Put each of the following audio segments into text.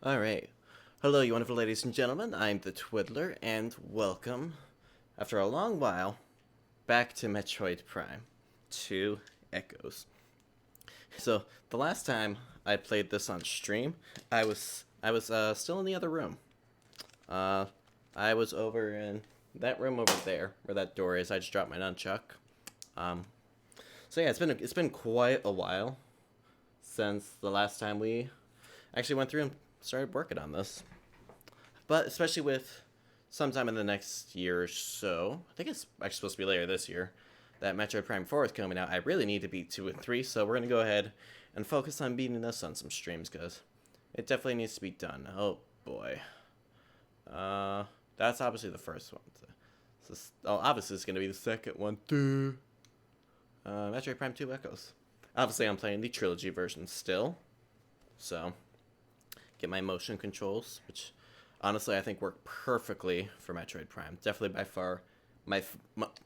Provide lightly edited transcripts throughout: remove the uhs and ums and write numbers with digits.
Alright. Hello, you wonderful ladies and gentlemen. I'm the Twiddler, and welcome, after a long while, back to Metroid Prime 2 Echoes. So, the last time I played this on stream, I was still in the other room. Uh, I was over in that room over there, where that door is. I just dropped my nunchuck. Um, so yeah, it's been quite a while since the last time we actually went through and started working on this. But especially with sometime in the next year or so, I think it's actually supposed to be later this year, that Metroid Prime 4 is coming out. I really need to beat 2 and 3, so we're going to go ahead and focus on beating this on some streams, because it definitely needs to be done. Oh, boy. That's obviously the first one. Obviously it's going to be the second one. Duh. Metroid Prime 2 Echoes. Obviously I'm playing the trilogy version still, so get my motion controls, which honestly I think work perfectly for Metroid Prime. Definitely by far my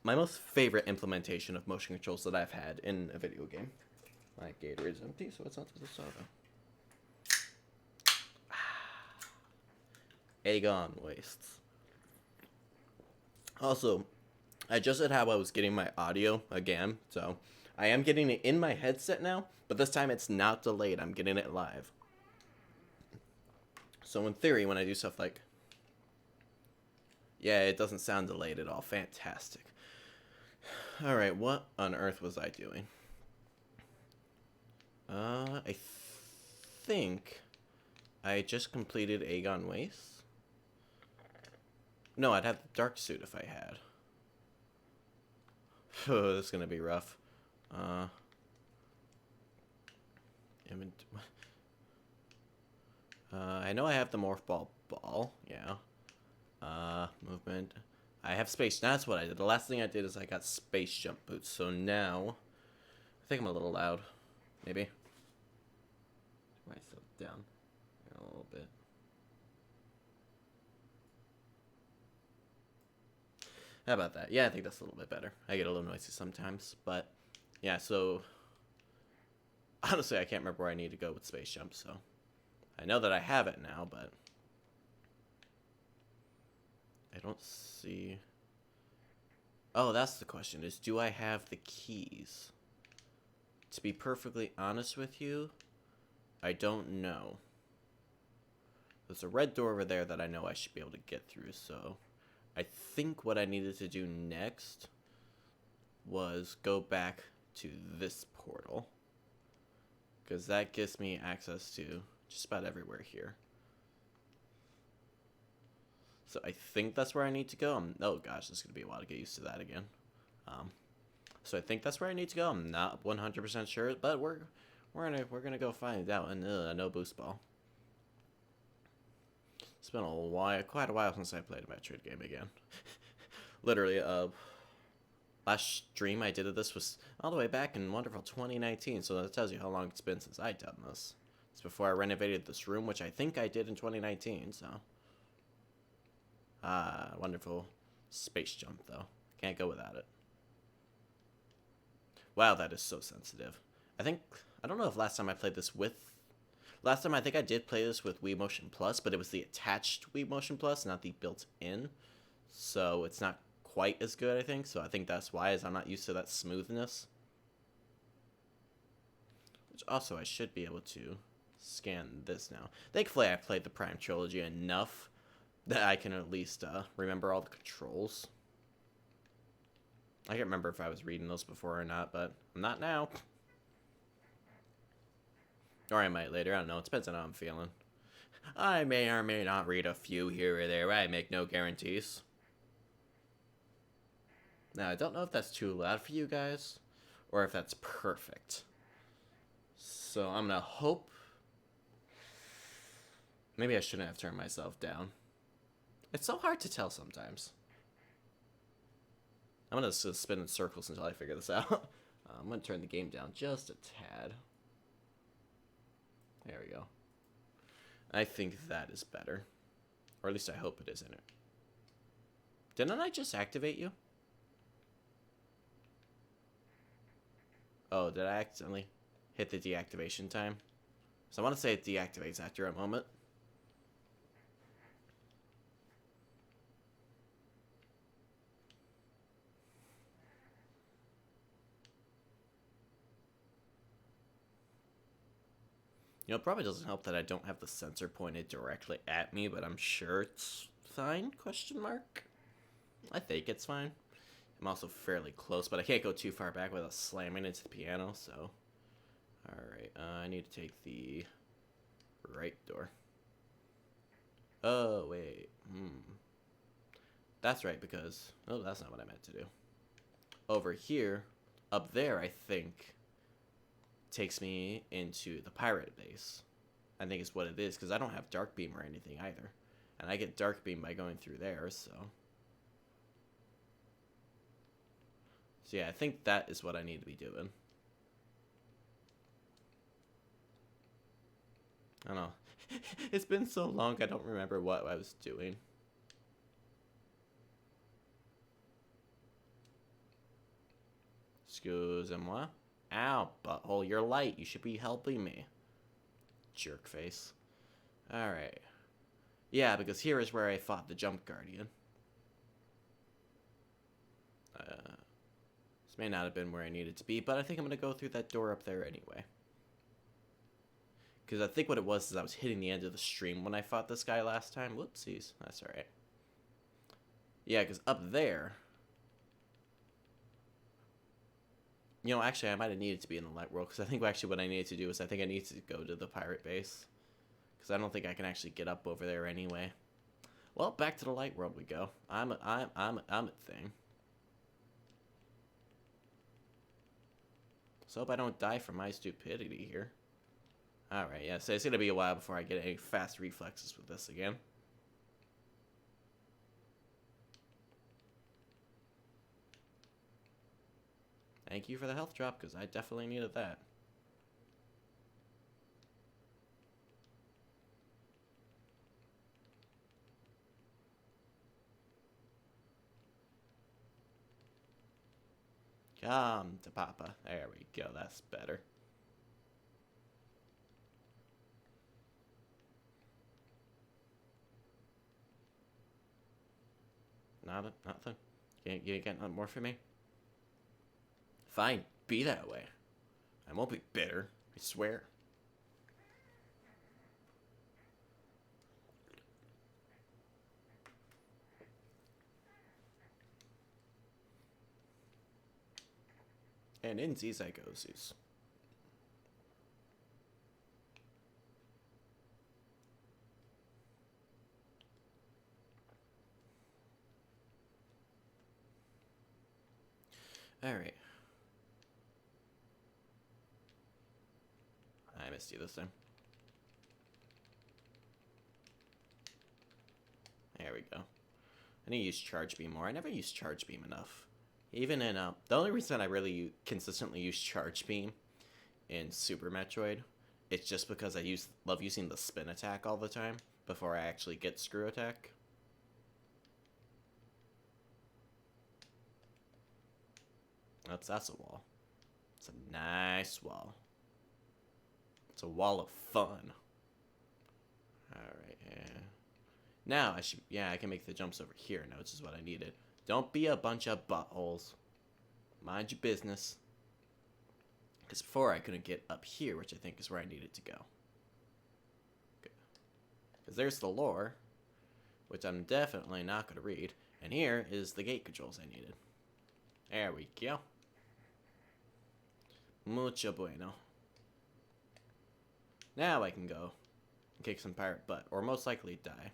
most favorite implementation of motion controls that I've had in a video game. My Gatorade's empty, so it's not to the soda. Aegon wastes. Also, I just said how I was getting my audio again, so I am getting it in my headset now, but this time it's not delayed. I'm getting it live. So in theory, when I do stuff like, yeah, it doesn't sound delayed at all. Fantastic. Alright, what on earth was I doing? I think I just completed Aegon Waste. No, I'd have the dark suit if I had. Oh, this is gonna be rough. I know I have the morph ball. Yeah. Movement. I have space. That's what I did. The last thing I did is I got space jump boots. So now, I think I'm a little loud. Maybe. Turn myself down a little bit. How about that? Yeah, I think that's a little bit better. I get a little noisy sometimes, but yeah. So honestly, I can't remember where I need to go with space jump. So I know that I have it now, but I don't see. Oh, that's the question, is do I have the keys? To be perfectly honest with you, I don't know. There's a red door over there that I know I should be able to get through, so I think what I needed to do next was go back to this portal, because that gives me access to just about everywhere here. So I think that's where I need to go. Oh gosh, this is gonna be a while to get used to that again. So I think that's where I need to go. I'm not 100% sure, but we're gonna go find out. And no boost ball. It's been quite a while since I played a Metroid game again. Literally, last stream I did of this was all the way back in wonderful 2019. So that tells you how long it's been since I've done this. It's before I renovated this room, which I think I did in 2019. So, wonderful space jump though. Can't go without it. Wow, that is so sensitive. I don't know if last time I played this with. Last time I think I did play this with Wii Motion Plus, but it was the attached Wii Motion Plus, not the built-in. So it's not quite as good, I think. So I think that's why, is I'm not used to that smoothness. Which also, I should be able to scan this now. Thankfully, I played the Prime Trilogy enough that I can at least remember all the controls. I can't remember if I was reading those before or not, but I'm not now. Or I might later, I don't know, it depends on how I'm feeling. I may or may not read a few here or there, I make no guarantees. Now, I don't know if that's too loud for you guys, or if that's perfect. So I'm gonna hope. Maybe I shouldn't have turned myself down. It's so hard to tell sometimes. I'm gonna just spin in circles until I figure this out. I'm gonna turn the game down just a tad. There we go. I think that is better. Or at least I hope it is in it. Didn't I just activate you? Oh, did I accidentally hit the deactivation time? So I want to say it deactivates after a moment. You know, it probably doesn't help that I don't have the sensor pointed directly at me, but I'm sure it's fine, question mark? I think it's fine. I'm also fairly close, but I can't go too far back without slamming into the piano, so... Alright, I need to take the right door. Oh, wait. That's right, because... Oh, that's not what I meant to do. Over here, up there, I think, takes me into the pirate base. I think is what it is, because I don't have Dark Beam or anything either. And I get Dark Beam by going through there, so... So yeah, I think that is what I need to be doing. I don't know. It's been so long, I don't remember what I was doing. Excuse-moi. Ow, butthole, you're light. You should be helping me. Jerk face. Alright. Yeah, because here is where I fought the Jump Guardian. This may not have been where I needed to be, but I think I'm going to go through that door up there anyway. Because I think what it was is I was hitting the end of the stream when I fought this guy last time. Whoopsies. That's alright. Yeah, because up there... You know, actually, I might have needed to be in the light world, because I think actually what I needed to do is I think I need to go to the pirate base. Because I don't think I can actually get up over there anyway. Well, back to the light world we go. I'm a thing. So hope I don't die from my stupidity here. Alright, yeah, so it's gonna be a while before I get any fast reflexes with this again. Thank you for the health drop, because I definitely needed that. Come to Papa. There we go, that's better. Nothing. You ain't got nothing more for me? Fine, be that way. I won't be bitter, I swear. And in these I goes. Alright. I missed you this time. There we go. I need to use Charge Beam more. I never use Charge Beam enough. Even in, the only reason I really consistently use Charge Beam in Super Metroid, it's just because I love using the spin attack all the time before I actually get Screw Attack. That's a wall. It's a nice wall. It's a wall of fun. Alright, yeah. Now, I can make the jumps over here now, which is what I needed. Don't be a bunch of buttholes. Mind your business. Because before I couldn't get up here, which I think is where I needed to go. Because there's the lore, which I'm definitely not going to read. And here is the gate controls I needed. There we go. Mucho bueno. Now I can go and kick some pirate butt, or most likely die.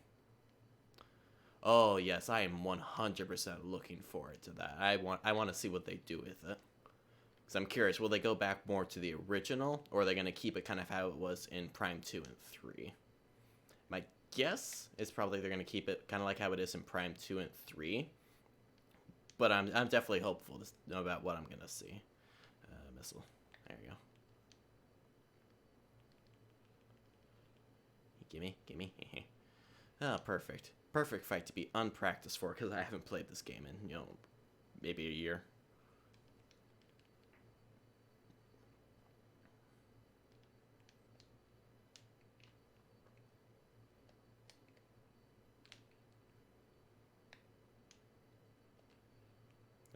Oh yes, I am 100% looking forward to that. I want to see what they do with it. Because I'm curious, will they go back more to the original, or are they going to keep it kind of how it was in Prime 2 and 3? My guess is probably they're going to keep it kind of like how it is in Prime 2 and 3. But I'm definitely hopeful to know about what I'm going to see. Missile. There you go. Gimme. Oh, perfect. Perfect fight to be unpracticed for, because I haven't played this game in, maybe a year.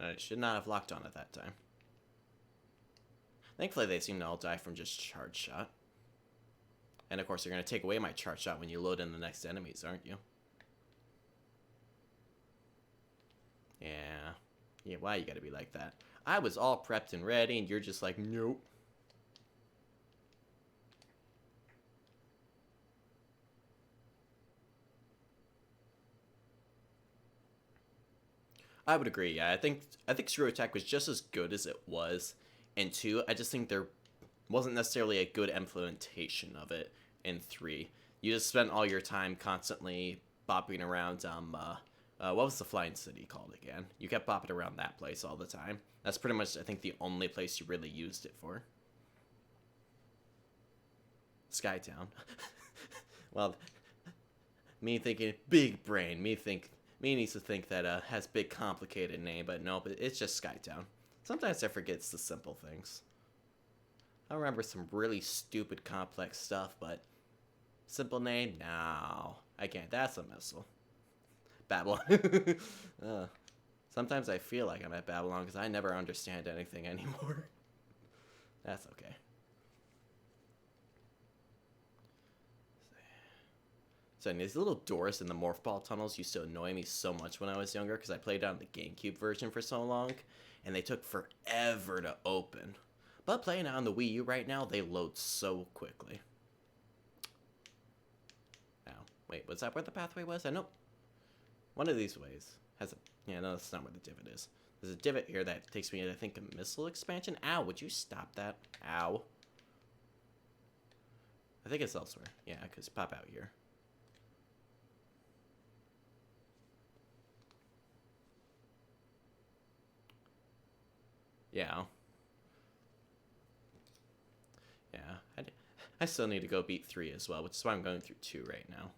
I should not have locked on at that time. Thankfully, they seem to all die from just charge shot. And of course, you're going to take away my charge shot when you load in the next enemies, aren't you? Yeah. Yeah, why you gotta be like that? I was all prepped and ready, and you're just like, nope. I would agree. Yeah, I think Screw Attack was just as good as it was in 2. I just think there wasn't necessarily a good implementation of it in 3. You just spent all your time constantly bopping around. What was the flying city called again? You kept bopping around that place all the time. That's pretty much, I think, the only place you really used it for. Skytown. Well, me thinking big brain. Me needs to think that has big complicated name, but nope, it's just Skytown. Sometimes I forget it's the simple things. I remember some really stupid complex stuff, but simple name? No. I can't. That's a missile. Babylon. Sometimes I feel like I'm at Babylon because I never understand anything anymore. That's okay. So these little doors in the morph ball tunnels used to annoy me so much when I was younger because I played on the GameCube version for so long, and they took forever to open. But playing on the Wii U right now, they load so quickly. Now, wait, was that where the pathway was? I know one of these ways has a... Yeah, no, that's not where the divot is. There's a divot here that takes me to, I think, a missile expansion. Ow, would you stop that? Ow. I think it's elsewhere. Yeah, because pop out here. Yeah. Yeah. I still need to go beat 3 as well, which is why I'm going through 2 right now.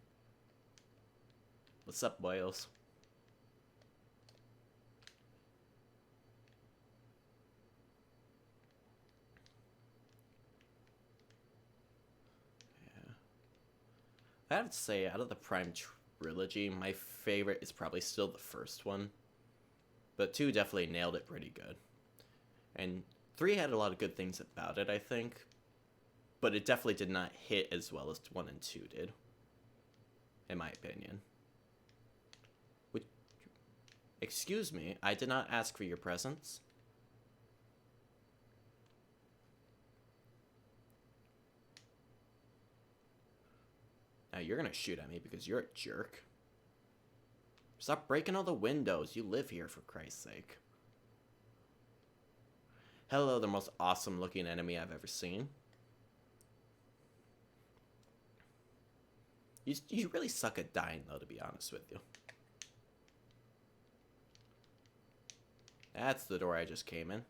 What's up, boys? Yeah. I have to say, out of the Prime trilogy, my favorite is probably still the first one. But 2 definitely nailed it pretty good. And 3 had a lot of good things about it, I think. But it definitely did not hit as well as 1 and 2 did. In my opinion. Which, excuse me, I did not ask for your presence. Now you're gonna shoot at me because you're a jerk. Stop breaking all the windows. You live here, for Christ's sake. Hello, the most awesome looking enemy I've ever seen. You really suck at dying, though, to be honest with you. That's the door I just came in.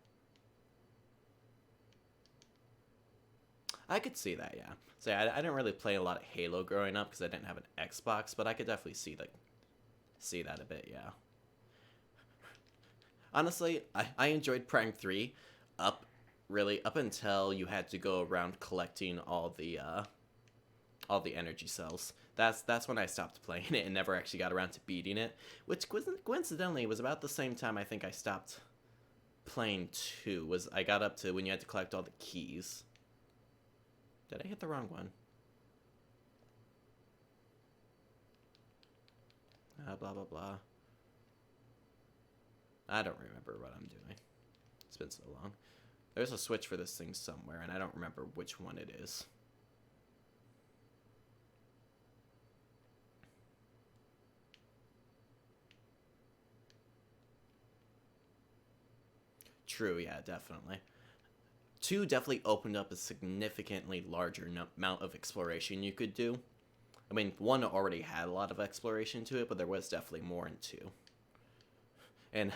I could see that, yeah. So yeah, I didn't really play a lot of Halo growing up because I didn't have an Xbox, but I could definitely see that a bit, yeah. Honestly, I enjoyed Prime 3 up until you had to go around collecting all the energy cells. That's when I stopped playing it and never actually got around to beating it, which coincidentally was about the same time I think I stopped playing 2. Was I got up to when you had to collect all the keys. Did I hit the wrong one? Blah blah blah. I don't remember what I'm doing. It's been so long. There's a switch for this thing somewhere, and I don't remember which one it is. True, yeah, definitely. 2 definitely opened up a significantly larger amount of exploration you could do. I mean, 1 already had a lot of exploration to it, but there was definitely more in 2. And,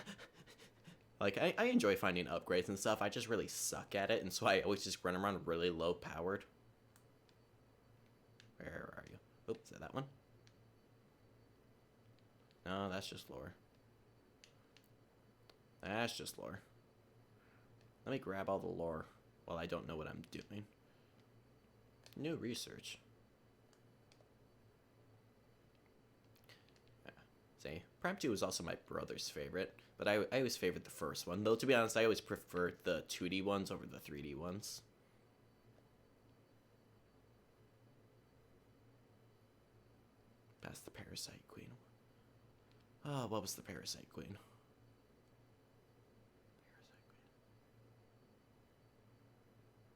like, I enjoy finding upgrades and stuff. I just really suck at it, and so I always just run around really low-powered. Where are you? Oops, is that one? No, that's just lore. That's just lore. Let me grab all the lore while I don't know what I'm doing. New research. Yeah. See, Prime 2 was also my brother's favorite, but I always favored the first one. Though, to be honest, I always preferred the 2D ones over the 3D ones. That's the Parasite Queen. Oh, what was the Parasite Queen?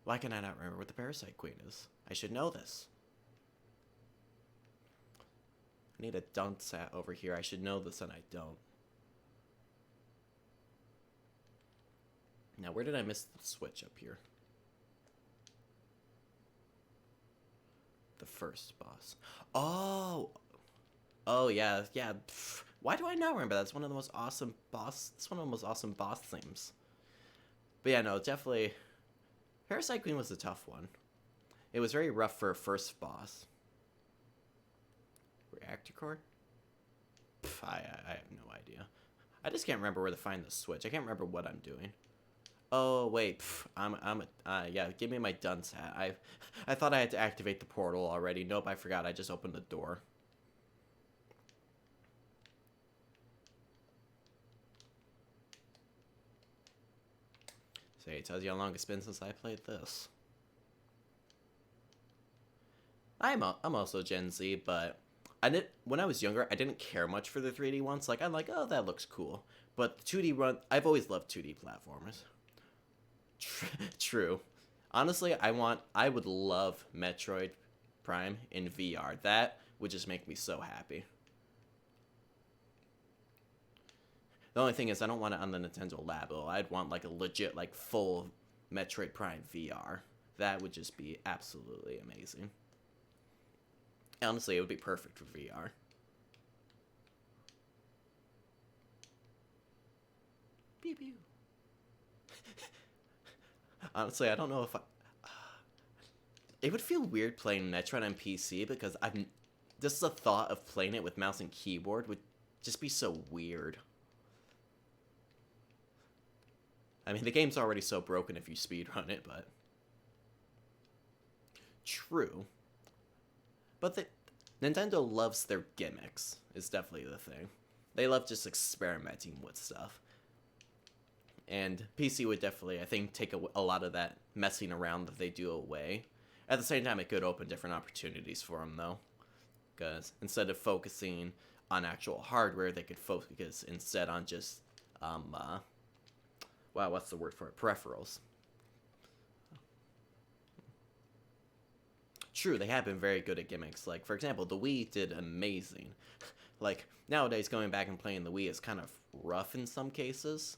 Why can I not remember what the Parasite Queen is? I should know this. I need a dunce hat over here. I should know this and I don't. Now, where did I miss the switch up here? The first boss. Oh! Oh, yeah, yeah. Pfft. Why do I not remember? That's one of the most awesome boss... It's one of the most awesome boss themes. But yeah, no, definitely... Parasite Queen was a tough one. It was very rough for a first boss. Reactor core? Pff, I have no idea. I just can't remember where to find the switch. I can't remember what I'm doing. Oh wait, yeah. Give me my dunce hat. I thought I had to activate the portal already. Nope, I forgot. I just opened the door. Say, it tells you how long it's been since I played this. I'm also Gen Z, but when I was younger, I didn't care much for the 3D ones. Like, I'm like, oh, that looks cool. But the 2D run, I've always loved 2D platformers. True. Honestly, I would love Metroid Prime in VR. That would just make me so happy. The only thing is, I don't want it on the Nintendo Labo. I'd want like a legit, like full Metroid Prime VR. That would just be absolutely amazing. Honestly, it would be perfect for VR. Pew pew. Honestly, I don't know if it would feel weird playing Metroid on PC because just the thought of playing it with mouse and keyboard would just be so weird. I mean, the game's already so broken if you speedrun it, but... True. But Nintendo loves their gimmicks, is definitely the thing. They love just experimenting with stuff. And PC would definitely, I think, take a lot of that messing around that they do away. At the same time, it could open different opportunities for them, though. Because instead of focusing on actual hardware, they could focus instead on just, wow, what's the word for it? Peripherals. True, they have been very good at gimmicks. Like, for example, the Wii did amazing. Like, nowadays, going back and playing the Wii is kind of rough in some cases.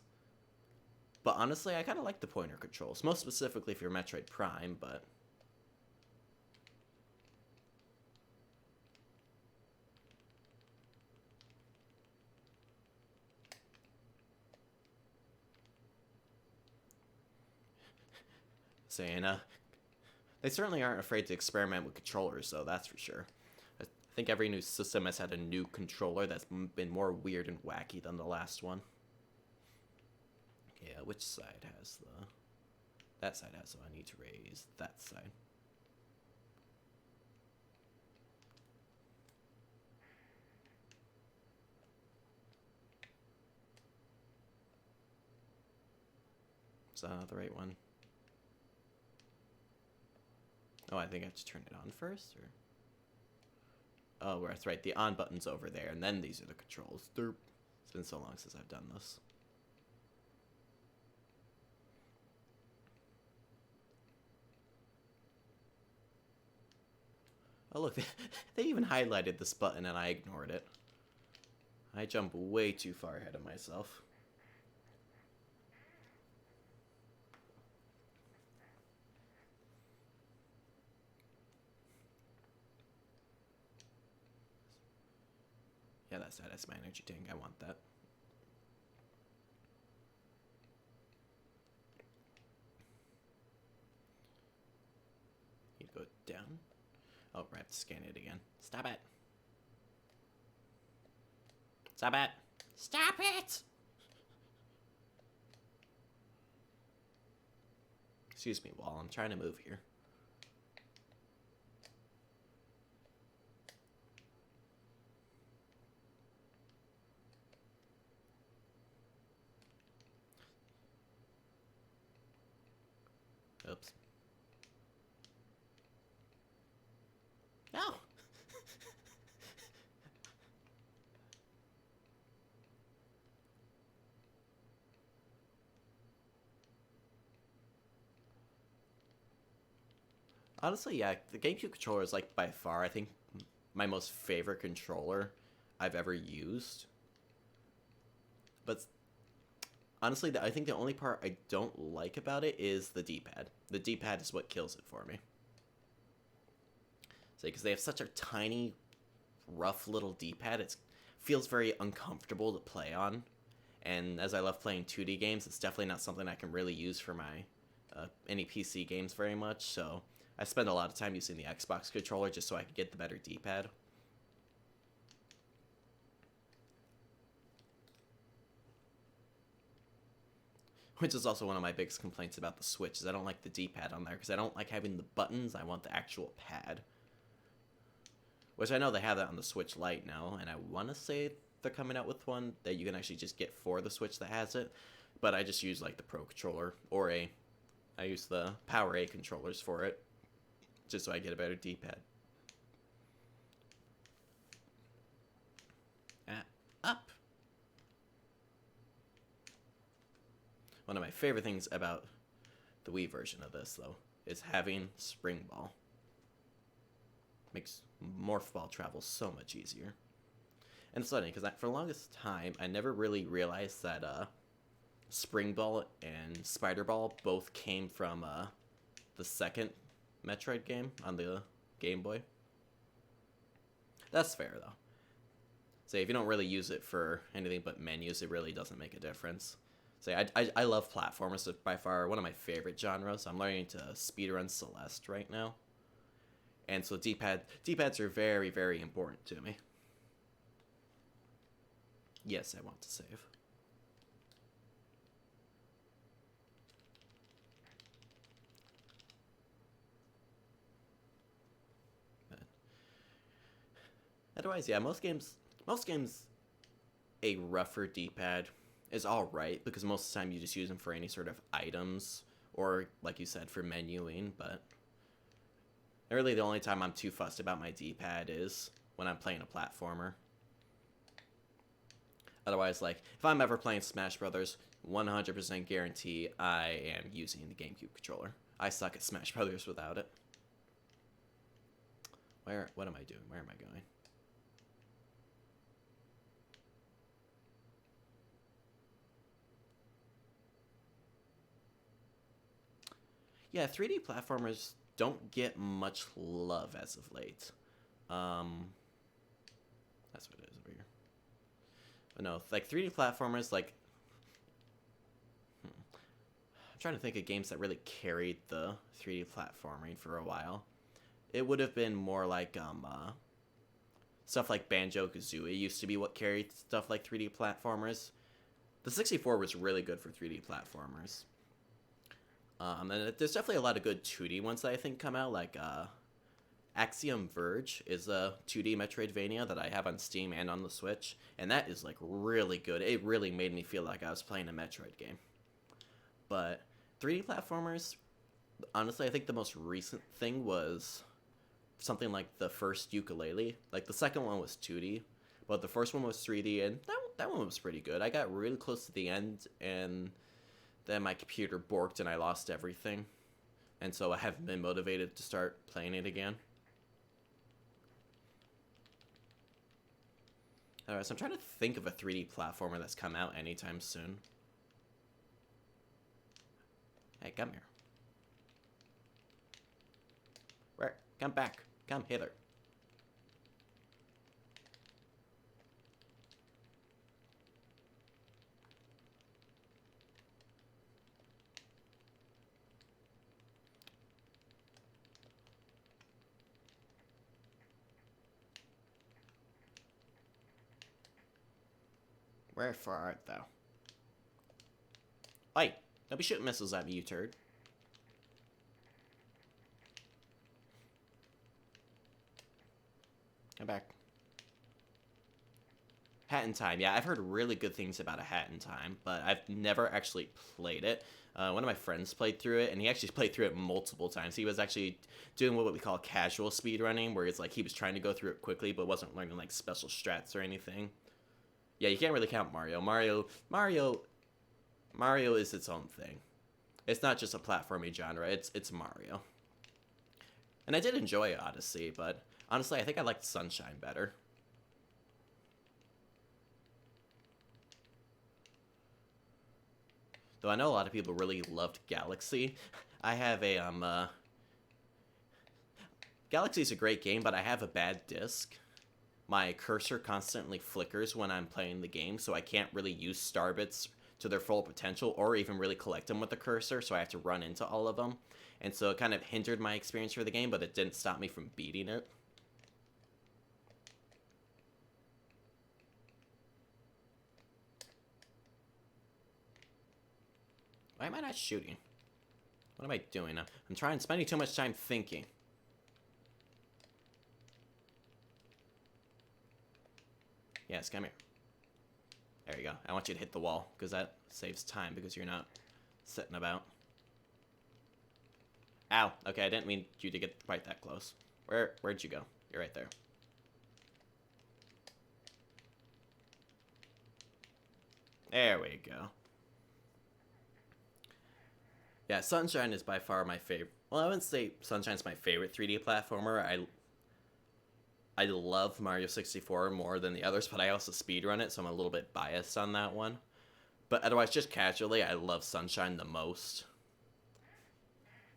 But honestly, I kind of like the pointer controls. Most specifically for Metroid Prime, but... saying, they certainly aren't afraid to experiment with controllers, though, that's for sure. I think every new system has had a new controller that's been more weird and wacky than the last one. Yeah, which side has the... That side has, so I need to raise that side. Is that not the right one? Oh, I think I have to turn it on first, or... Oh, that's right, the on button's over there, and then these are the controls. Derp. It's been so long since I've done this. Oh look, they even highlighted this button and I ignored it. I jump way too far ahead of myself. Yeah, that's my energy tank. I want that. Need to go down. Oh, I have to scan it again. Stop it! Stop it! Stop it! Excuse me, wall. I'm trying to move here. Oops. No! Honestly, yeah, the GameCube controller is like by far, I think, my most favorite controller I've ever used. But honestly, I think the only part I don't like about it is the D-pad. The D-pad is what kills it for me. So, because they have such a tiny, rough little D-pad, it feels very uncomfortable to play on. And as I love playing 2D games, it's definitely not something I can really use for my any PC games very much. So I spend a lot of time using the Xbox controller just so I can get the better D-pad. Which is also one of my biggest complaints about the Switch, is I don't like the D-pad on there, because I don't like having the buttons, I want the actual pad. Which I know they have that on the Switch Lite now, and I want to say they're coming out with one that you can actually just get for the Switch that has it. But I just use like the Pro Controller, or I use the Power A controllers for it, just so I get a better D-pad. Up! One of my favorite things about the Wii version of this, though, is having Spring Ball. Makes Morph Ball travel so much easier. And it's funny, because for the longest time, I never really realized that Spring Ball and Spider Ball both came from the second Metroid game on the Game Boy. That's fair, though. So if you don't really use it for anything but menus, it really doesn't make a difference. So I love platformers. It's by far one of my favorite genres. I'm learning to speedrun Celeste right now. And so D-pads are very, very important to me. Yes, I want to save. But otherwise, yeah, most games, a rougher D-pad is alright, because most of the time you just use them for any sort of items, or, like you said, for menuing, but really the only time I'm too fussed about my D-pad is when I'm playing a platformer. Otherwise, like, if I'm ever playing Smash Brothers, 100% guarantee I am using the GameCube controller. I suck at Smash Brothers without it. What am I doing? Where am I going? Yeah, 3D platformers don't get much love as of late. That's what it is over here. But no, like 3D platformers, like, I'm trying to think of games that really carried the 3D platforming for a while. It would have been more like stuff like Banjo-Kazooie used to be what carried stuff like 3D platformers. The 64 was really good for 3D platformers. And there's definitely a lot of good 2D ones that I think come out, like Axiom Verge is a 2D Metroidvania that I have on Steam and on the Switch, and that is like really good. It really made me feel like I was playing a Metroid game. But 3D platformers, honestly, I think the most recent thing was something like the first Ukulele. Like the second one was 2D, but the first one was 3D, and that one was pretty good. I got really close to the end, and then my computer borked and I lost everything. And so I haven't been motivated to start playing it again. Alright, so I'm trying to think of a 3D platformer that's come out anytime soon. Hey, come here. Where? Come back. Come hither. Wherefore art thou? Oi! Don't be shooting missiles at me, you turd. Come back. Hat in Time. Yeah, I've heard really good things about A Hat in Time, but I've never actually played it. One of my friends played through it, and he actually played through it multiple times. He was actually doing what we call casual speedrunning, where it's like he was trying to go through it quickly, but wasn't learning like special strats or anything. Yeah, you can't really count Mario. Mario is its own thing. It's not just a platforming genre. It's Mario. And I did enjoy Odyssey, but honestly, I think I liked Sunshine better. Though I know a lot of people really loved Galaxy. I have a Galaxy's a great game, but I have a bad disc. My cursor constantly flickers when I'm playing the game, so I can't really use star bits to their full potential or even really collect them with the cursor, so I have to run into all of them. And so it kind of hindered my experience for the game, but it didn't stop me from beating it. Why am I not shooting? What am I doing? I'm spending too much time thinking. Yes, come here. There you go. I want you to hit the wall, because that saves time, because you're not sitting about. Ow. Okay, I didn't mean you to get quite that close. Where'd you go? You're right there. There we go. Yeah, Sunshine is by far my favorite. Well, I wouldn't say Sunshine's my favorite 3D platformer. I love Mario 64 more than the others, but I also speedrun it, so I'm a little bit biased on that one. But otherwise, just casually, I love Sunshine the most.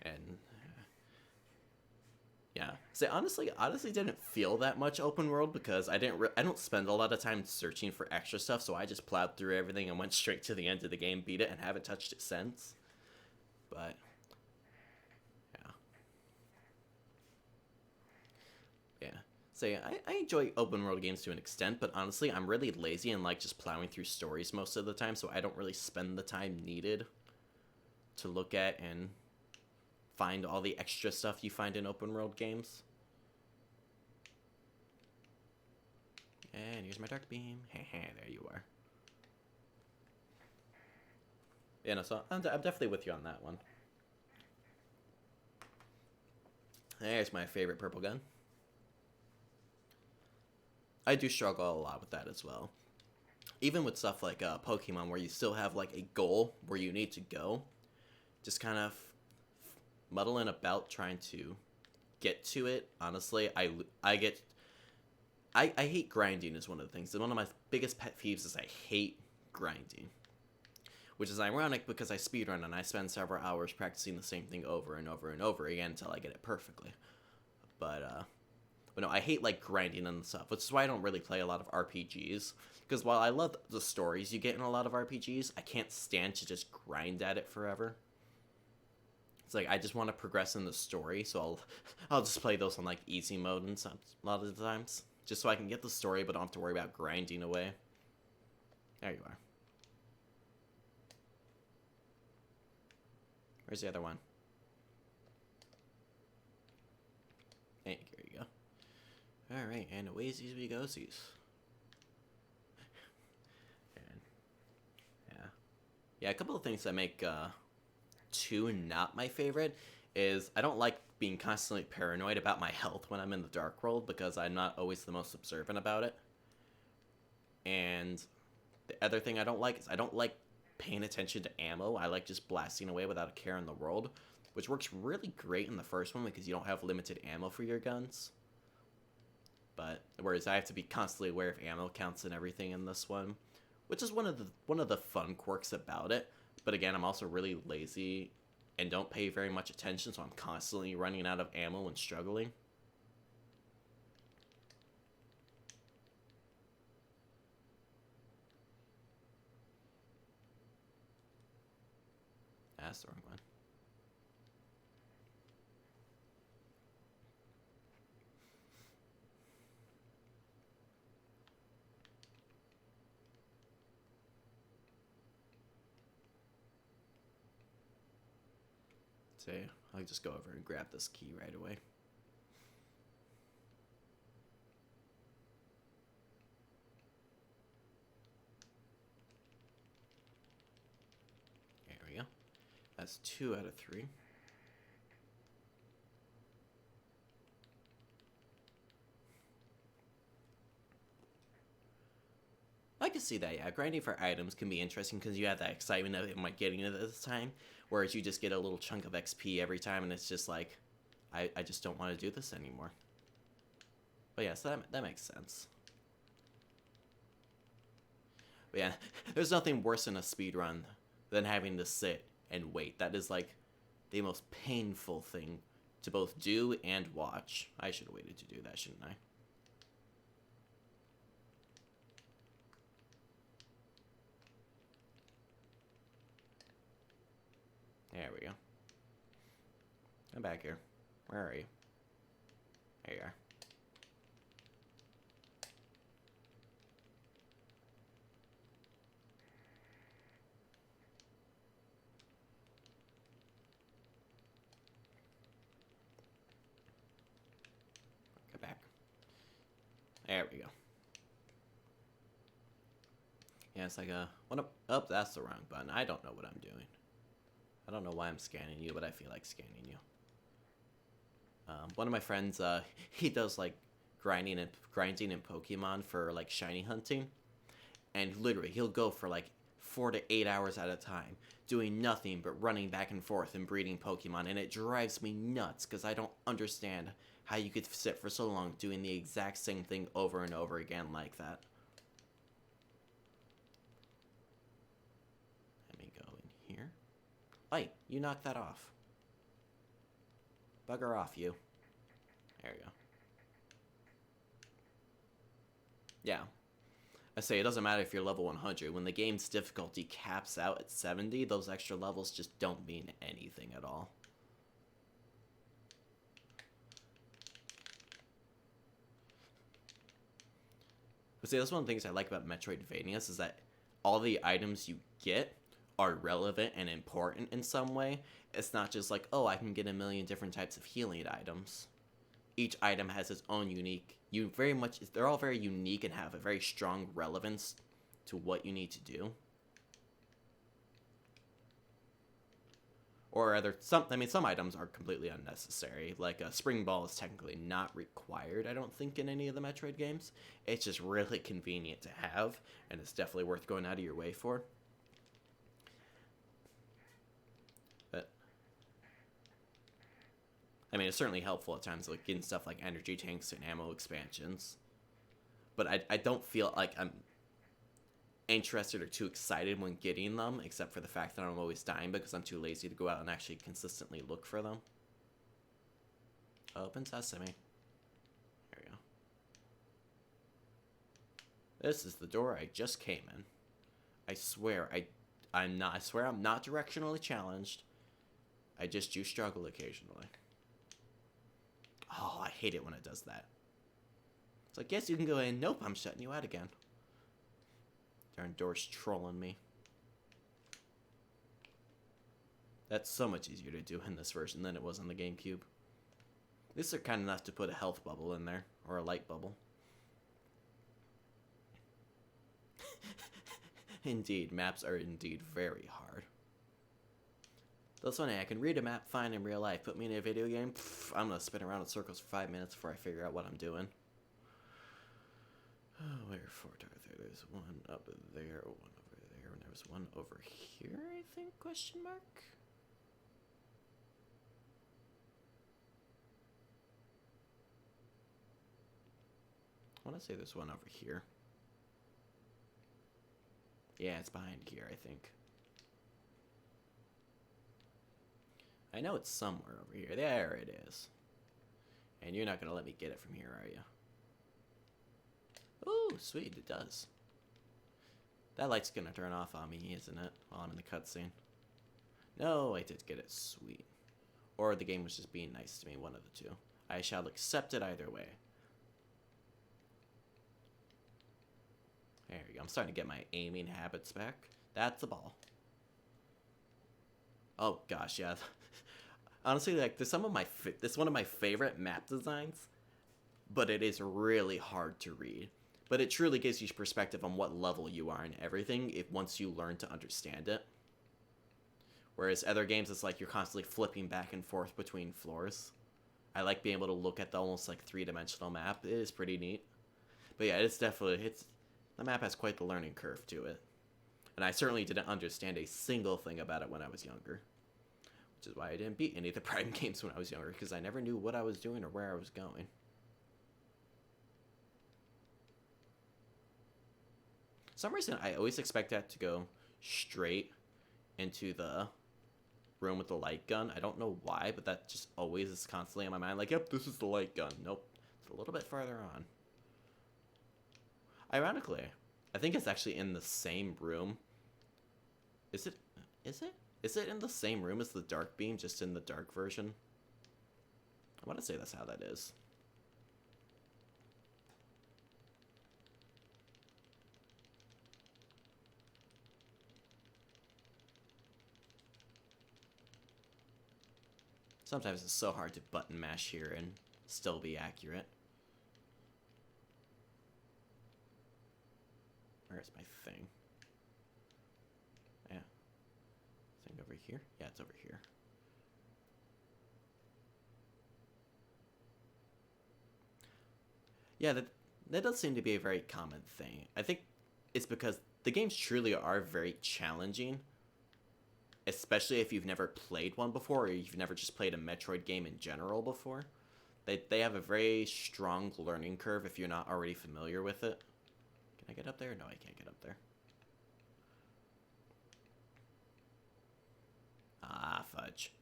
And yeah, say honestly, Odyssey didn't feel that much open world because I don't spend a lot of time searching for extra stuff, so I just plowed through everything and went straight to the end of the game, beat it, and haven't touched it since. But yeah, yeah. Say I enjoy open world games to an extent, but honestly, I'm really lazy and like just plowing through stories most of the time, so I don't really spend the time needed to look at and find all the extra stuff you find in open world games. And here's my dark beam. There you are. Yeah, no, so I'm definitely with you on that one. There's my favorite purple gun. I do struggle a lot with that as well. Even with stuff like Pokemon, where you still have like a goal where you need to go, just kind of muddling about trying to get to it. Honestly, I hate grinding is one of the things. And one of my biggest pet peeves is I hate grinding. Which is ironic because I speedrun and I spend several hours practicing the same thing over and over and over again until I get it perfectly. But no, I hate like grinding and stuff, which is why I don't really play a lot of RPGs. Because while I love the stories you get in a lot of RPGs, I can't stand to just grind at it forever. It's like I just want to progress in the story, so I'll just play those on like easy mode and some a lot of the times, just so I can get the story, but don't have to worry about grinding away. There you are. Where's the other one? Hey, here you go. Alright, and away we go. And yeah, a couple of things that make 2 not my favorite is I don't like being constantly paranoid about my health when I'm in the Dark World because I'm not always the most observant about it. And the other thing I don't like is I don't like paying attention to ammo. I like just blasting away without a care in the world, which works really great in the first one because you don't have limited ammo for your guns. But whereas I have to be constantly aware of ammo counts and everything in this one, which is one of the fun quirks about it. But again, I'm also really lazy and don't pay very much attention, so I'm constantly running out of ammo and struggling. That's the wrong one. So I'll just go over and grab this key right away. There we go. That's 2 out of 3. I can see that, yeah. Grinding for items can be interesting because you have that excitement of like getting it this time, whereas you just get a little chunk of XP every time, and it's just like, I just don't want to do this anymore. But yeah, so that makes sense. But yeah, there's nothing worse in a speed run than having to sit and wait. That is like the most painful thing to both do and watch. I should have waited to do that, shouldn't I? There we go. Come back here. Where are you? There you are. Come back. There we go. Yeah, it's like what up? Oh, that's the wrong button. I don't know what I'm doing. I don't know why I'm scanning you, but I feel like scanning you. One of my friends, he does like grinding in Pokemon for like shiny hunting, and literally he'll go for like 4 to 8 hours at a time, doing nothing but running back and forth and breeding Pokemon, and it drives me nuts because I don't understand how you could sit for so long doing the exact same thing over and over again like that. Let me go in here. Hey, you knocked that off. Bugger off, you. There you go. Yeah. I say it doesn't matter if you're level 100. When the game's difficulty caps out at 70, those extra levels just don't mean anything at all. But see, that's one of the things I like about Metroidvanias is that all the items you get are relevant and important in some way. It's not just like, oh, I can get a million different types of healing items. Each item has its own unique, they're all very unique and have a very strong relevance to what you need to do. Or some items are completely unnecessary. Like a spring ball is technically not required, I don't think, in any of the Metroid games. It's just really convenient to have, and it's definitely worth going out of your way for. But I mean, it's certainly helpful at times, like getting stuff like energy tanks and ammo expansions. But I don't feel like I'm interested or too excited when getting them, except for the fact that I'm always dying because I'm too lazy to go out and actually consistently look for them. Open sesame. There we go. This is the door I just came in. I swear I'm not directionally challenged. I just do struggle occasionally. Oh, I hate it when it does that. It's like, yes, you can go in. Nope, I'm shutting you out again. Darn door's trolling me. That's so much easier to do in this version than it was on the GameCube. At least they're kind enough to put a health bubble in there, or a light bubble. Indeed, maps are indeed very hard. That's funny, I can read a map fine in real life. Put me in a video game, I'm gonna spin around in circles for 5 minutes before I figure out what I'm doing. Oh, where for there? There's one up there, one over there, and there was one over here, I think, question mark? I want to say there's one over here. Yeah, it's behind here, I think. I know it's somewhere over here. There it is. And you're not going to let me get it from here, are you? Ooh, sweet, it does. That light's going to turn off on me, isn't it? While I'm in the cutscene. No, I did get it. Sweet. Or the game was just being nice to me, one of the two. I shall accept it either way. There we go. I'm starting to get my aiming habits back. That's the ball. Oh, gosh, yeah. Honestly, like, this is one of my favorite map designs, but it is really hard to read. But it truly gives you perspective on what level you are in everything once you learn to understand it. Whereas other games, it's like you're constantly flipping back and forth between floors. I like being able to look at the almost like three-dimensional map. It is pretty neat. But yeah, the map has quite the learning curve to it. And I certainly didn't understand a single thing about it when I was younger. which is why I didn't beat any of the Prime games when I was younger, because I never knew what I was doing or where I was going. For some reason, I always expect that to go straight into the room with the light gun. I don't know why, but that just always is constantly in my mind. Like, yep, this is the light gun. Nope, it's a little bit farther on. Ironically, I think it's actually in the same room. Is it? Is it? Is it in the same room as the dark beam, just in the dark version? I want to say that's how that is. Sometimes it's so hard to button mash here and still be accurate. Where's my thing? Yeah. Thing over here? Yeah, it's over here. Yeah, that does seem to be a very common thing. I think it's because the games truly are very challenging, especially if you've never played one before, or you've never just played a Metroid game in general before. They have a very strong learning curve if you're not already familiar with it. Can I get up there? No, I can't get up there. Ah, fudge.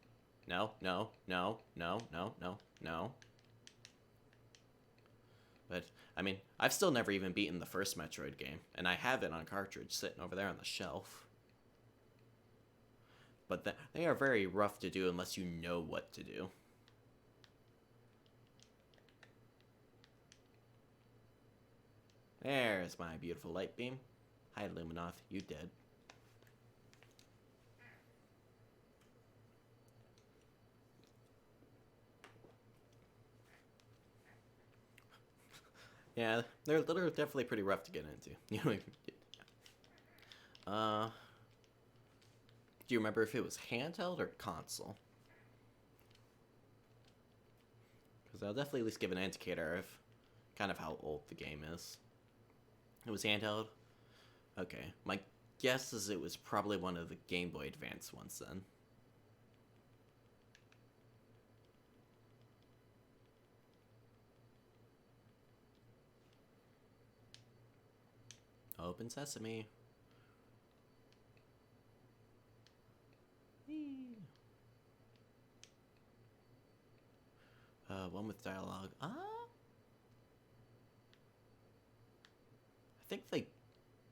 No, no, no, no, no, no, no. But, I mean, I've still never even beaten the first Metroid game, and I have it on cartridge sitting over there on the shelf. But they are very rough to do unless you know what to do. There's my beautiful light beam. Hi, Luminoth, you dead. Yeah, they're definitely pretty rough to get into. You know, do you remember if it was handheld or console? Because I'll definitely at least give an indicator of kind of how old the game is. It was handheld? Okay, my guess is it was probably one of the Game Boy Advance ones then. Open sesame. One with dialogue. I think they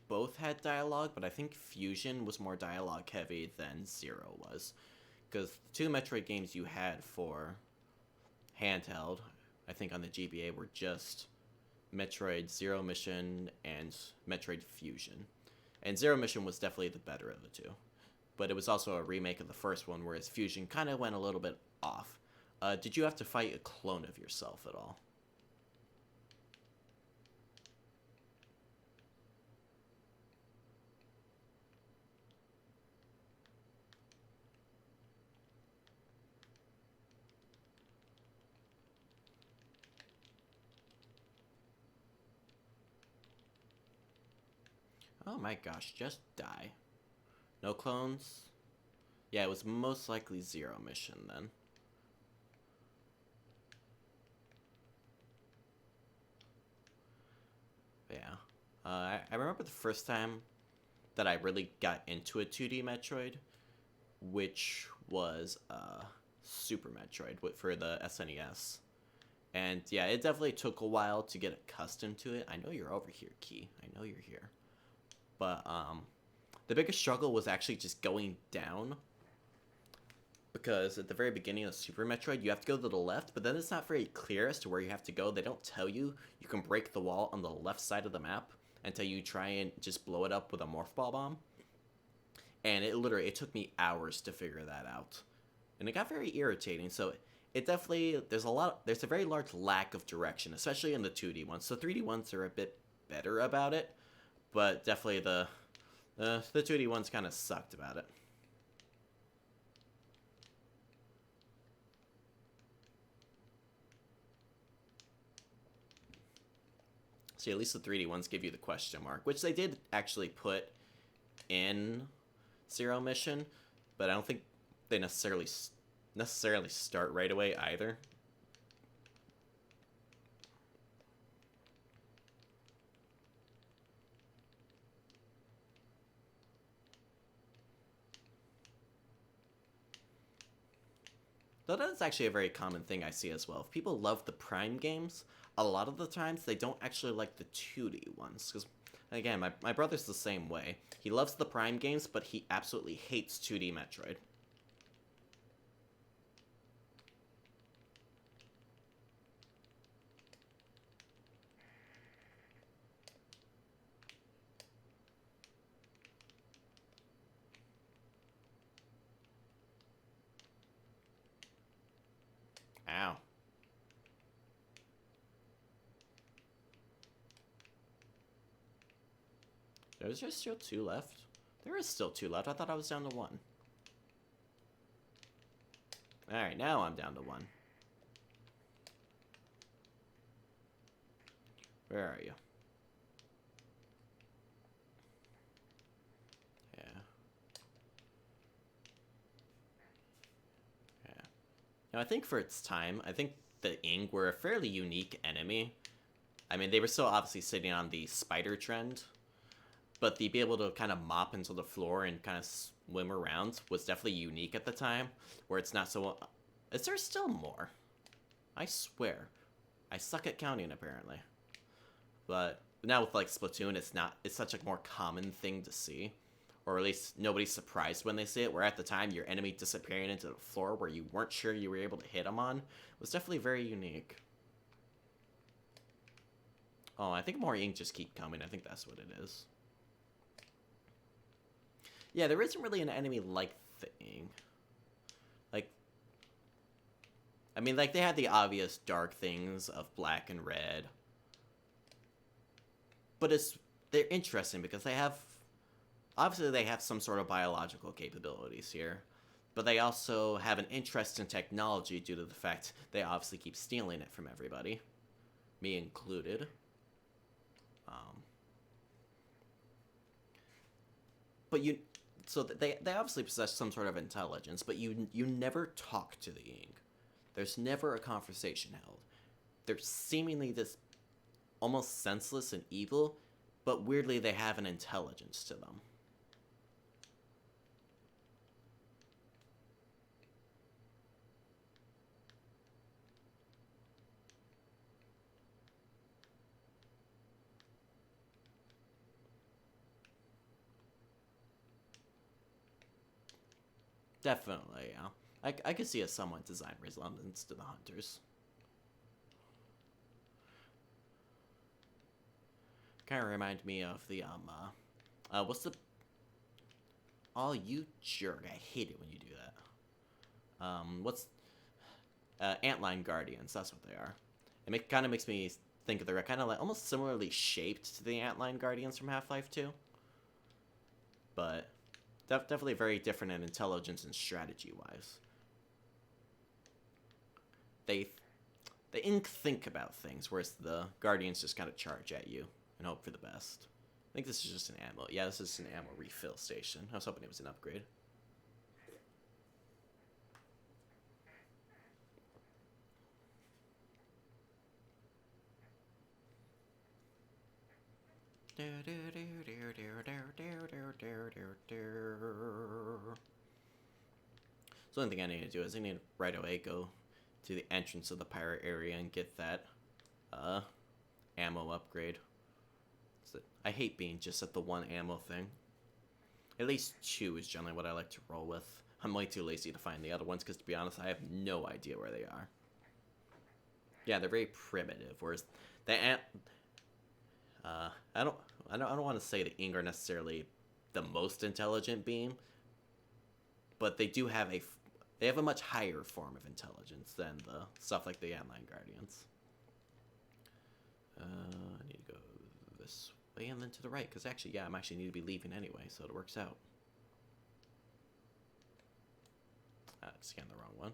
both had dialogue, but I think Fusion was more dialogue heavy than Zero was. Because the two Metroid games you had for handheld, I think on the GBA, were just Metroid Zero Mission and Metroid Fusion. And Zero Mission was definitely the better of the two. But it was also a remake of the first one, whereas Fusion kind of went a little bit off. Did you have to fight a clone of yourself at all? Oh my gosh, just die. No clones? Yeah, it was most likely Zero Mission then. Yeah. I remember the first time that I really got into a 2D Metroid, which was Super Metroid for the SNES. And yeah, it definitely took a while to get accustomed to it. I know you're over here, Key. I know you're here. But the biggest struggle was actually just going down. Because at the very beginning of Super Metroid, you have to go to the left, but then it's not very clear as to where you have to go. They don't tell you you can break the wall on the left side of the map until you try and just blow it up with a Morph Ball Bomb. And it took me hours to figure that out. And it got very irritating, so it definitely, there's a very large lack of direction, especially in the 2D ones. So 3D ones are a bit better about it, but definitely the 2D ones kind of sucked about it. See, at least the 3D ones give you the question mark, which they did actually put in Zero Mission, but I don't think they necessarily necessarily start right away either. Though that's actually a very common thing I see as well. If people love the Prime games, a lot of the times they don't actually like the 2D ones. Because, again, my brother's the same way. He loves the Prime games, but he absolutely hates 2D Metroid. Ow. There's just still 2 left. There is still 2 left. I thought I was down to 1. Alright, now I'm down to 1. Where are you? Yeah. Yeah. Now, I think for its time, I think the Ing were a fairly unique enemy. I mean, they were still obviously sitting on the spider trend, but the be able to kind of mop into the floor and kind of swim around was definitely unique at the time, where it's not so... Is there still more? I swear. I suck at counting, apparently. But now with, like, Splatoon, it's such a more common thing to see. Or at least nobody's surprised when they see it, where at the time your enemy disappearing into the floor where you weren't sure you were able to hit them on was definitely very unique. Oh, I think more ink just keep coming. I think that's what it is. Yeah, there isn't really an enemy like the ink. Like, I mean, like, they had the obvious dark things of black and red. But they're interesting because they have... Obviously, they have some sort of biological capabilities here. But they also have an interest in technology due to the fact they obviously keep stealing it from everybody. Me included. But so they obviously possess some sort of intelligence, but you never talk to the Ing. There's never a conversation held. They're seemingly this almost senseless and evil, but weirdly they have an intelligence to them. Definitely, yeah. I could see a somewhat design resemblance to the Hunters. Kind of remind me of the, what's the... Oh, you jerk. I hate it when you do that. What's... Antline Guardians, that's what they are. It kind of makes me think of they're kind of like almost similarly shaped to the Antline Guardians from Half-Life 2. But definitely very different in intelligence and strategy-wise. They think about things, whereas the Guardians just kind of charge at you and hope for the best. I think this is just an ammo. Yeah, this is an ammo refill station. I was hoping it was an upgrade. So the only thing I need to do is I need to right away go to the entrance of the pirate area and get that ammo upgrade. So I hate being just at the one ammo thing. At least 2 is generally what I like to roll with. I'm way too lazy to find the other ones because, to be honest, I have no idea where they are. Yeah, they're very primitive. Whereas the I don't want to say the Ing are necessarily the most intelligent being, but they do have they have a much higher form of intelligence than the stuff like the Antline Guardians. I need to go this way and then to the right, because actually, yeah, I'm actually need to be leaving anyway, so it works out. I scanned the wrong one.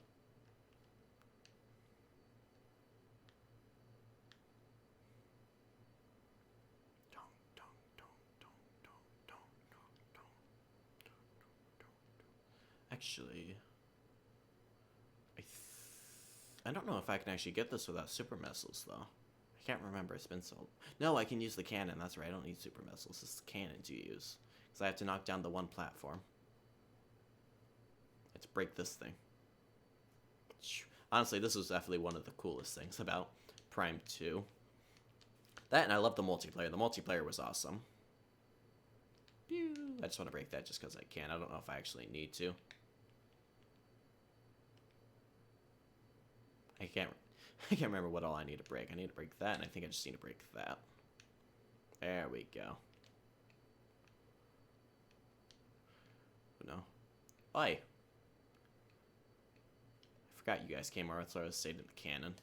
Actually, I don't know if I can actually get this without super missiles, though. I can't remember. It's been so... No, I can use the cannon. That's right. I don't need super missiles. It's the cannons you use. Because I have to knock down the one platform. Let's break this thing. Honestly, this was definitely one of the coolest things about Prime 2. That, and I love the multiplayer. The multiplayer was awesome. I just want to break that just because I can. I don't know if I actually need to. I can't remember what all I need to break. I need to break that, and I think I just need to break that. There we go. No. Oi. I forgot you guys came over, so I stayed in the cannon.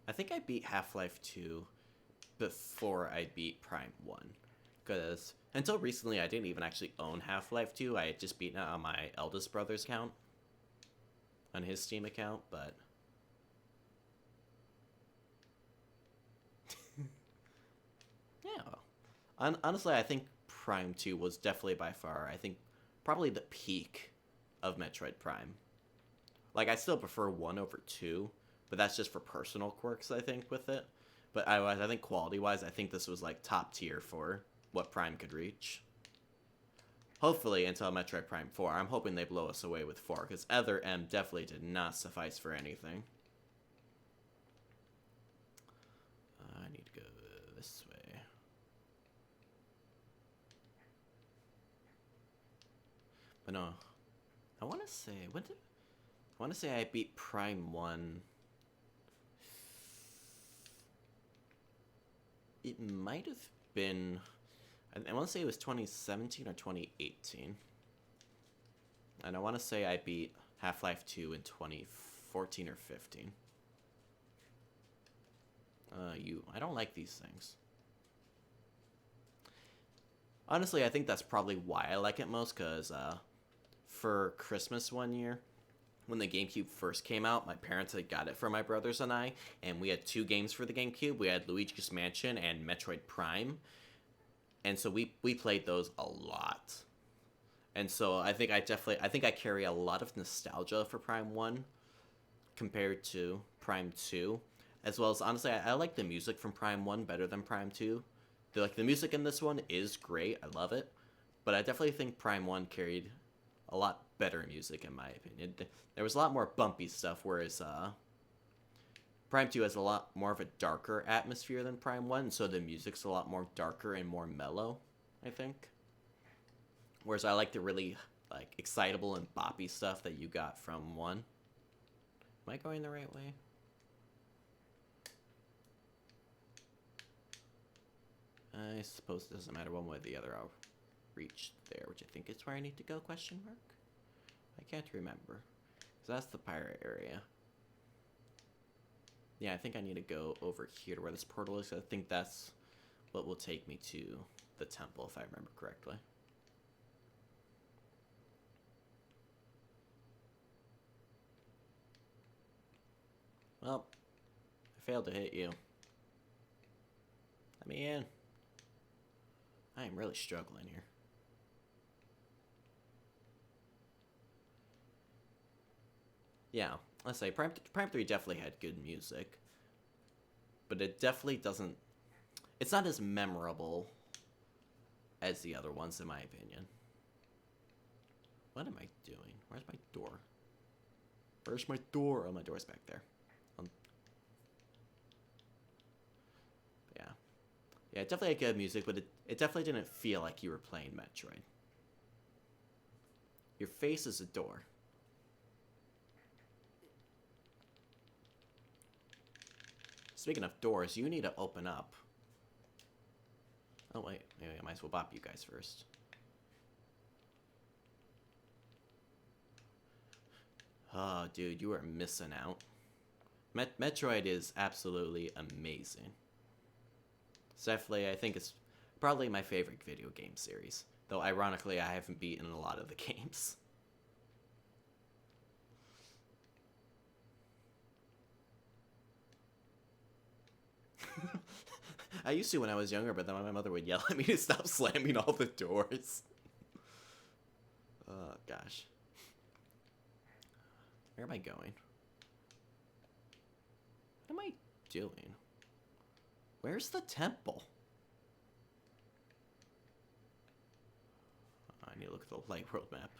I think I beat Half-Life 2 before I beat Prime 1. Because until recently, I didn't even actually own Half-Life 2. I had just beaten it on my eldest brother's account. On his Steam account, but... yeah. Honestly, I think Prime 2 was definitely by far, I think, probably the peak of Metroid Prime. Like, I still prefer 1 over 2, but that's just for personal quirks, I think, with it. But I think quality-wise, I think this was, like, top tier for what Prime could reach. Hopefully, until Metroid Prime 4. I'm hoping they blow us away with 4, because Other M definitely did not suffice for anything. I need to go this way. But no, I want to say, I want to say I beat Prime 1. It might have been... I want to say it was 2017 or 2018. And I want to say I beat Half-Life 2 in 2014 or 15. I don't like these things. Honestly, I think that's probably why I like it most, because for Christmas one year, when the GameCube first came out, my parents had got it for my brothers and I, and we had 2 games for the GameCube. We had Luigi's Mansion and Metroid Prime. And so we played those a lot. And so I think I carry a lot of nostalgia for Prime 1 compared to Prime 2. As well as, honestly, I like the music from Prime 1 better than Prime 2. The music in this one is great. I love it. But I definitely think Prime 1 carried a lot better music, in my opinion. There was a lot more bumpy stuff, whereas Prime 2 has a lot more of a darker atmosphere than Prime 1, so the music's a lot more darker and more mellow, I think. Whereas I like the really excitable and boppy stuff that you got from 1. Am I going the right way? I suppose it doesn't matter one way or the other. I'll reach there, which I think is where I need to go, question mark? I can't remember. So that's the pirate area. Yeah, I think I need to go over here to where this portal is. I think that's what will take me to the temple, if I remember correctly. Well, I failed to hit you. Let me in. I am really struggling here. Yeah, let's say Prime 3 definitely had good music. But it definitely doesn't... It's not as memorable as the other ones, in my opinion. What am I doing? Where's my door? Where's my door? Oh, my door's back there. Yeah. Yeah, it definitely had good music, but it definitely didn't feel like you were playing Metroid. Your face is a door. Speaking of doors, you need to open up. Oh, wait. Maybe I might as well bop you guys first. Oh, dude, you are missing out. Metroid is absolutely amazing. It's definitely, I think it's probably my favorite video game series. Though, ironically, I haven't beaten a lot of the games. I used to when I was younger, but then my mother would yell at me to stop slamming all the doors. Oh, gosh. Where am I going? What am I doing? Where's the temple? I need to look at the light world map.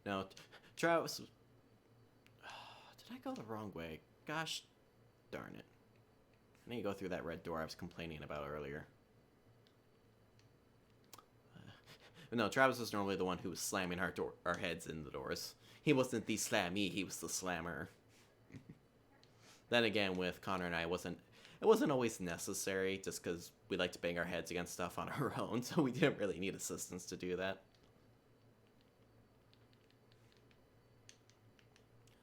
No, Travis. Did I go the wrong way? Gosh darn it. I need to go through that red door I was complaining about earlier. No, Travis was normally the one who was slamming our heads in the doors. He wasn't the slammee, he was the slammer. Then again, with Connor and I, it wasn't always necessary, just because we like to bang our heads against stuff on our own, so we didn't really need assistance to do that.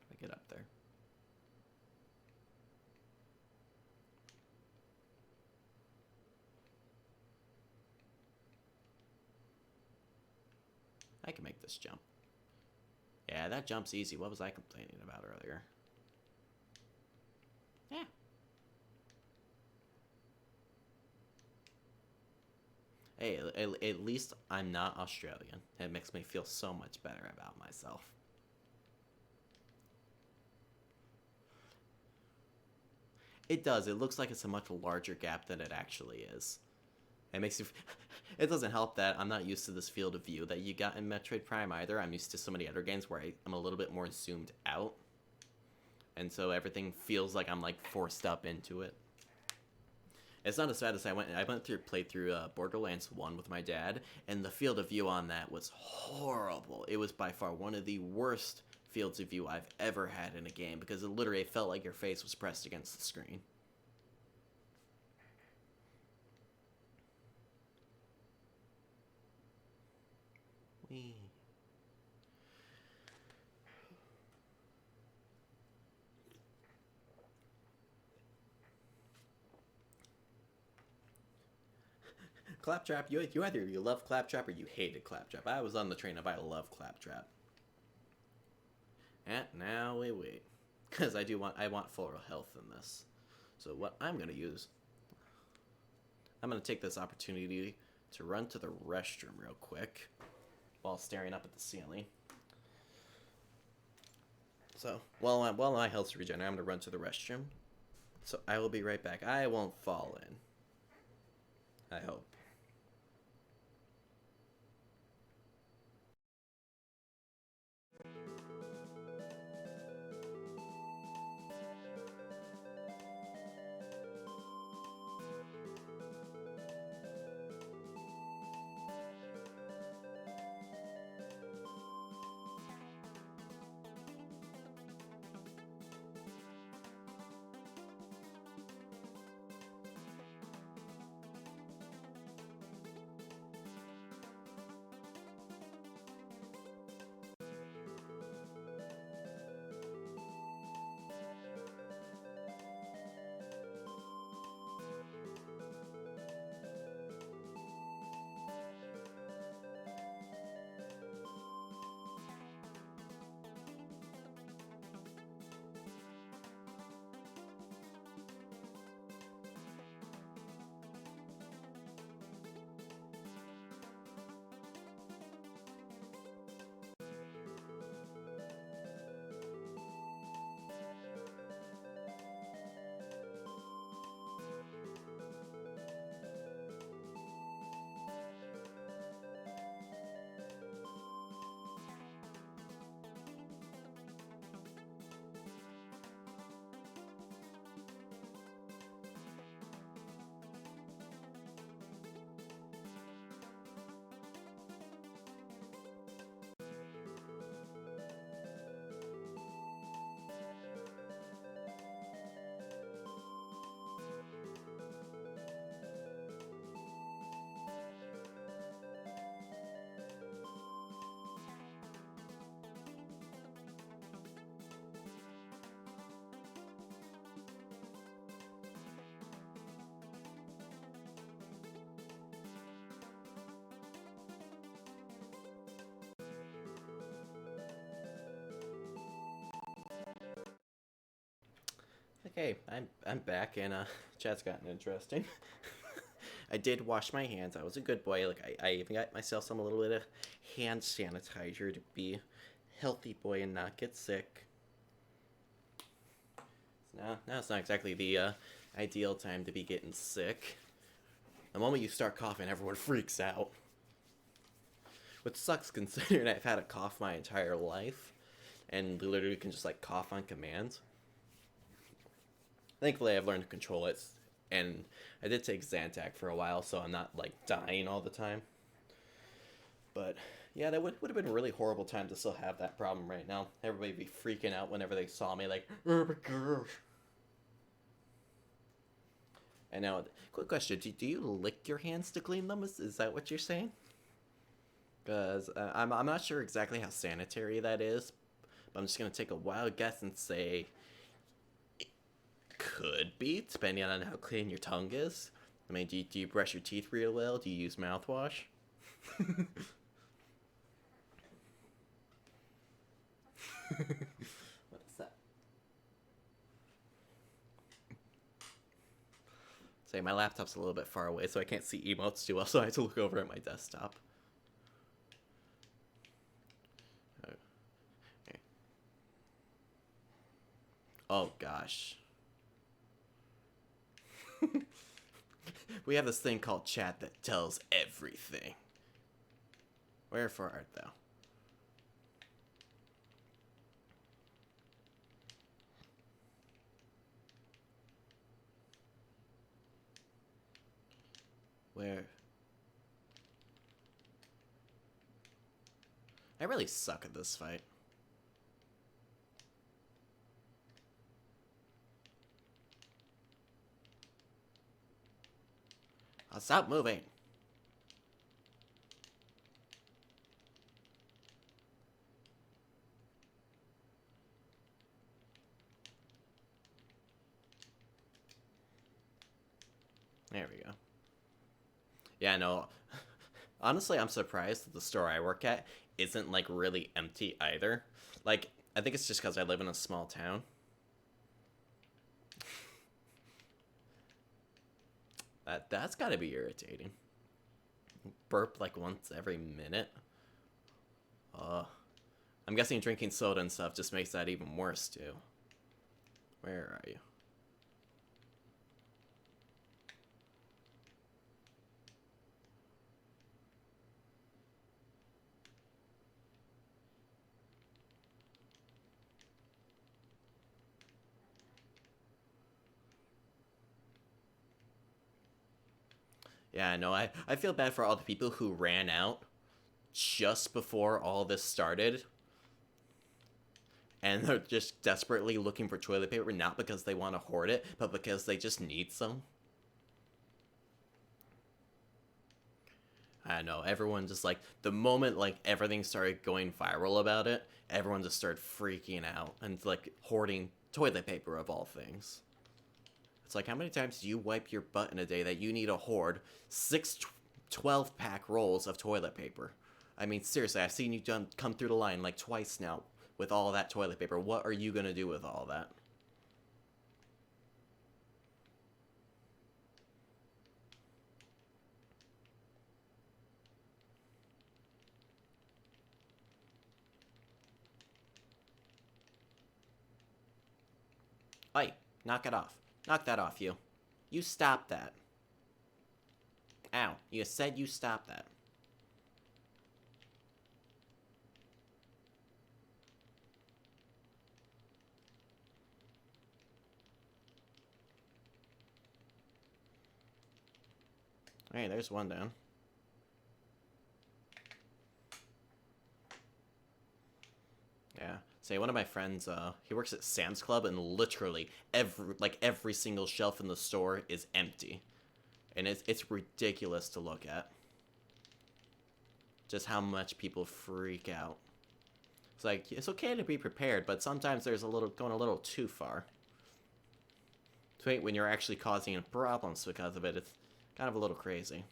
How do I get up there? I can make this jump. Yeah, that jump's easy. What was I complaining about earlier? Yeah. Hey, at least I'm not Australian. It makes me feel so much better about myself. It does. It looks like it's a much larger gap than it actually is. It makes you... It doesn't help that I'm not used to this field of view that you got in Metroid Prime either. I'm used to so many other games where I'm a little bit more zoomed out. And so everything feels like I'm, like, forced up into it. It's not as bad as I played through Borderlands 1 with my dad, and the field of view on that was horrible. It was by far one of the worst fields of view I've ever had in a game, because it literally felt like your face was pressed against the screen. Whee. Claptrap, you either you love Claptrap or you hated Claptrap. I was on the train of I love Claptrap. And now we wait. Because I want full health in this. So what I'm going to use... I'm going to take this opportunity to run to the restroom real quick while staring up at the ceiling. So, while my health's regenerating, I'm going to run to the restroom. So, I will be right back. I won't fall in. I hope. Hey, I'm back, and chat's gotten interesting. I did wash my hands. I was a good boy. Like I even got myself some a little bit of hand sanitizer to be a healthy boy and not get sick. So now it's not exactly the ideal time to be getting sick. The moment you start coughing, everyone freaks out. Which sucks considering I've had a cough my entire life, and literally can just like cough on command. Thankfully, I've learned to control it, and I did take Zantac for a while, so I'm not like dying all the time. But yeah, that would have been a really horrible time to still have that problem right now. Everybody would be freaking out whenever they saw me, like, oh my gosh. And now, quick question: do you lick your hands to clean them? Is that what you're saying? Because I'm not sure exactly how sanitary that is, but I'm just gonna take a wild guess and say could be, depending on how clean your tongue is. I mean, do you brush your teeth real well? Do you use mouthwash? What is that? Say, my laptop's a little bit far away, so I can't see emotes too well, so I have to look over at my desktop. Okay. Oh, gosh. We have this thing called chat that tells everything. Wherefore art thou? Where? I really suck at this fight. I'll stop moving. There we go. Yeah, no. Honestly, I'm surprised that the store I work at isn't like really empty either. Like, I think it's just because I live in a small town. That's got to be irritating. Burp like once every minute. I'm guessing drinking soda and stuff just makes that even worse too. Where are you? Yeah, I know. I feel bad for all the people who ran out just before all this started. And they're just desperately looking for toilet paper, not because they want to hoard it, but because they just need some. I know, everyone just like, the moment like everything started going viral about it, everyone just started freaking out and like hoarding toilet paper of all things. It's like, how many times do you wipe your butt in a day that you need to hoard 12-pack rolls of toilet paper? I mean, seriously, I've seen you come through the line like twice now with all that toilet paper. What are you gonna do with all that? Oi, knock it off. Knock that off, you. You stop that. Ow, you said you stop that. Hey, there's one down. Yeah. Say, one of my friends, he works at Sam's Club, and literally every single shelf in the store is empty. And it's ridiculous to look at. Just how much people freak out. It's like, it's okay to be prepared, but sometimes there's going a little too far. So when you're actually causing problems because of it, it's kind of a little crazy.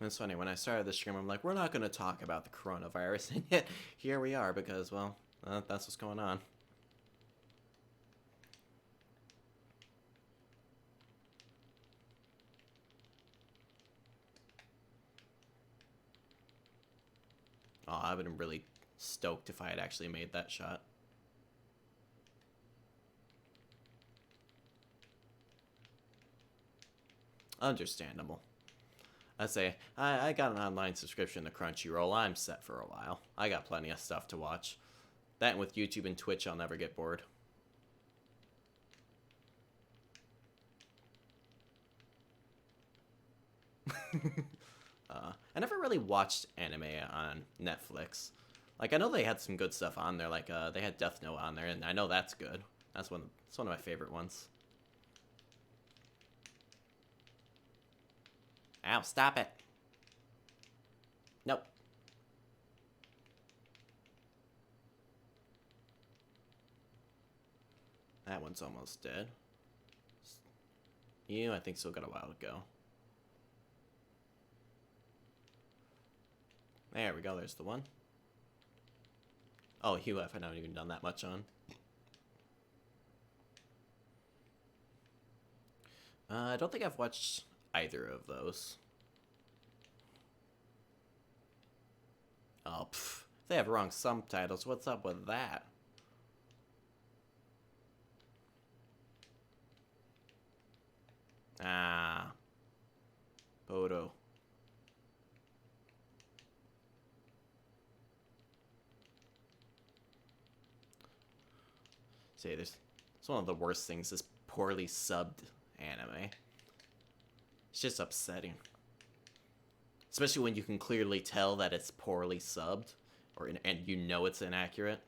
And it's funny, when I started the stream, I'm like, we're not going to talk about the coronavirus, and yet here we are because, well, that's what's going on. Oh, I would have been really stoked if I had actually made that shot. Understandable. I'd say, I got an online subscription to Crunchyroll. I'm set for a while. I got plenty of stuff to watch. That and with YouTube and Twitch, I'll never get bored. I never really watched anime on Netflix. Like, I know they had some good stuff on there. Like, they had Death Note on there, and I know that's good. It's one of my favorite ones. Ow, stop it. Nope. That one's almost dead. You, I think, still got a while to go. There we go, there's the one. Oh, Hugh F, I haven't even done that much on. I don't think I've watched either of those. Oh, pff. They have wrong subtitles. What's up with that? Ah. Bodo. See, it's one of the worst things, is poorly subbed anime. It's just upsetting. Especially when you can clearly tell that it's poorly subbed, and you know it's inaccurate.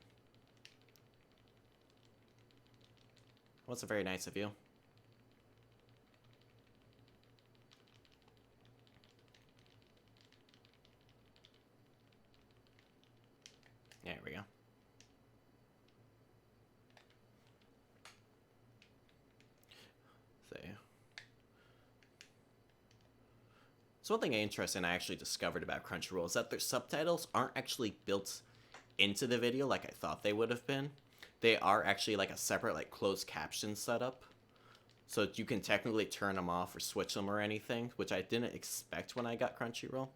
Well, that's very nice of you. There we go. So one thing interesting I actually discovered about Crunchyroll is that their subtitles aren't actually built into the video like I thought they would have been. They are actually like a separate, like, closed caption setup. So you can technically turn them off or switch them or anything, which I didn't expect when I got Crunchyroll.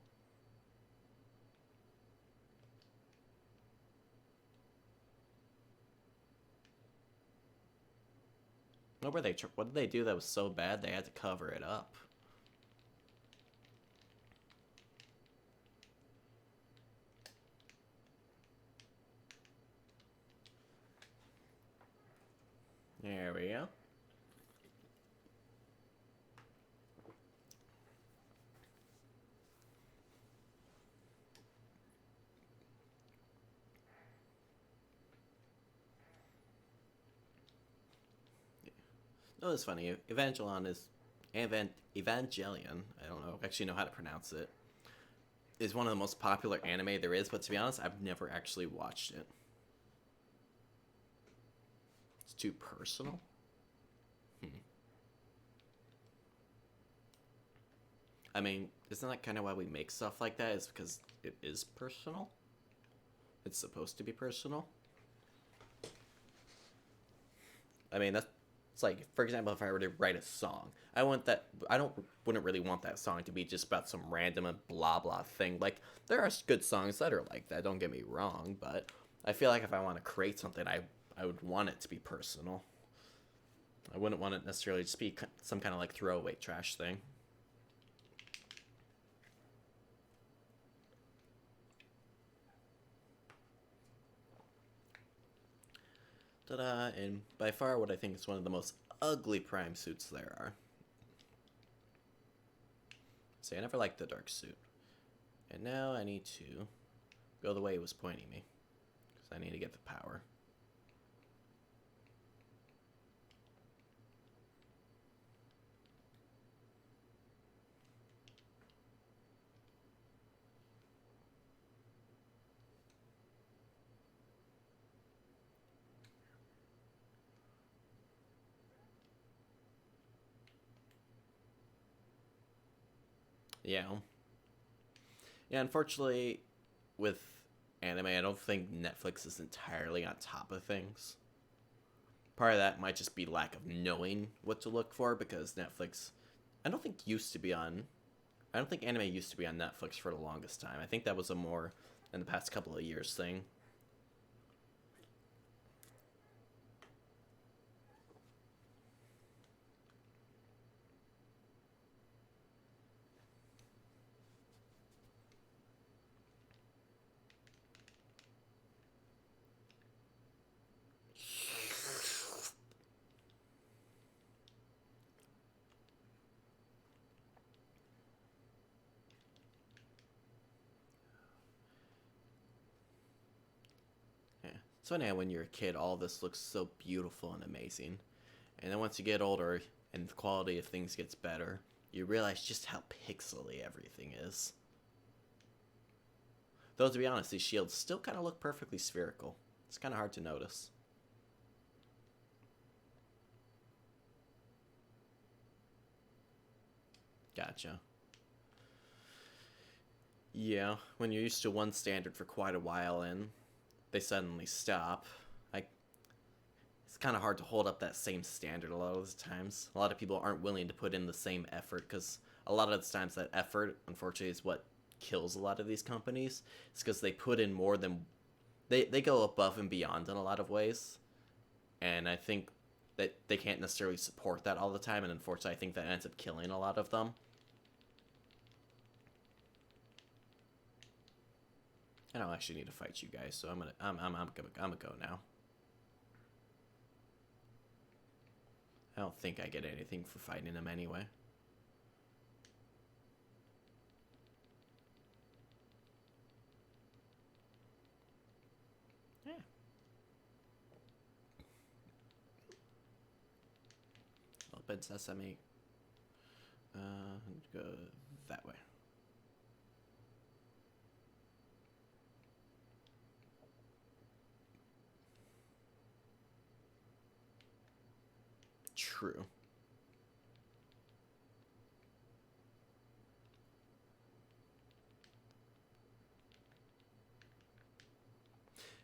What did they do that was so bad they had to cover it up? There we go. No, it's funny. Evangelion, I don't actually know how to pronounce it, is one of the most popular anime there is, but to be honest, I've never actually watched it. It's too personal? I mean, isn't that kind of why we make stuff like that? Is because it is personal? It's supposed to be personal? I mean, it's like, for example, if I were to write a song, I wouldn't really want that song to be just about some random and blah blah thing. Like, there are good songs that are like that, don't get me wrong, but I feel like if I want to create something, I would want it to be personal. I wouldn't want it necessarily just be some kind of like throwaway trash thing. Ta-da, and by far what I think is one of the most ugly Prime suits there are. See, I never liked the dark suit. And now I need to go the way it was pointing me, because I need to get the power. Yeah. Yeah, unfortunately, with anime, I don't think Netflix is entirely on top of things. Part of that might just be lack of knowing what to look for because Netflix, I don't think used to be on. I don't think anime used to be on Netflix for the longest time. I think that was a more in the past couple of years thing. Yeah. So anyhow, when you're a kid, all this looks so beautiful and amazing, and then once you get older and the quality of things gets better, you realize just how pixely everything is. Though to be honest, these shields still kind of look perfectly spherical. It's kind of hard to notice. Gotcha. Yeah, when you're used to one standard for quite a while and they suddenly stop, like it's kind of hard to hold up that same standard a lot of the times. A lot of people aren't willing to put in the same effort because a lot of the times that effort, unfortunately, is what kills a lot of these companies. It's because they put in more than they go above and beyond in a lot of ways, and I think that they can't necessarily support that all the time, and unfortunately, I think that ends up killing a lot of them. I don't actually need to fight you guys, so I'm gonna go now. I don't think I get anything for fighting them anyway. Yeah. Open sesame. Go that way. True.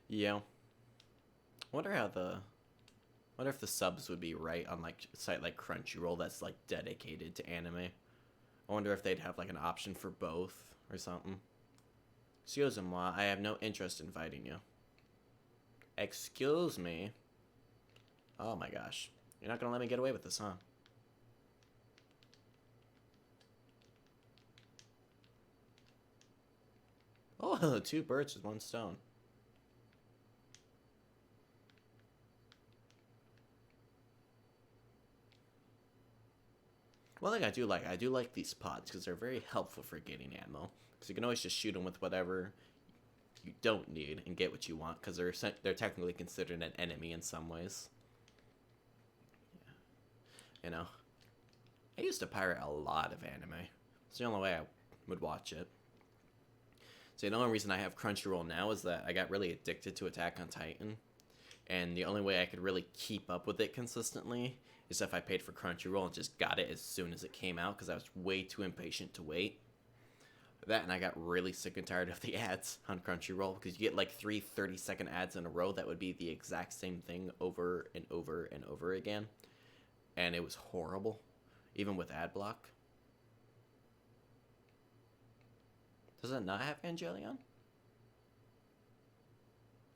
Yeah. Wonder how the wonder if the subs would be right on like a site like Crunchyroll that's like dedicated to anime. I wonder if they'd have like an option for both or something. Excuse-moi, I have no interest in fighting you. Excuse me. Oh my gosh. You're not gonna let me get away with this, huh? Oh, two birds with one stone. One thing I do like these pods because they're very helpful for getting ammo. Because you can always just shoot them with whatever you don't need and get what you want. Because they're technically considered an enemy in some ways. You know, I used to pirate a lot of anime. It's the only way I would watch it. So the only reason I have Crunchyroll now is that I got really addicted to Attack on Titan, and the only way I could really keep up with it consistently is if I paid for Crunchyroll and just got it as soon as it came out because I was way too impatient to wait. That and I got really sick and tired of the ads on Crunchyroll because you get like 3 30-second ads in a row that would be the exact same thing over and over and over again, and it was horrible, even with ad block. Does it not have Evangelion?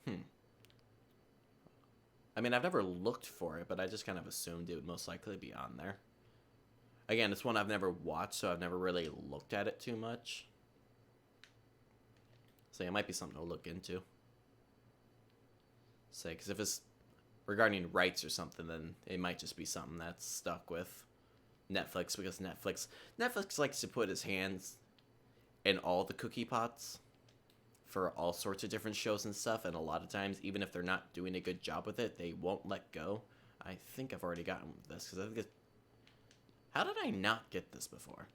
Hmm. I mean, I've never looked for it, but I just kind of assumed it would most likely be on there. Again, it's one I've never watched, so I've never really looked at it too much. So yeah, it might be something to look into. Say, because if it's regarding rights or something, then it might just be something that's stuck with Netflix because Netflix likes to put his hands in all the cookie pots for all sorts of different shows and stuff, and a lot of times, even if they're not doing a good job with it, they won't let go. I think I've already gotten this because I think it's... How did I not get this before?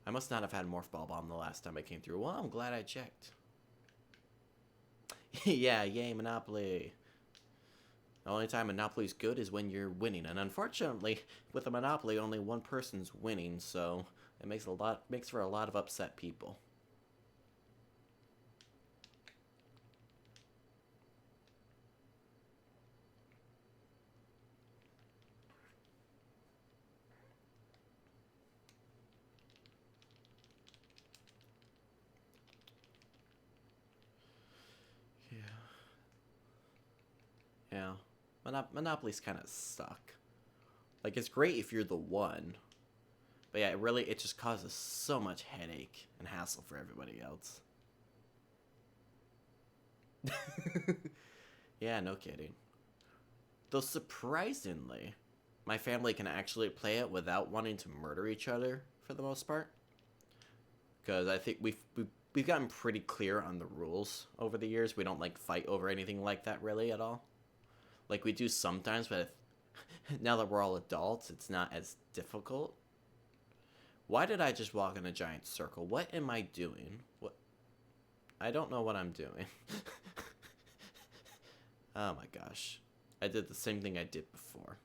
I must not have had Morph Ball Bomb the last time I came through. Well, I'm glad I checked. Yeah, yay, Monopoly. The only time Monopoly's good is when you're winning, and unfortunately, with a Monopoly, only one person's winning, so it makes for a lot of upset people. Yeah. Yeah. Monopoly's kind of suck. Like, it's great if you're the one, but yeah, it just causes so much headache and hassle for everybody else. Yeah, no kidding. Though surprisingly, my family can actually play it without wanting to murder each other for the most part. Because I think we've gotten pretty clear on the rules over the years. We don't like fight over anything like that really at all. Like we do sometimes, but now that we're all adults, it's not as difficult. Why did I just walk in a giant circle? What am I doing? What? I don't know what I'm doing. Oh my gosh. I did the same thing I did before.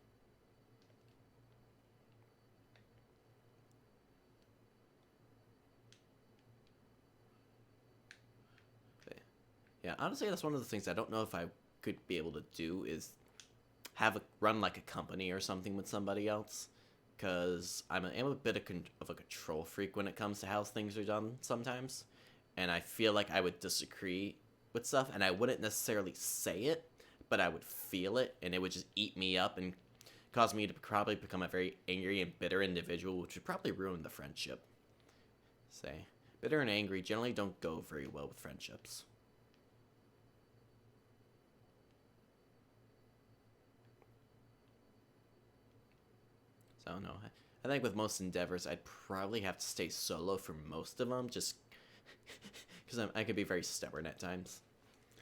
Yeah, honestly, that's one of the things I don't know if I could be able to do is run like a company or something with somebody else. Because I'm a bit of a control freak when it comes to how things are done sometimes. And I feel like I would disagree with stuff, and I wouldn't necessarily say it, but I would feel it, and it would just eat me up and cause me to probably become a very angry and bitter individual, which would probably ruin the friendship. Say, bitter and angry generally don't go very well with friendships. So no, I think with most endeavors, I'd probably have to stay solo for most of them, just because I could be very stubborn at times.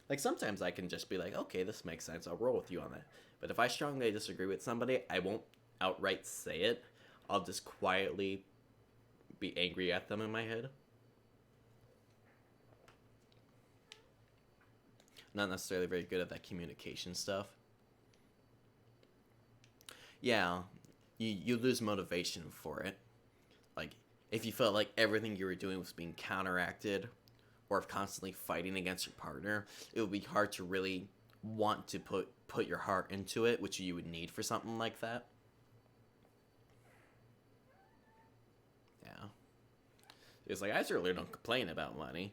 Like sometimes I can just be like, okay, this makes sense. I'll roll with you on that. But if I strongly disagree with somebody, I won't outright say it. I'll just quietly be angry at them in my head. Not necessarily very good at that communication stuff. Yeah, you lose motivation for it. Like if you felt like everything you were doing was being counteracted, or if constantly fighting against your partner, it would be hard to really want to put your heart into it, which you would need for something like that. Yeah, it's like I certainly don't complain about money,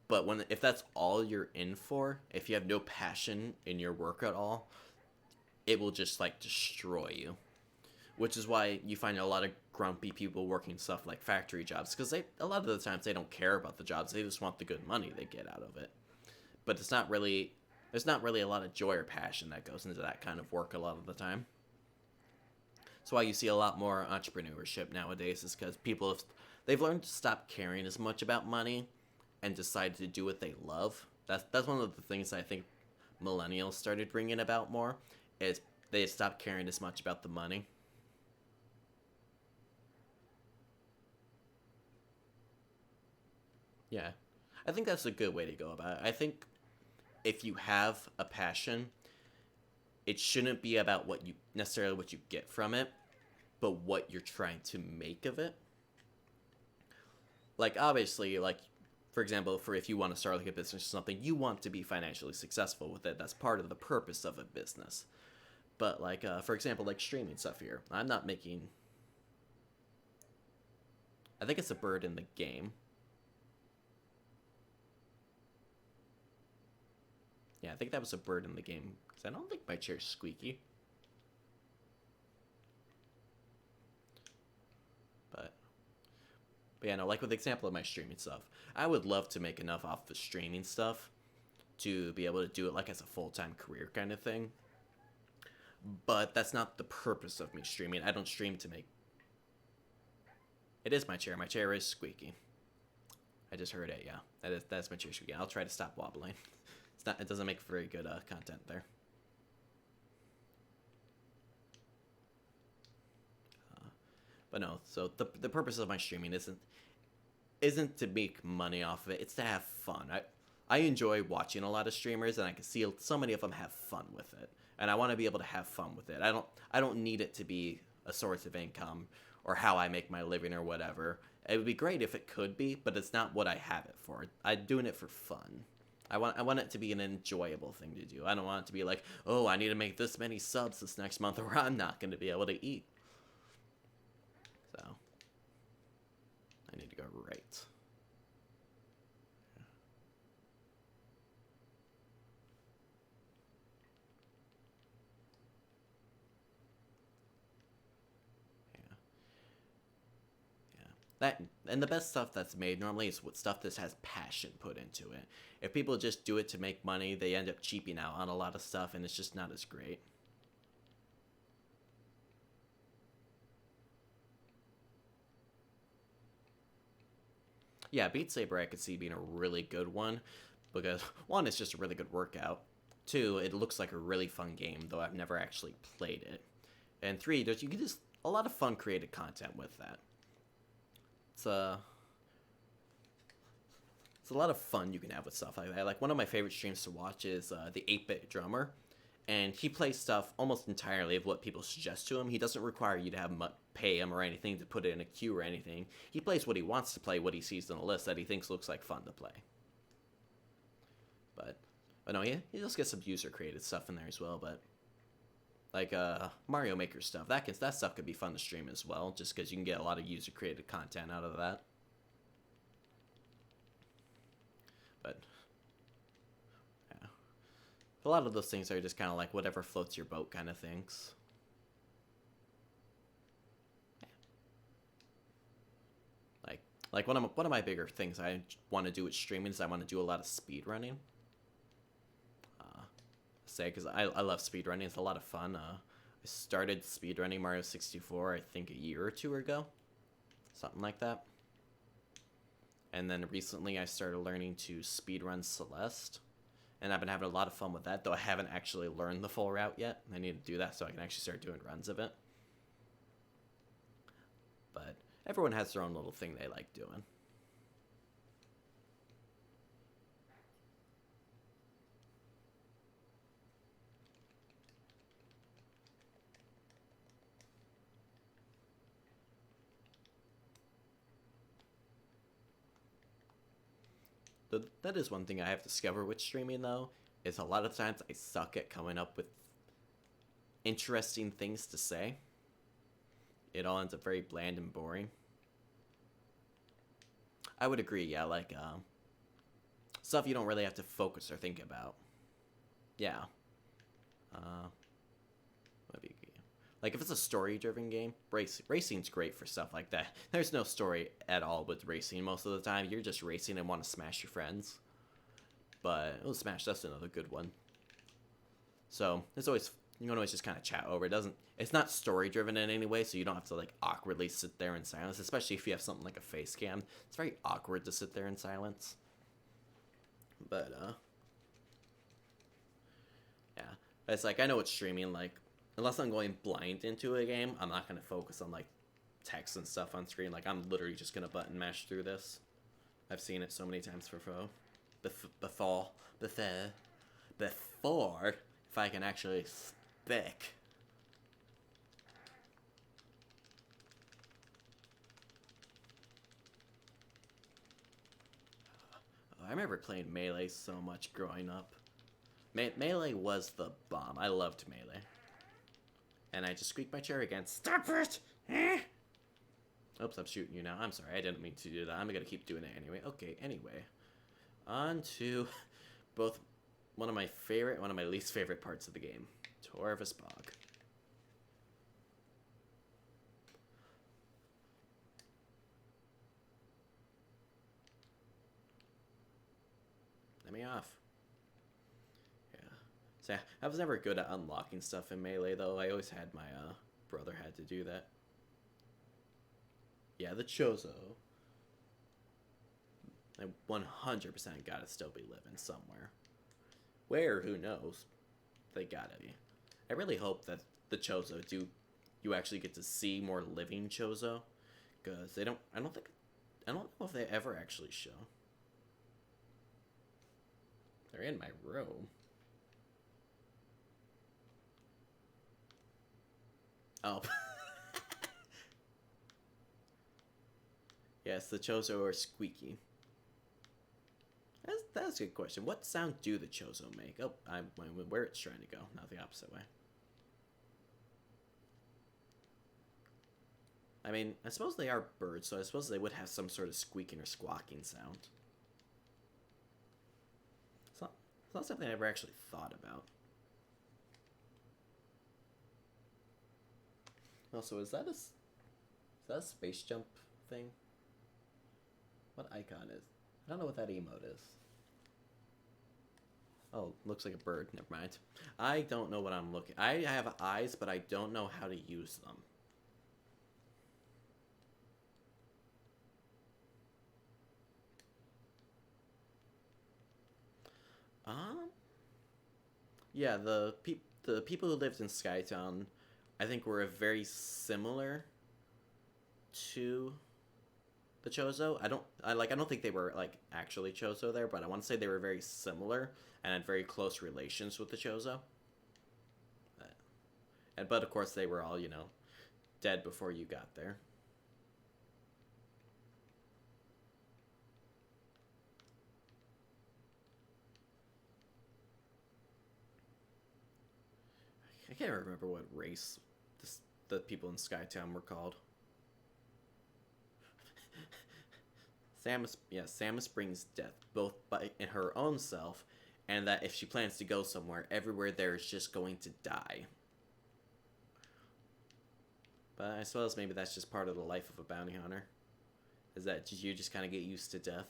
but when if that's all you're in for, if you have no passion in your work at all, it will just like destroy you. Which is why you find a lot of grumpy people working stuff like factory jobs, because they a lot of the times they don't care about the jobs, they just want the good money they get out of it. But there's not really a lot of joy or passion that goes into that kind of work a lot of the time. That's why you see a lot more entrepreneurship nowadays, is because they've learned to stop caring as much about money and decide to do what they love. That's one of the things I think millennials started bringing about more, is they stopped caring as much about the money. Yeah, I think that's a good way to go about it. I think if you have a passion, it shouldn't be about what you get from it, but what you're trying to make of it. Like obviously, like for example, for if you want to start like a business or something, you want to be financially successful with it. That's part of the purpose of a business. But like for example, like streaming stuff here, I'm not making. I think it's a bird in the game. Yeah, I think that was a bird in the game because I don't think my chair's squeaky. But But yeah, no, like with the example of my streaming stuff, I would love to make enough off the streaming stuff to be able to do it like as a full time career kind of thing. But that's not the purpose of me streaming. I don't stream to make. It is my chair. My chair is squeaky. I just heard it. Yeah, that's my chair squeaky. I'll try to stop wobbling. It's not. It doesn't make very good content there. But no. So the purpose of my streaming isn't to make money off of it. It's to have fun. I enjoy watching a lot of streamers, and I can see so many of them have fun with it, and I want to be able to have fun with it. I don't need it to be a source of income or how I make my living or whatever. It would be great if it could be, but it's not what I have it for. I'm doing it for fun. I want it to be an enjoyable thing to do. I don't want it to be like, oh, I need to make this many subs this next month, or I'm not going to be able to eat. So I need to go right. That and the best stuff that's made normally is what stuff that has passion put into it. If people just do it to make money, they end up cheaping out on a lot of stuff, and it's just not as great. Yeah, Beat Saber I could see being a really good one, because one, it's just a really good workout. Two, it looks like a really fun game, though I've never actually played it. And three, you can just a lot of fun created content with that. It's it's a lot of fun you can have with stuff like that. Like one of my favorite streams to watch is the 8-Bit Drummer, and he plays stuff almost entirely of what people suggest to him. He doesn't require you to have pay him or anything to put it in a queue or anything. He plays what he wants to play, what he sees on the list that he thinks looks like fun to play. But no, he does get some user created stuff in there as well. But like Mario Maker stuff, that stuff could be fun to stream as well, just because you can get a lot of user created content out of that. But yeah, a lot of those things are just kind of like whatever floats your boat kind of things. Like one of my bigger things I want to do with streaming is I want to do a lot of speed running. Say because I love speed running. It's a lot of fun. I started speedrunning Mario 64 I think a year or two ago, something like that. And then recently I started learning to speedrun Celeste, and I've been having a lot of fun with that, though I haven't actually learned the full route yet. I need to do that so I can actually start doing runs of it. But everyone has their own little thing they like doing. That is one thing I have discovered with streaming, though, is a lot of times I suck at coming up with interesting things to say. It all ends up very bland and boring. I would agree, yeah, like, stuff you don't really have to focus or think about. Yeah. Like, if it's a story-driven game, racing's great for stuff like that. There's no story at all with racing most of the time. You're just racing and want to smash your friends. But, oh, Smash, that's another good one. So, it's always, you can always just kind of chat over. It's not story-driven in any way, so you don't have to, like, awkwardly sit there in silence, especially if you have something like a face cam. It's very awkward to sit there in silence. But, yeah. It's like, I know it's streaming, like, unless I'm going blind into a game, I'm not going to focus on, like, text and stuff on screen. Like, I'm literally just going to button mash through this. I've seen it so many times before, if I can actually speak. Oh, I remember playing Melee so much growing up. Melee was the bomb. I loved Melee. And I just squeaked my chair again. Stop it! Oops, I'm shooting you now. I'm sorry, I didn't mean to do that. I'm gonna keep doing it anyway. Okay, anyway. On to both one of my favorite and one of my least favorite parts of the game. Torvus Bog. Let me off. So I was never good at unlocking stuff in Melee, though. I always had my brother had to do that. Yeah, the Chozo. I 100% gotta still be living somewhere. Where? Who knows? They gotta be. I really hope that the Chozo you actually get to see more living Chozo, because I don't know if they ever actually show. They're in my room. Oh. Yes, the Chozo are squeaky. That's a good question. What sound do the Chozo make? Oh, I'm where it's trying to go, not the opposite way. I mean, I suppose they are birds, so I suppose they would have some sort of squeaking or squawking sound. It's not something I ever actually thought about. Also, is that a space jump thing? What icon is? I don't know what that emote is. Oh, looks like a bird. Never mind. I don't know what I'm looking. I have eyes, but I don't know how to use them. Um, yeah, the people who lived in Skytown, I think were very similar to the Chozo. I don't think they were like actually Chozo there, but I want to say they were very similar and had very close relations with the Chozo. But of course they were all, dead before you got there. I can't remember what race the people in Skytown were called. Samus brings death, both in her own self, and that if she plans to go somewhere, everywhere there is just going to die. But I suppose maybe that's just part of the life of a bounty hunter. Is that you just kind of get used to death.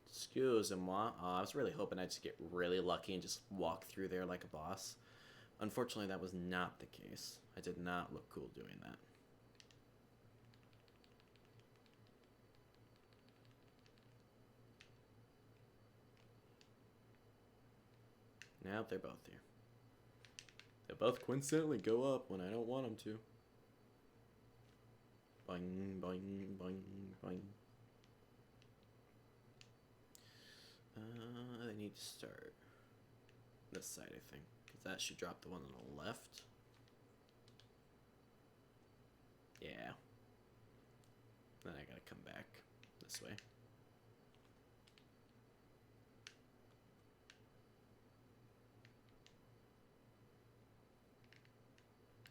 Excuse-moi. I was really hoping I'd just get really lucky and just walk through there like a boss. Unfortunately, that was not the case. I did not look cool doing that. Now they're both here. They both coincidentally go up when I don't want them to. Boing, boing, boing, boing. They need to start this side, I think. Because that should drop the one on the left. Yeah. Then I gotta come back this way.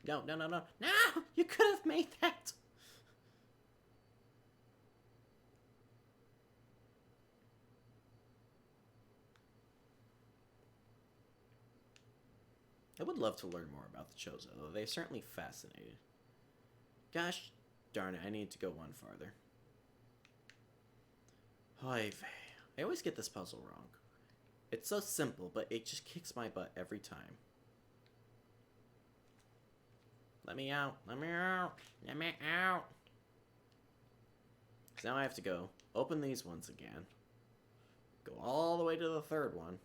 No, no, no, no. No! You could have made that! I would love to learn more about the Chozo, though. They're certainly fascinating. Gosh darn it, I need to go one farther. Oy vey. I always get this puzzle wrong. It's so simple, but it just kicks my butt every time. Let me out. Let me out. Let me out. Because now I have to go open these ones again. Go all the way to the third one.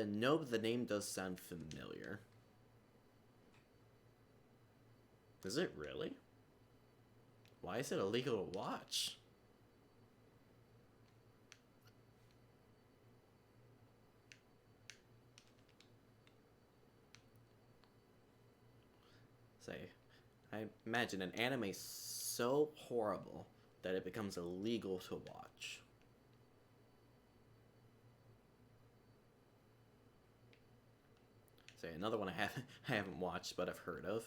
No, but the name does sound familiar. Is it really? Why is it illegal to watch? Say, I imagine an anime so horrible that it becomes illegal to watch. Say, another one I haven't watched, but I've heard of.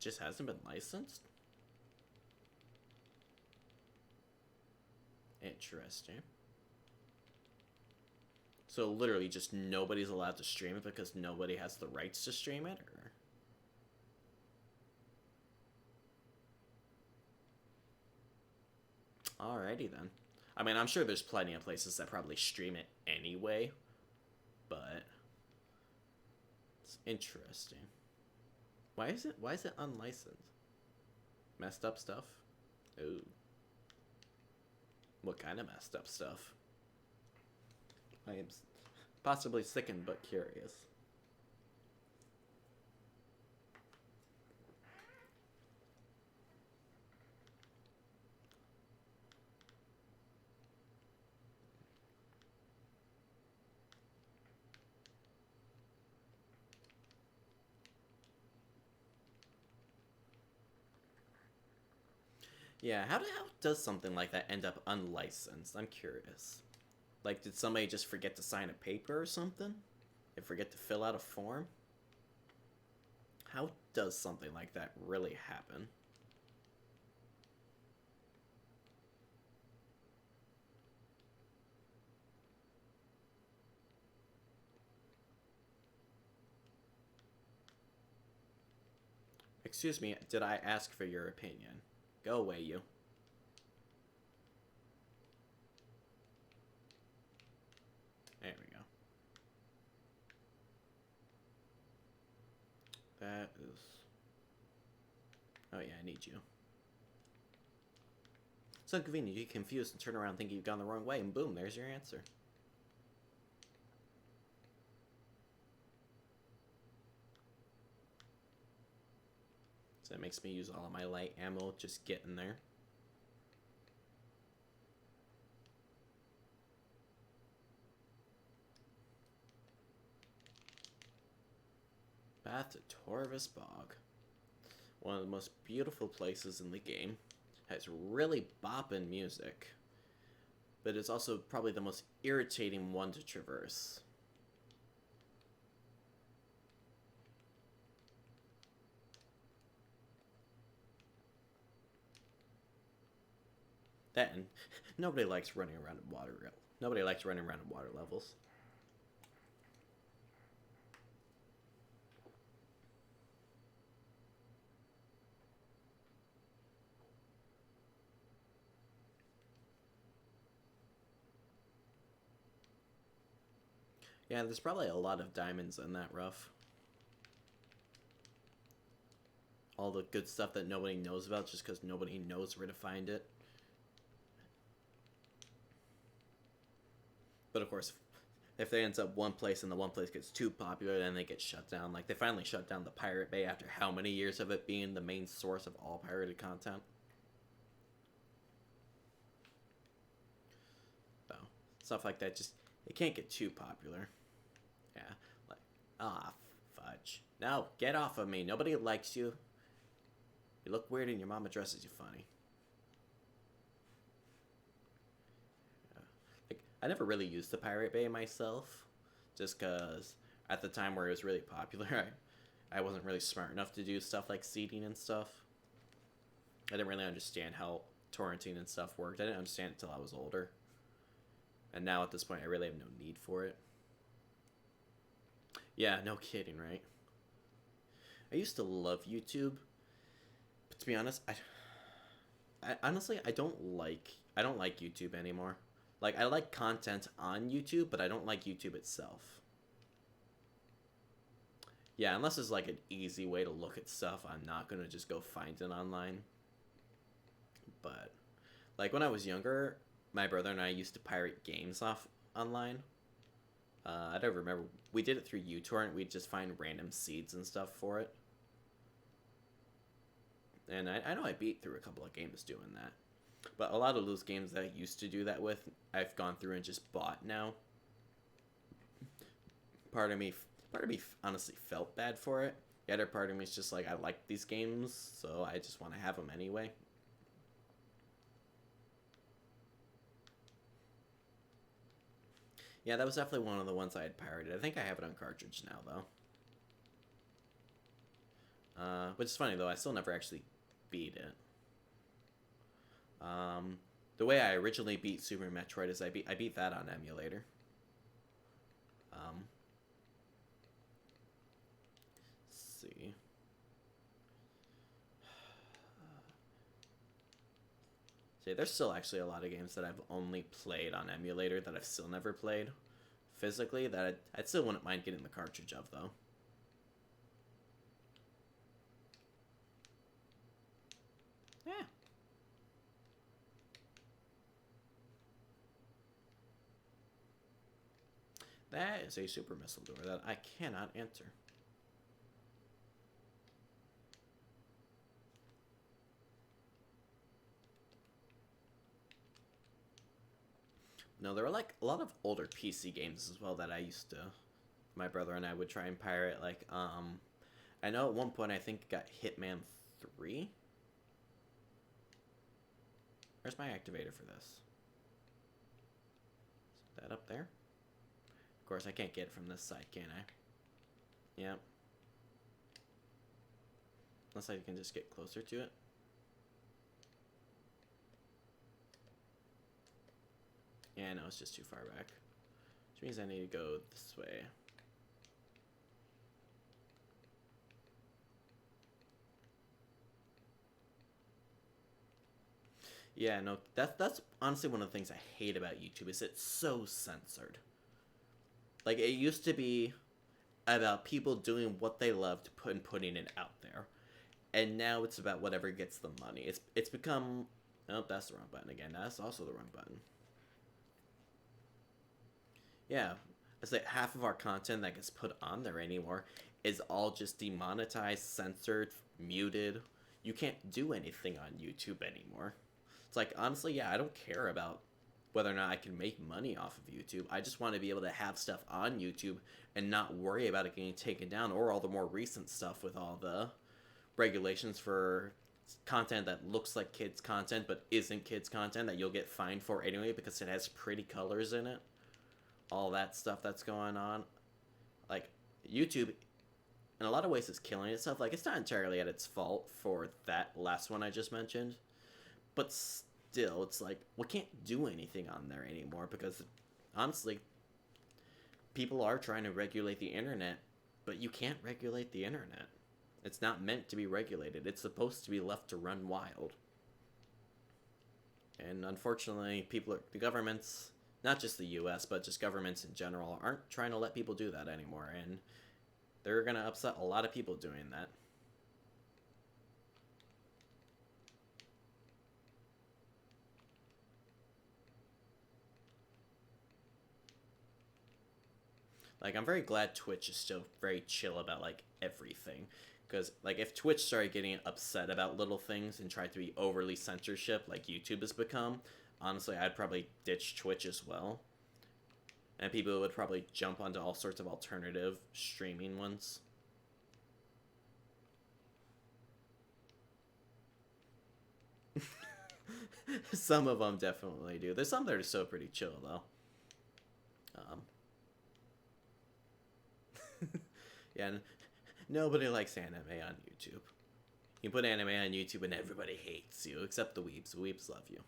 Just hasn't been licensed? Interesting. So literally just nobody's allowed to stream it because nobody has the rights to stream it? Or... Alrighty then. I mean, I'm sure there's plenty of places that probably stream it anyway, but it's interesting. Why is it unlicensed? Messed up stuff? Ooh. What kind of messed up stuff? I am possibly sickened but curious. Yeah, how does something like that end up unlicensed? I'm curious. Like, did somebody just forget to sign a paper or something? They forget to fill out a form? How does something like that really happen? Excuse me, did I ask for your opinion? Go away, you. There we go. That is... Oh yeah, I need you. So inconvenient, you get confused and turn around thinking you've gone the wrong way, and boom, there's your answer. So that makes me use all of my light ammo just getting there. Path to Torvis Bog. One of the most beautiful places in the game. Has really boppin' music. But it's also probably the most irritating one to traverse. That and nobody likes running around in water. Nobody likes running around in water levels. Yeah, there's probably a lot of diamonds in that rough. All the good stuff that nobody knows about just because nobody knows where to find it. But of course, if they ends up one place and the one place gets too popular, then they get shut down. Like, they finally shut down the Pirate Bay after how many years of it being the main source of all pirated content? So, stuff like that just, it can't get too popular. Yeah, like, fudge. No, get off of me. Nobody likes you. You look weird and your mama dresses you funny. Yeah. Like, I never really used the Pirate Bay myself, just because at the time where it was really popular, I wasn't really smart enough to do stuff like seeding and stuff. I didn't really understand how torrenting and stuff worked. I didn't understand it until I was older. And now at this point, I really have no need for it. Yeah, no kidding, right? I used to love YouTube, but to be honest, I honestly I don't like YouTube anymore. Like, I like content on YouTube, but I don't like YouTube itself. Yeah, unless it's like an easy way to look at stuff, I'm not gonna just go find it online. But like when I was younger, my brother and I used to pirate games off online. I don't remember. We did it through uTorrent. We'd just find random seeds and stuff for it. And I know I beat through a couple of games doing that. But a lot of those games that I used to do that with, I've gone through and just bought now. Part of me honestly felt bad for it. The other part of me is just like, I like these games, so I just want to have them anyway. Yeah, that was definitely one of the ones I had pirated. I think I have it on cartridge now, though. Which is funny, though. I still never actually beat it. The way I originally beat Super Metroid is I beat that on emulator. Let's see. See, there's still actually a lot of games that I've only played on emulator that I've still never played physically that I still wouldn't mind getting the cartridge of, though. Yeah. That is a super missile door that I cannot enter. No, there were like a lot of older PC games as well that I used to. My brother and I would try and pirate. Like, I know at one point I think it got Hitman 3. Where's my activator for this? Is that up there? Of course, I can't get it from this side, can I? Yep. Unless I can just get closer to it. Yeah, no, it's just too far back. Which means I need to go this way. Yeah, no, that's honestly one of the things I hate about YouTube is it's so censored. Like, it used to be about people doing what they loved and putting it out there. And now it's about whatever gets the money. It's become... Oh, that's the wrong button again. That's also the wrong button. Yeah, it's like half of our content that gets put on there anymore is all just demonetized, censored, muted. You can't do anything on YouTube anymore. It's like, honestly, yeah, I don't care about whether or not I can make money off of YouTube. I just want to be able to have stuff on YouTube and not worry about it getting taken down, or all the more recent stuff with all the regulations for content that looks like kids content but isn't kids content that you'll get fined for anyway because it has pretty colors in it. All that stuff that's going on. Like, YouTube, in a lot of ways, is killing itself. Like, it's not entirely at its fault for that last one I just mentioned. But still, it's like, we can't do anything on there anymore because, honestly, people are trying to regulate the internet, but you can't regulate the internet. It's not meant to be regulated. It's supposed to be left to run wild. And unfortunately, the governments, not just the US, but just governments in general, aren't trying to let people do that anymore. And they're going to upset a lot of people doing that. Like, I'm very glad Twitch is still very chill about, like, everything. Because, like, if Twitch started getting upset about little things and tried to be overly censorship like YouTube has become, honestly, I'd probably ditch Twitch as well. And people would probably jump onto all sorts of alternative streaming ones. Some of them definitely do. There's some that are so pretty chill, though. Yeah, nobody likes anime on YouTube. You put anime on YouTube and everybody hates you, except the weebs. The weebs love you.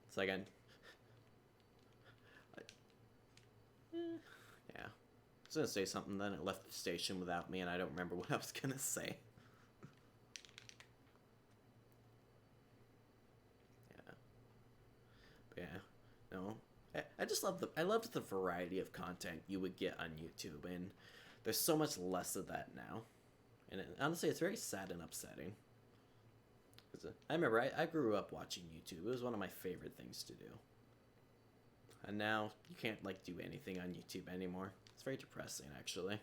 It's like yeah. I was gonna say something, then it left the station without me, and I don't remember what I was gonna say. Yeah. But yeah. No. I just loved the variety of content you would get on YouTube, and there's so much less of that now. And honestly, it's very sad and upsetting. I remember I grew up watching YouTube. It was one of my favorite things to do. And now you can't like do anything on YouTube anymore. It's very depressing, actually.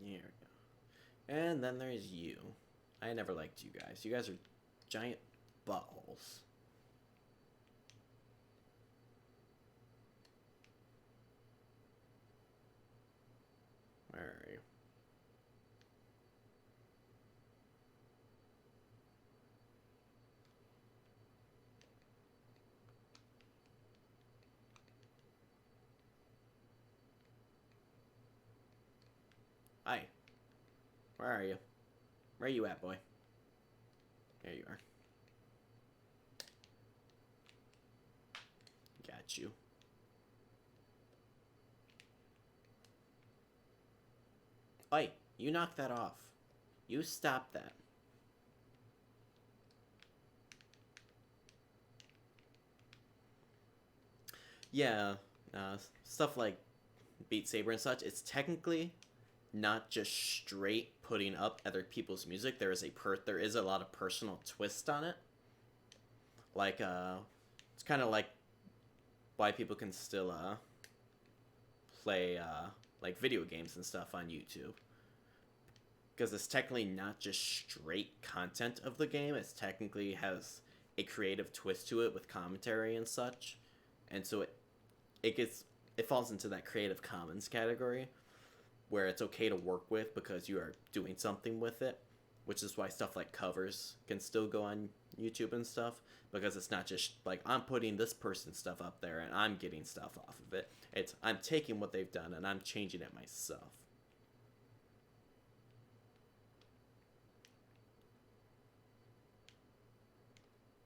Here we go. And then there's you. I never liked you guys. You guys are giant buttholes. Where are you? Hi. Where are you? Where are you at, boy? There you are. Got you. Oi, you knock that off. You stop that. Yeah, stuff like Beat Saber and such, it's technically not just straight putting up other people's music. There is a lot of personal twist on it. Like it's kind of like why people can still play like video games and stuff on YouTube. Because it's technically not just straight content of the game, it's technically has a creative twist to it with commentary and such. And so it falls into that Creative Commons category where it's okay to work with because you are doing something with it, which is why stuff like covers can still go on YouTube and stuff, because it's not just like I'm putting this person's stuff up there and I'm getting stuff off of it. It's I'm taking what they've done and I'm changing it myself.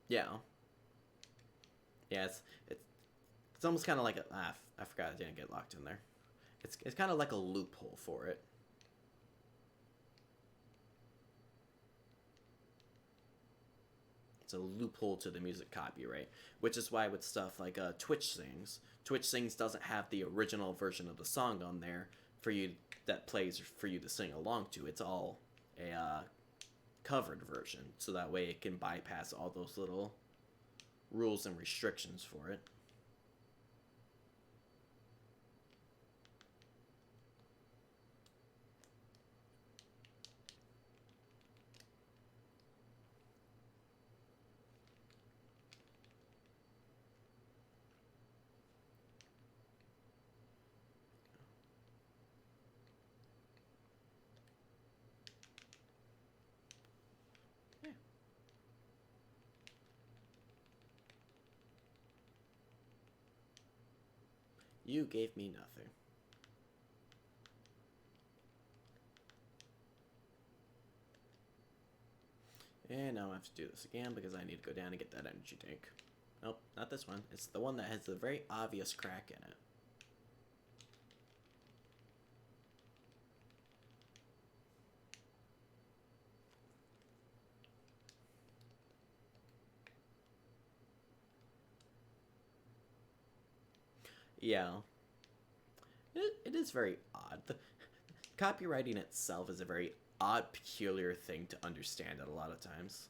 Yeah. Yeah, it's almost kind of like I forgot I didn't get locked in there. It's kind of like a loophole for it. It's a loophole to the music copyright, which is why with stuff like Twitch Sings doesn't have the original version of the song on there for you that plays for you to sing along to. It's all a covered version, so that way it can bypass all those little rules and restrictions for it. Yeah. You gave me nothing. And now I have to do this again because I need to go down and get that energy tank. Nope, not this one. It's the one that has the very obvious crack in it. Yeah. It is very odd. Copywriting itself is a very odd, peculiar thing to understand at a lot of times.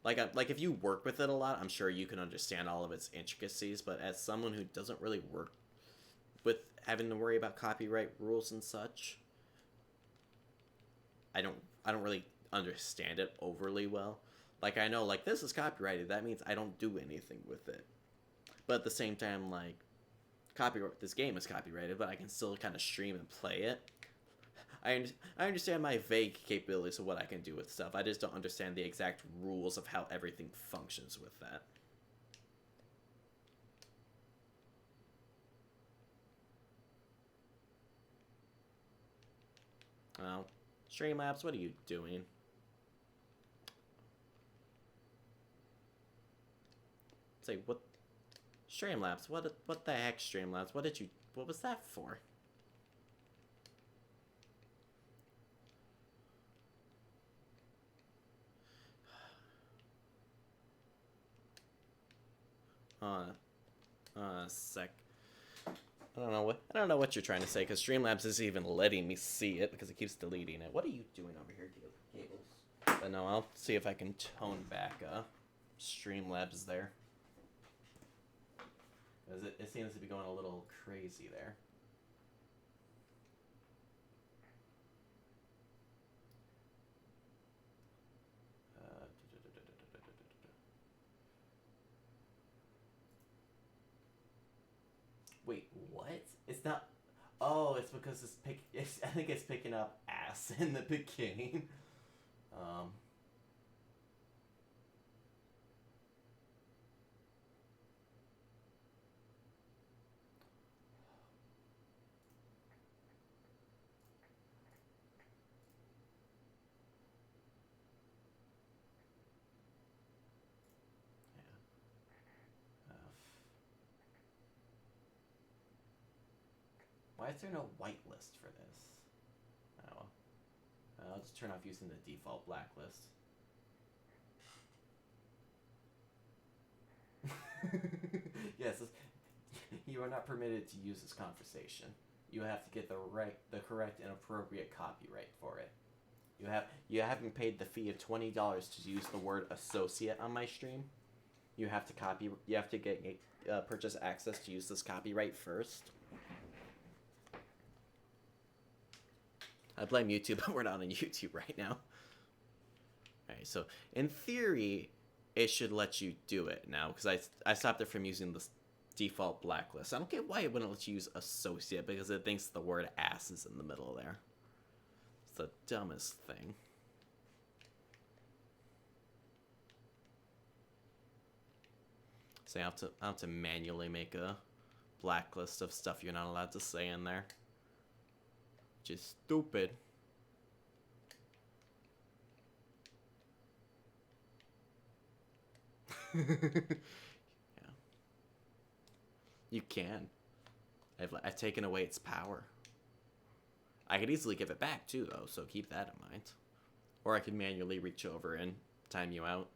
Like if you work with it a lot, I'm sure you can understand all of its intricacies. But as someone who doesn't really work with having to worry about copyright rules and such, I don't really understand it overly well. Like I know like this is copyrighted, that means I don't do anything with it. But at the same time, like copyright this game is copyrighted, but I can still kind of stream and play it. I understand my vague capabilities of what I can do with stuff. I just don't understand the exact rules of how everything functions with that. Oh, Streamlabs, what are you doing? Say what? Streamlabs, what the heck, Streamlabs? What was that for? Sec. I don't know what you're trying to say because Streamlabs isn't even letting me see it because it keeps deleting it. What are you doing over here, Cables? But no, I'll see if I can tone back Streamlabs there. Because it seems to be going a little crazy there. Wait, what? It's not. Oh, it's because I think it's picking up ass in the beginning. Um. Why is there no whitelist for this? Oh, I'll just turn off using the default blacklist. Yes, you are not permitted to use this conversation. You have to get the correct and appropriate copyright for it. You haven't paid the fee of $20 to use the word associate on my stream. You have to get purchase access to use this copyright first. I blame YouTube, but we're not on YouTube right now. Alright, so in theory, it should let you do it now, because I stopped it from using the default blacklist. I don't get why it wouldn't let you use associate, because it thinks the word ass is in the middle there. It's the dumbest thing. So I have to manually make a blacklist of stuff you're not allowed to say in there. Which is stupid. Yeah. You can. I've taken away its power. I could easily give it back too, though, so keep that in mind. Or I could manually reach over and time you out.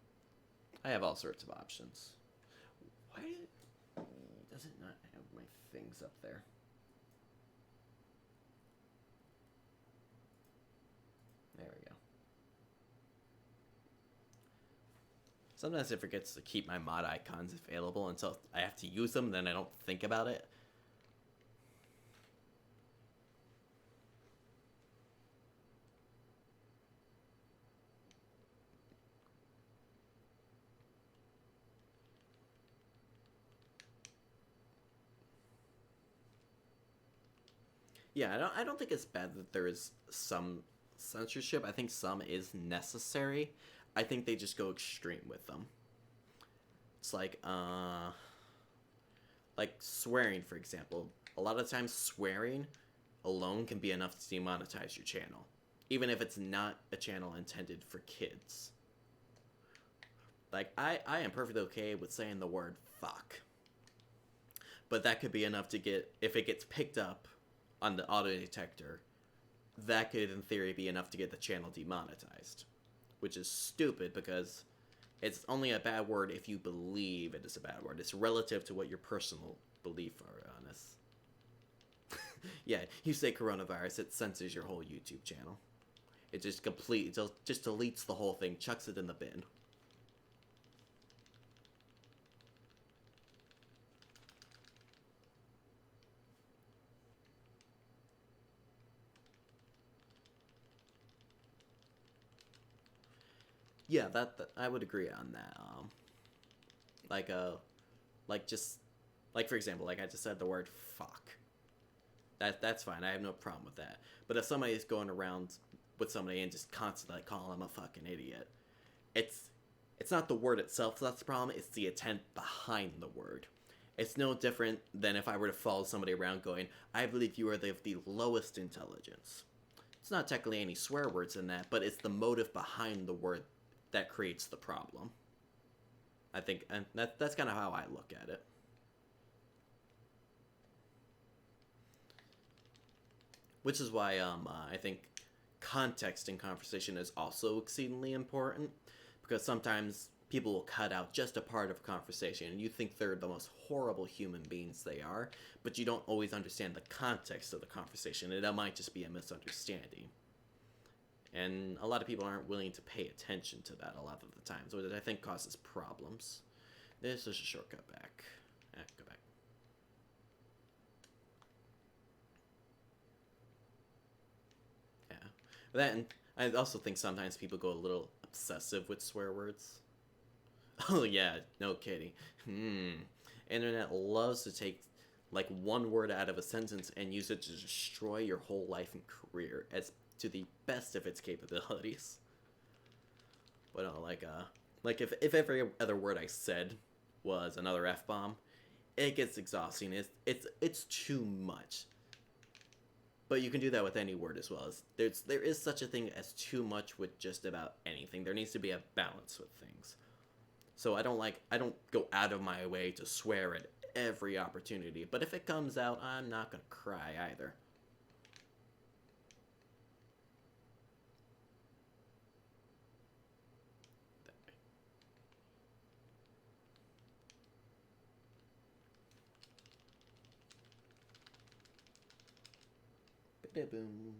I have all sorts of options. Why does it not have my things up there? There we go. Sometimes it forgets to keep my mod icons available until I have to use them, then I don't think about it. Yeah, I don't think it's bad that there is some censorship. I think some is necessary. I think they just go extreme with them. It's like swearing, for example. A lot of times swearing alone can be enough to demonetize your channel, even if it's not a channel intended for kids. Like, I am perfectly okay with saying the word fuck, but that could be enough to get, if it gets picked up on the auto detector, that could in theory be enough to get the channel demonetized, which is stupid because it's only a bad word if you believe it is a bad word. It's relative to what your personal belief are on this. Yeah, you say coronavirus, it censors your whole YouTube channel. It just just deletes the whole thing, chucks it in the bin. Yeah, that I would agree on that. Like for example, like I just said the word fuck. That's fine. I have no problem with that. But if somebody is going around with somebody and just constantly calling them a fucking idiot, it's not the word itself that's the problem. It's the intent behind the word. It's no different than if I were to follow somebody around going, "I believe you are the lowest intelligence." It's not technically any swear words in that, but it's the motive behind the word that creates the problem. I think, and that's kind of how I look at it. Which is why I think context in conversation is also exceedingly important, because sometimes people will cut out just a part of a conversation and you think they're the most horrible human beings they are, but you don't always understand the context of the conversation, and that might just be a misunderstanding. And a lot of people aren't willing to pay attention to that a lot of the times, which I think causes problems. This is a shortcut back. Go back. Yeah. That, and I also think sometimes people go a little obsessive with swear words. Oh yeah, no kidding. Internet loves to take like one word out of a sentence and use it to destroy your whole life and career as to the best of its capabilities. But like if every other word I said was another F-bomb, it gets exhausting. It's too much. But you can do that with any word as well. There is such a thing as too much with just about anything. There needs to be a balance with things. So I don't go out of my way to swear at every opportunity. But if it comes out, I'm not gonna cry either. Boom.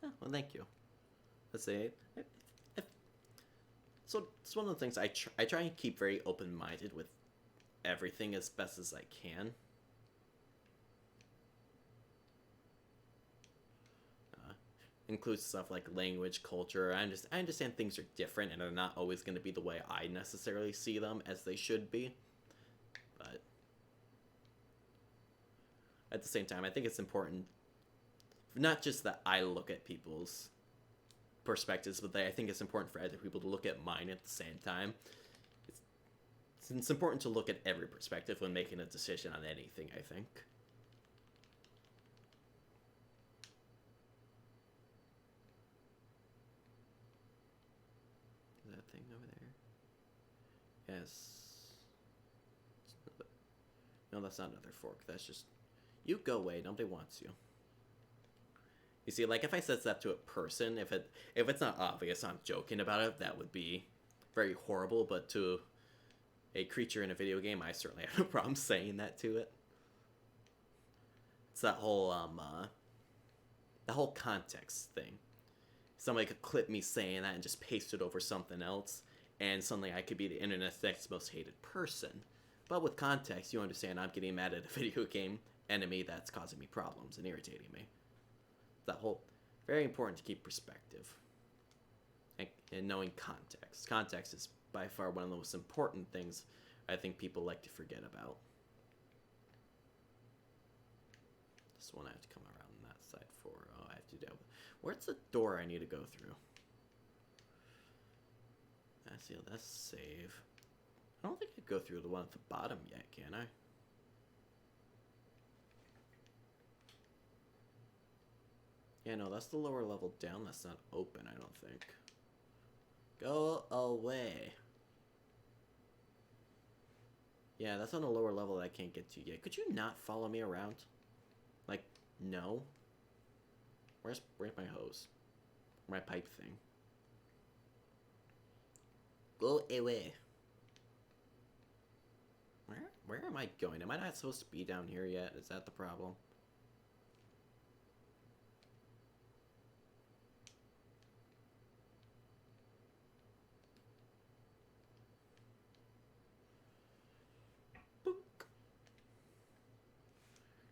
Yeah, well, thank you. Let's say, so it's one of the things I try and keep very open-minded with everything as best as I can. Includes stuff like language, culture. I understand things are different and are not always going to be the way I necessarily see them as they should be. But at the same time, I think it's important not just that I look at people's perspectives, but I think it's important for other people to look at mine at the same time. It's important to look at every perspective when making a decision on anything, I think. Is that thing over there? Yes. No, that's not another fork. That's just... You go away. Nobody wants you. You see, like, if I said that to a person, if it's not obvious I'm joking about it, that would be very horrible, but to a creature in a video game, I certainly have no problem saying that to it. It's that whole, the whole context thing. Somebody could clip me saying that and just paste it over something else, and suddenly I could be the internet's next most hated person. But with context, you understand I'm getting mad at a video game enemy that's causing me problems and irritating me. That whole... Very important to keep perspective. And knowing context. Context is by far one of the most important things I think people like to forget about. This one I have to come around on that side for. Oh, I have to do... Where's the door I need to go through? See, that's save. I don't think I could go through the one at the bottom yet, can I? Yeah, no, that's the lower level down. That's not open, I don't think. Go away. Yeah, that's on a lower level that I can't get to yet. Could you not follow me around? Like, no? Where's my hose? My pipe thing? Go away. Where am I going? Am I not supposed to be down here yet? Is that the problem?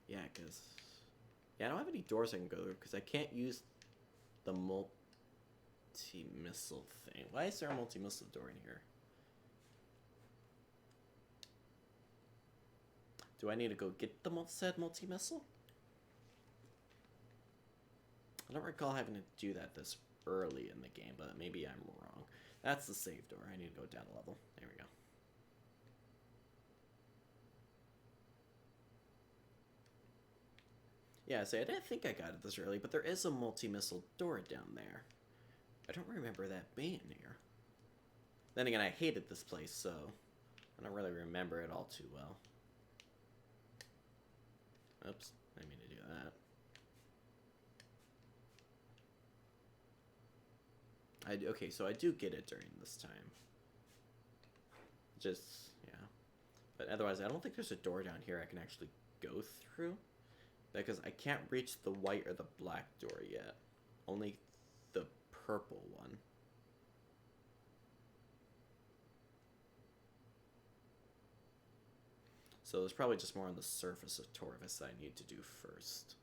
Yeah, because... Yeah, I don't have any doors I can go through, because I can't use the multi-missile thing. Why is there a multi-missile door in here? Do I need to go get the said multi-missile? I don't recall having to do that this early in the game, but maybe I'm wrong. That's the save door. I need to go down a level. There we go. Yeah, so I didn't think I got it this early, but there is a multi-missile door down there. I don't remember that being here. Then again, I hated this place, so I don't really remember it all too well. Oops, I didn't mean to do that. Okay, so I do get it during this time. Just, yeah. But otherwise, I don't think there's a door down here I can actually go through. Because I can't reach the white or the black door yet. Only the purple one. So there's probably just more on the surface of Torvis that I need to do first.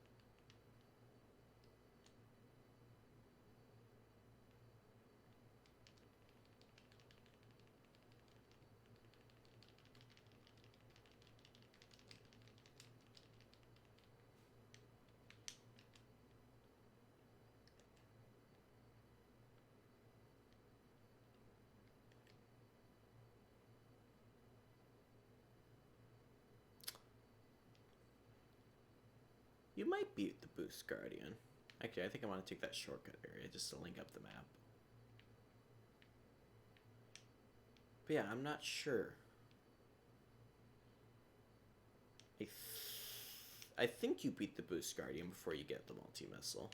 You might beat the Boost Guardian. Actually, I think I want to take that shortcut area just to link up the map. But yeah, I'm not sure. I think you beat the Boost Guardian before you get the multi-missile.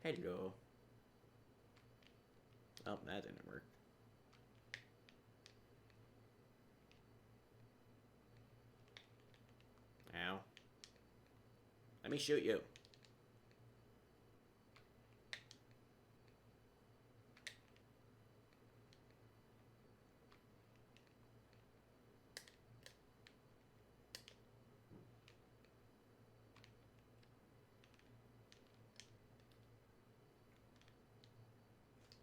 Hello. Oh, that didn't work. Ow. Let me shoot you.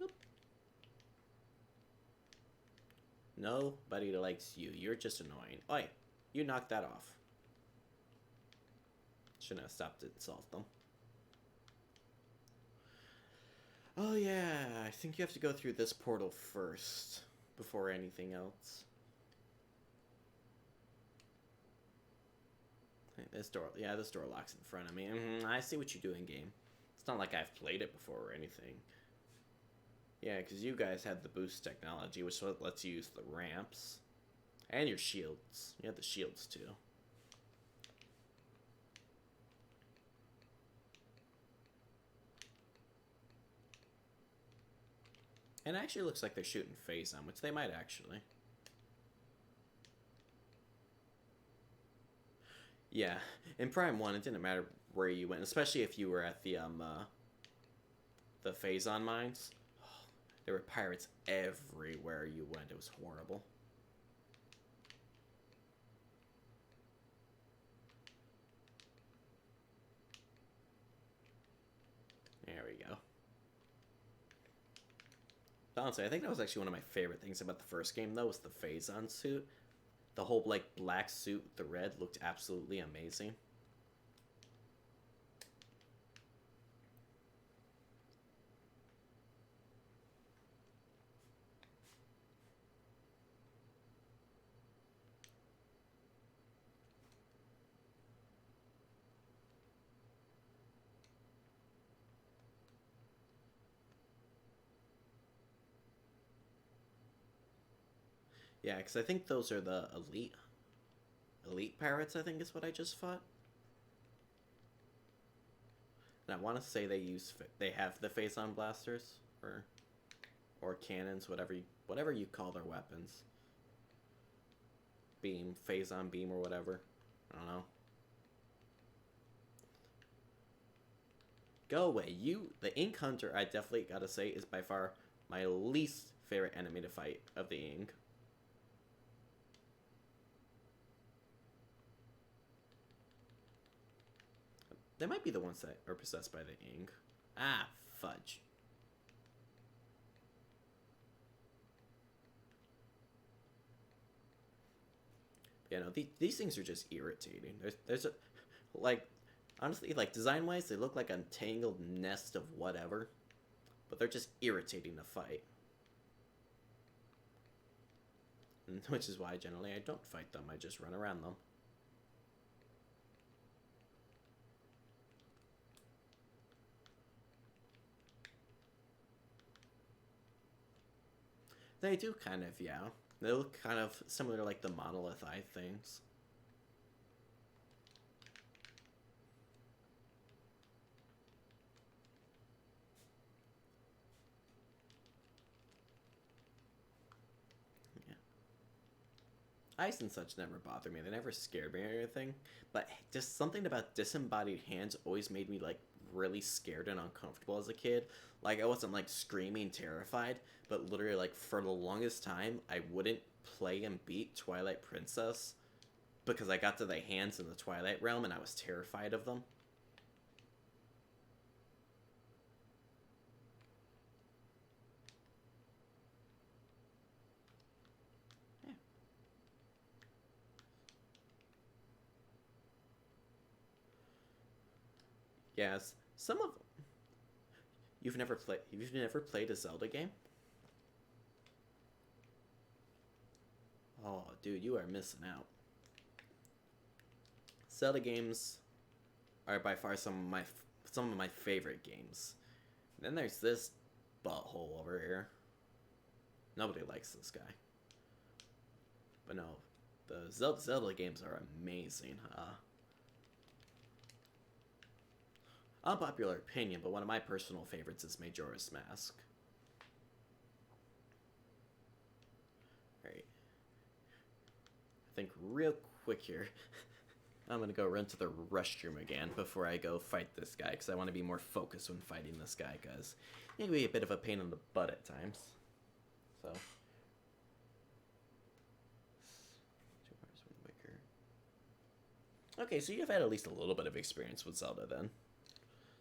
Oop. Nobody likes you. You're just annoying. Oi, you knocked that off. Shouldn't have stopped to insult them. Oh yeah, I think you have to go through this portal first before anything else. This door, yeah, this door locks in front of me. I see what you do in game. It's not like I've played it before or anything. Yeah, because you guys had the boost technology, which lets you use the ramps. And your shields. You have the shields, too. And it actually looks like they're shooting phase on, which they might actually. Yeah, in Prime 1, it didn't matter where you went, especially if you were at the phase-on mines. There were pirates everywhere you went. It was horrible. There we go. Honestly, I think that was actually one of my favorite things about the first game, though, was the phase-on suit. The whole, like, black suit with the red looked absolutely amazing. Yeah, because I think those are the elite pirates, I think is what I just fought. And I want to say they have the phase-on blasters or cannons, whatever you call their weapons. Beam, phase-on beam or whatever. I don't know. Go away. The Ink Hunter, I definitely gotta say, is by far my least favorite enemy to fight of the Ink. They might be the ones that are possessed by the Ink. Ah, fudge. Yeah, no, these things are just irritating. There's a, like, honestly, like, design-wise, they look like a tangled nest of whatever. But they're just irritating to fight. Which is why, generally, I don't fight them. I just run around them. They do kind of, yeah. They look kind of similar to, like, the monolith eye things. Yeah. Ice and such never bothered me. They never scared me or anything. But just something about disembodied hands always made me, like, really scared and uncomfortable as a kid. Like, I wasn't, like, screaming terrified, but literally, like, for the longest time, I wouldn't play and beat Twilight Princess because I got to the hands in the Twilight Realm and I was terrified of them. Yeah. Yes, some of you've never played a Zelda game? Oh, dude, you are missing out. Zelda games are by far some of my favorite games. Then there's this butthole over here. Nobody likes this guy. But no, the Zelda games are amazing. Unpopular opinion, but one of my personal favorites is Majora's Mask. Alright. I think real quick here, I'm gonna go run to the restroom again before I go fight this guy, because I want to be more focused when fighting this guy, because he can be a bit of a pain in the butt at times. So. 2 hours, Wind Waker. Okay, so you've had at least a little bit of experience with Zelda then.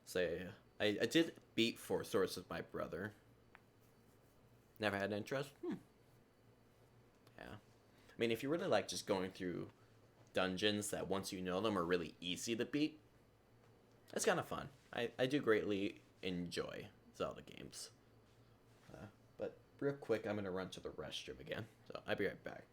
Say, I did beat Four Swords with my brother. Never had interest? Yeah. I mean, if you really like just going through dungeons that once you know them are really easy to beat, it's kind of fun. I do greatly enjoy Zelda games. But real quick, I'm going to run to the restroom again. So I'll be right back.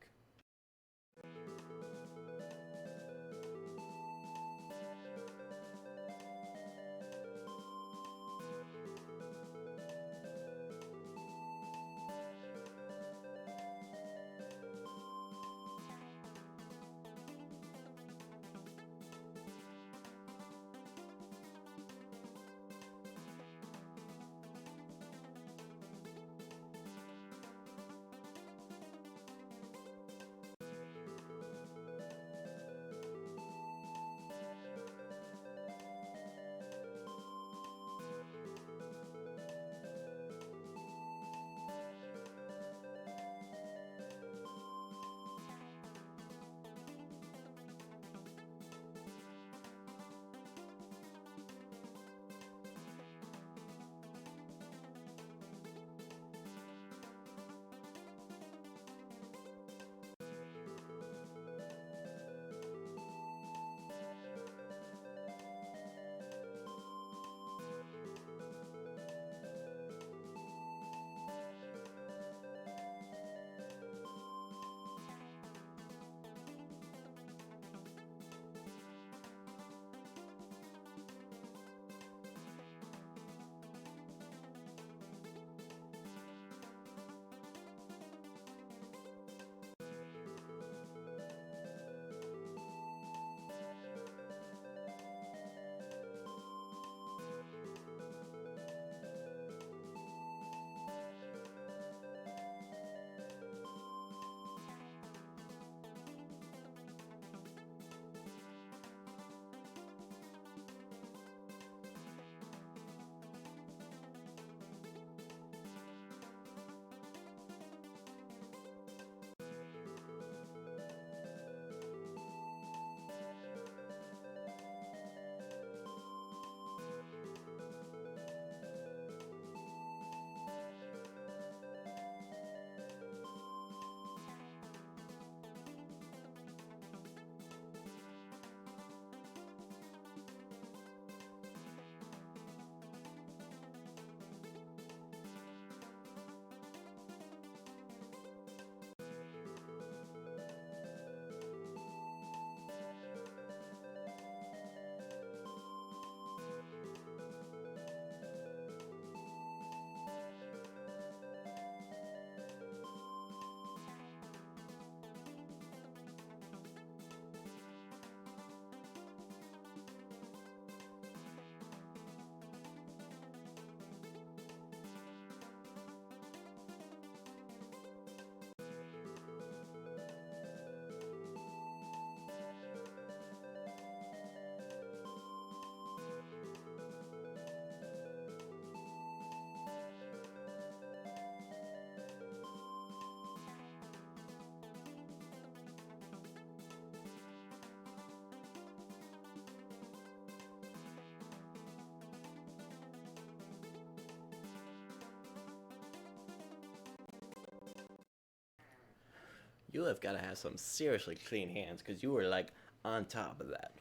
You have got to have some seriously clean hands, because you were like on top of that.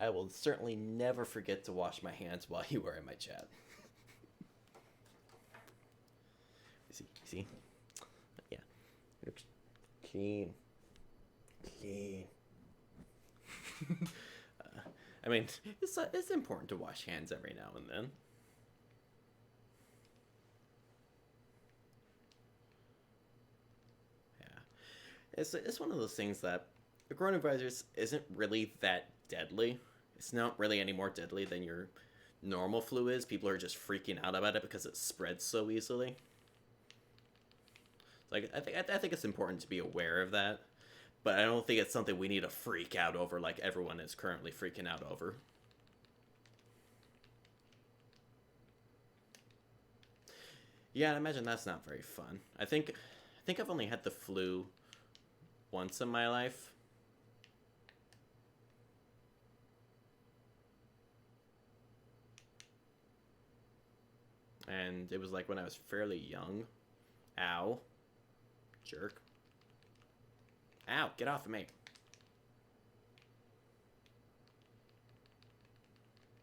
I will certainly never forget to wash my hands while you were in my chat. You see? Yeah. It looks clean. clean. I mean, it's important to wash hands every now and then. Yeah, it's one of those things that the coronavirus isn't really that deadly. It's not really any more deadly than your normal flu is. People are just freaking out about it because it spreads so easily. Like I think it's important to be aware of that, but I don't think it's something we need to freak out over like everyone is currently freaking out over. Yeah, I imagine that's not very fun. I think I've only had the flu once in my life. And it was like when I was fairly young. Ow. Jerk. Ow, get off of me.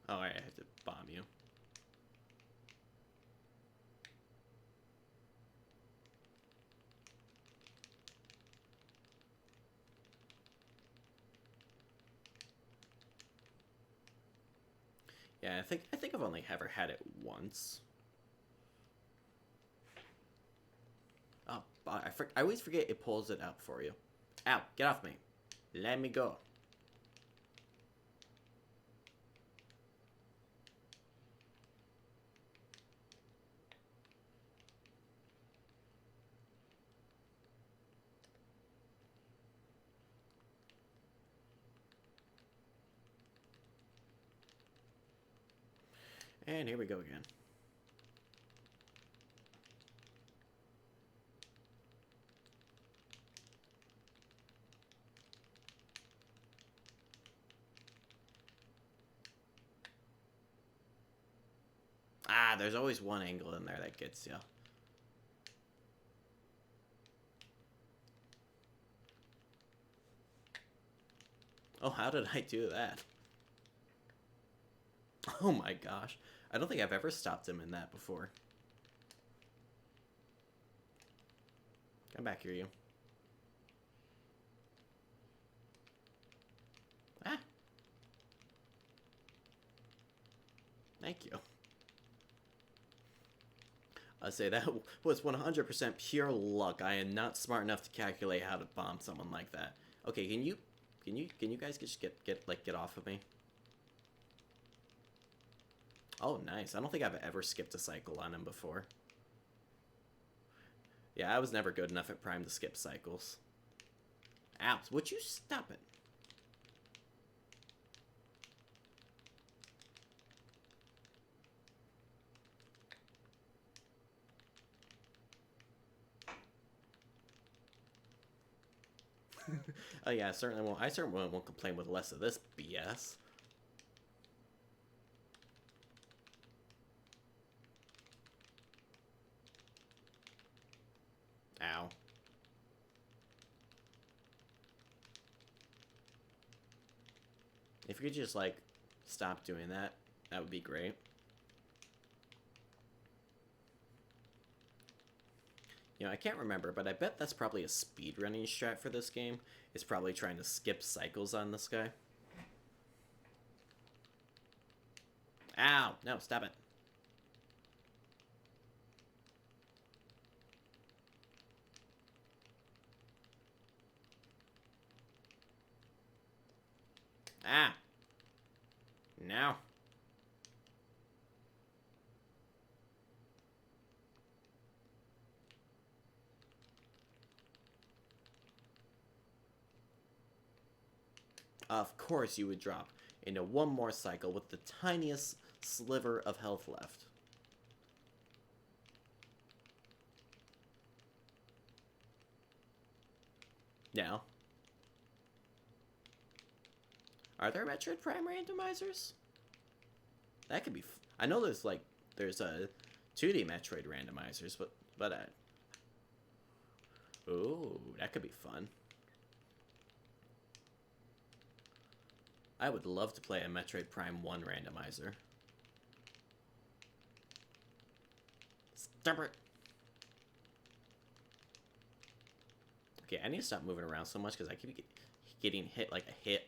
Oh, I had to bomb you. Yeah, I think I've only ever had it once. Oh, I always forget it pulls it out for you. Ow, get off me. Let me go. And here we go again. Ah, there's always one angle in there that gets you. Oh, how did I do that? Oh my gosh. I don't think I've ever stopped him in that before. Come back here, you. Ah. Thank you. I say that was 100% pure luck. I am not smart enough to calculate how to bomb someone like that. Okay, can you guys just get off of me? Oh, nice. I don't think I've ever skipped a cycle on him before. Yeah, I was never good enough at Prime to skip cycles. Ow, would you stop it? Oh yeah, I certainly won't complain with less of this BS. Ow. If you could just, like, stop doing that, that would be great. You know, I can't remember, but I bet that's probably a speedrunning strat for this game. It's probably trying to skip cycles on this guy. Ow! No, stop it. Ah! No. Of course you would drop into one more cycle with the tiniest sliver of health left. Now, are there Metroid Prime randomizers? That could be. I know there's a 2D Metroid randomizers, but ooh, that could be fun. I would love to play a Metroid Prime 1 randomizer. Stop it! getting hit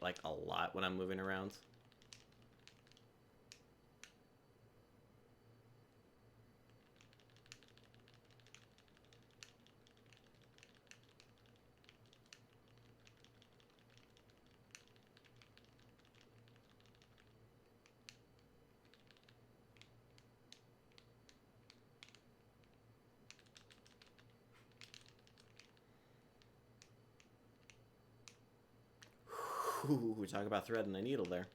like a lot when I'm moving around. Ooh, talk about threading a needle there.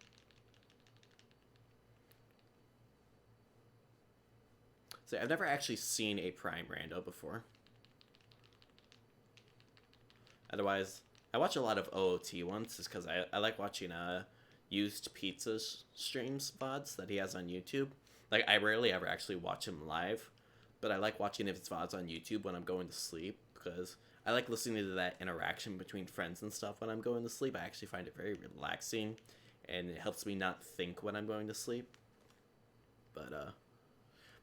So I've never actually seen a Prime Rando before. Otherwise, I watch a lot of OOT ones just because I like watching used pizza streams VODs that he has on YouTube. Like, I rarely ever actually watch him live, but I like watching his VODs on YouTube when I'm going to sleep because I like listening to that interaction between friends and stuff when I'm going to sleep. I actually find it very relaxing, and it helps me not think when I'm going to sleep. But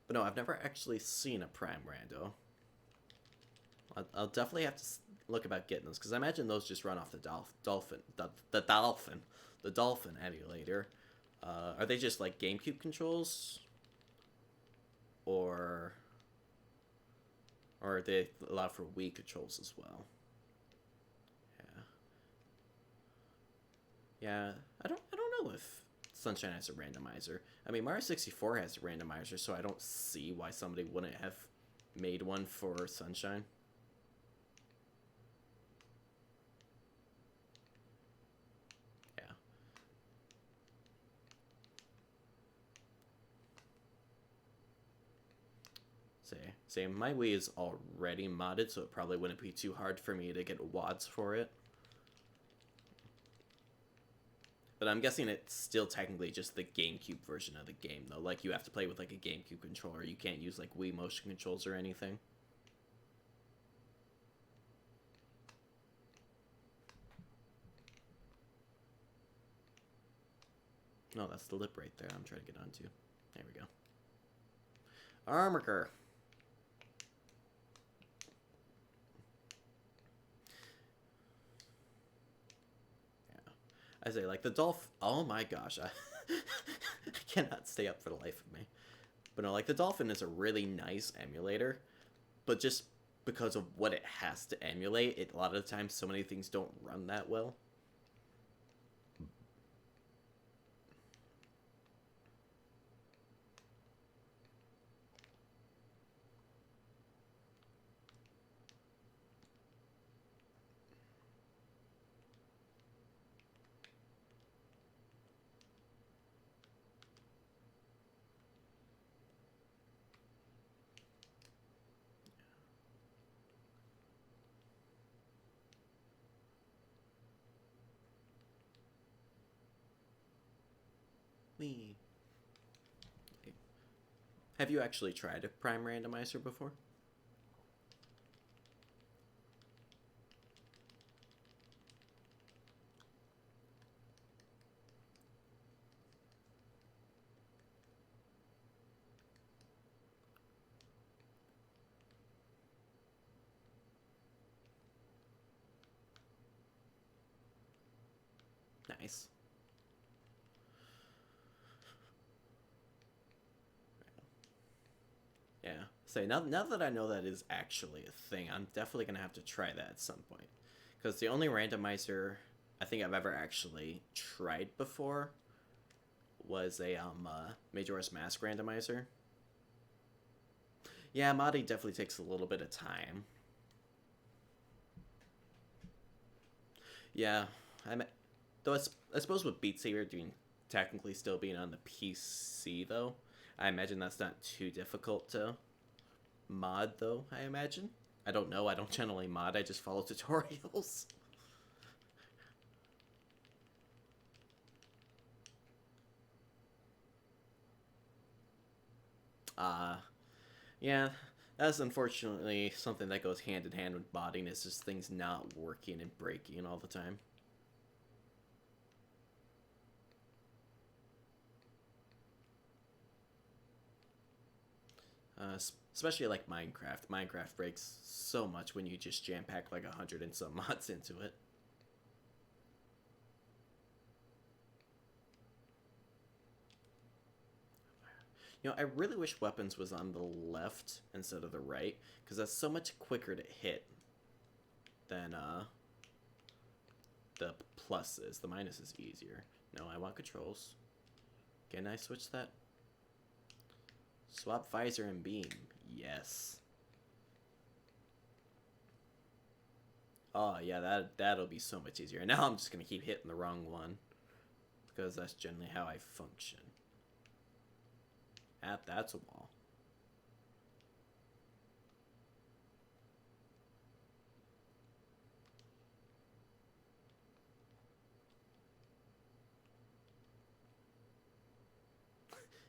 no, I've never actually seen a Prime Rando. I'll definitely have to look about getting those because I imagine those just run off the Dolphin emulator. Are they just like GameCube controls, or are they allowed for Wii controls as well? Yeah, yeah. I don't know if Sunshine has a randomizer. I mean, Mario 64 has a randomizer, so I don't see why somebody wouldn't have made one for Sunshine. Yeah. Say, my Wii is already modded, so it probably wouldn't be too hard for me to get WADs for it. But I'm guessing it's still technically just the GameCube version of the game, though. Like, you have to play with, like, a GameCube controller. You can't use, like, Wii motion controls or anything. No, that's the lip right there I'm trying to get onto. There we go. Armor. Yeah. I say, like, the Oh my gosh. I cannot stay up for the life of me. But no, like, the Dolphin is a really nice emulator. But just because of what it has to emulate, a lot of the times so many things don't run that well. Me. Have you actually tried a Prime Randomizer before? Nice. Yeah. Say, now that I know that is actually a thing, I'm definitely going to have to try that at some point. Because the only randomizer I think I've ever actually tried before was a Majora's Mask randomizer. Yeah, modding definitely takes a little bit of time. Yeah, though I suppose with Beat Saber doing technically still being on the PC though, I imagine that's not too difficult to mod though. I imagine. I don't know. I don't generally mod. I just follow tutorials. Uh, yeah, that's unfortunately something that goes hand in hand with modding. Is just things not working and breaking all the time. Especially like Minecraft. Minecraft breaks so much when you just jam pack like 100 and some mods into it. You know, I really wish weapons was on the left instead of the right, because that's so much quicker to hit than the plus is. The minus is easier. No, I want controls. Can I switch that? Swap visor and beam. Yes. Oh, yeah, that'll be so much easier. Now I'm just going to keep hitting the wrong one, because that's generally how I function. That's a wall.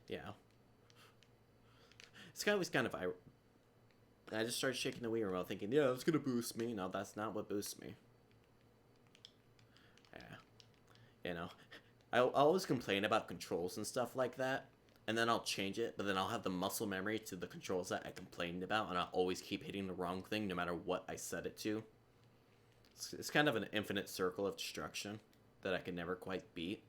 Yeah. It's kind of I just started shaking the Wii remote thinking, yeah, it's going to boost me. No, that's not what boosts me. Yeah. You know, I'll always complain about controls and stuff like that, and then I'll change it, but then I'll have the muscle memory to the controls that I complained about, and I'll always keep hitting the wrong thing no matter what I set it to. It's kind of an infinite circle of destruction that I can never quite beat.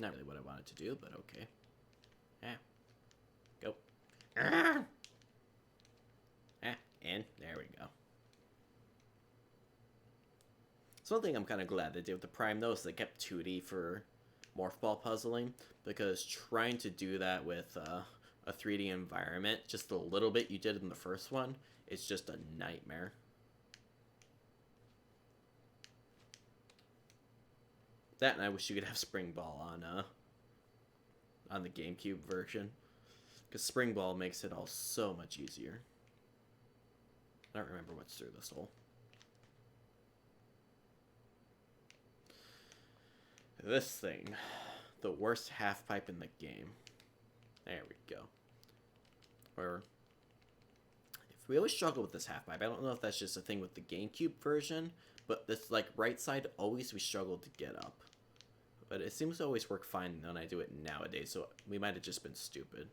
Not really what I wanted to do, but okay. Yeah. Go. Ah, and there we go. So one thing I'm kind of glad they did with the Prime, though, is they kept 2D for Morph Ball puzzling, because trying to do that with a 3D environment, just a little bit you did in the first one, it's just a nightmare. That, and I wish you could have Spring Ball on the GameCube version, because Spring Ball makes it all so much easier. I don't remember what's through this hole. This thing. The worst half pipe in the game. There we go. Or if we always struggle with this half pipe. I don't know if that's just a thing with the GameCube version, but this like right side always we struggle to get up. But it seems to always work fine when I do it nowadays, so we might have just been stupid.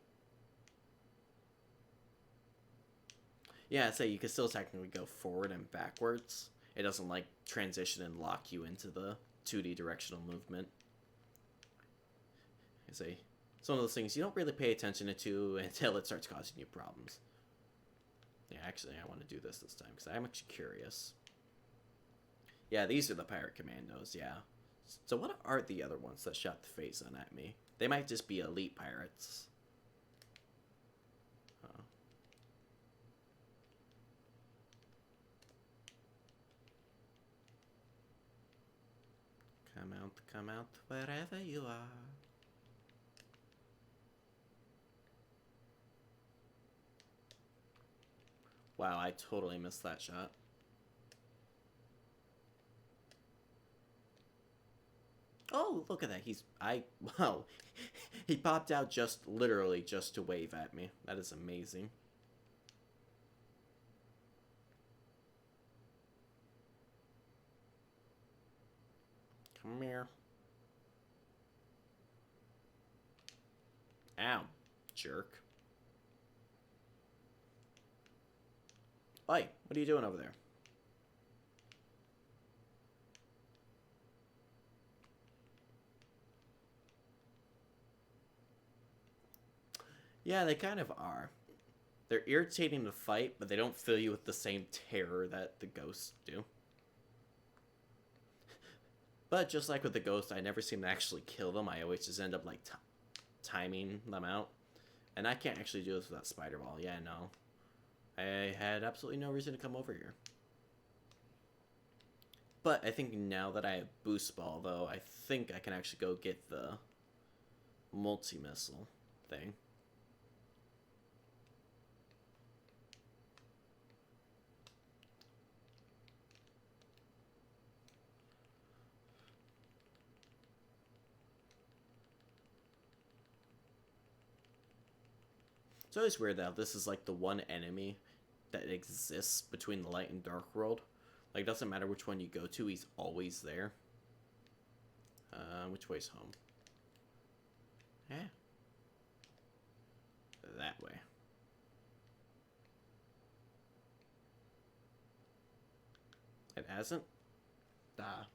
Yeah, I'd say you can still technically go forward and backwards. It doesn't like transition and lock you into the 2D directional movement. I say it's one of those things you don't really pay attention to until it starts causing you problems. Yeah, actually, I want to do this time because I'm actually curious. Yeah, these are the pirate commandos. Yeah. So what are the other ones that shot the phase-on at me? They might just be elite pirates. Come out, wherever you are. Wow, I totally missed that shot. Oh, look at that. Wow. He popped out literally just to wave at me. That is amazing. Come here. Ow, jerk. Oi, what are you doing over there? Yeah, they kind of are. They're irritating to fight, but they don't fill you with the same terror that the ghosts do. But just like with the ghosts, I never seem to actually kill them. I always just end up like timing them out. And I can't actually do this without Spider Ball. Yeah, no. I had absolutely no reason to come over here. But I think now that I have Boost Ball, though, I think I can actually go get the multi-missile thing. It's always weird that this is like the one enemy that exists between the light and dark world. Like, it doesn't matter which one you go to, he's always there. Which way's home? Yeah. That way. It hasn't? Ah.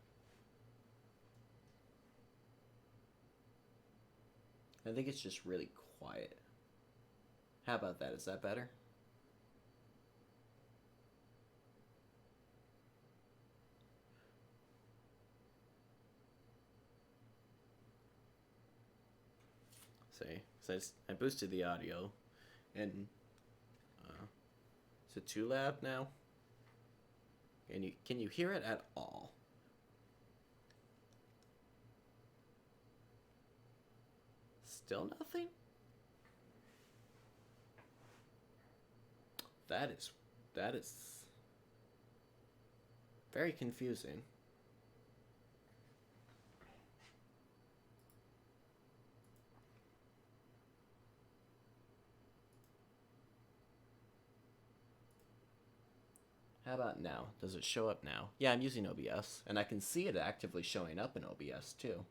I think it's just really quiet. How about that? Is that better? See, so I boosted the audio, and is it too loud now? Can you hear it at all? Still nothing? That is very confusing. How about now? Does it show up now? Yeah, I'm using OBS, and I can see it actively showing up in OBS too.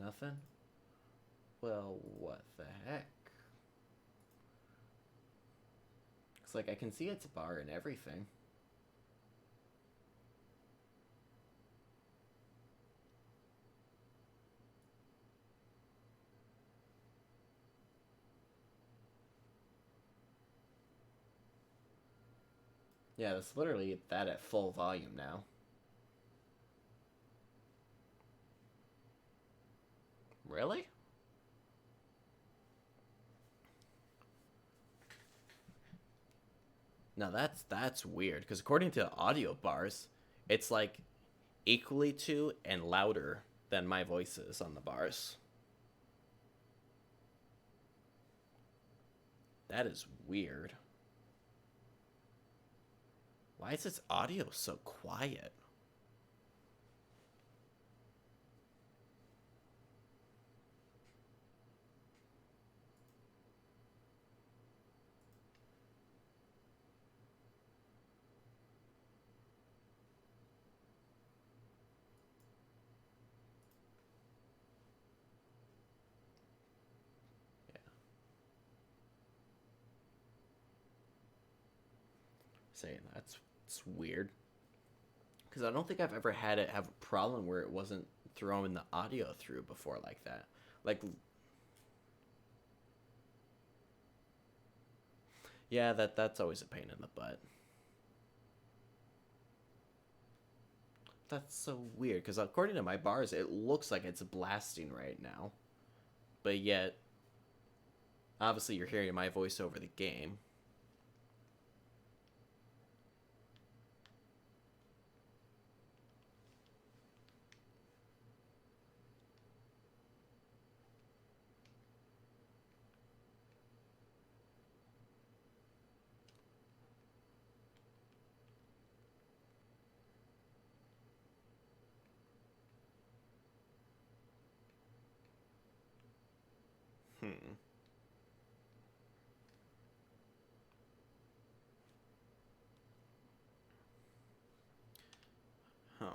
Nothing? Well, what the heck? It's like I can see its bar and everything. Yeah, that's literally that at full volume now. Really? Now that's weird because according to audio bars, it's like equally to and louder than my voice is on the bars. That is weird. Why is its audio so quiet? Yeah. Saying it's weird. Because I don't think I've ever had it have a problem where it wasn't throwing the audio through before like that. Like, yeah, that's always a pain in the butt. That's so weird because according to my bars, it looks like it's blasting right now, but yet, obviously, you're hearing my voice over the game. Hmm. Huh.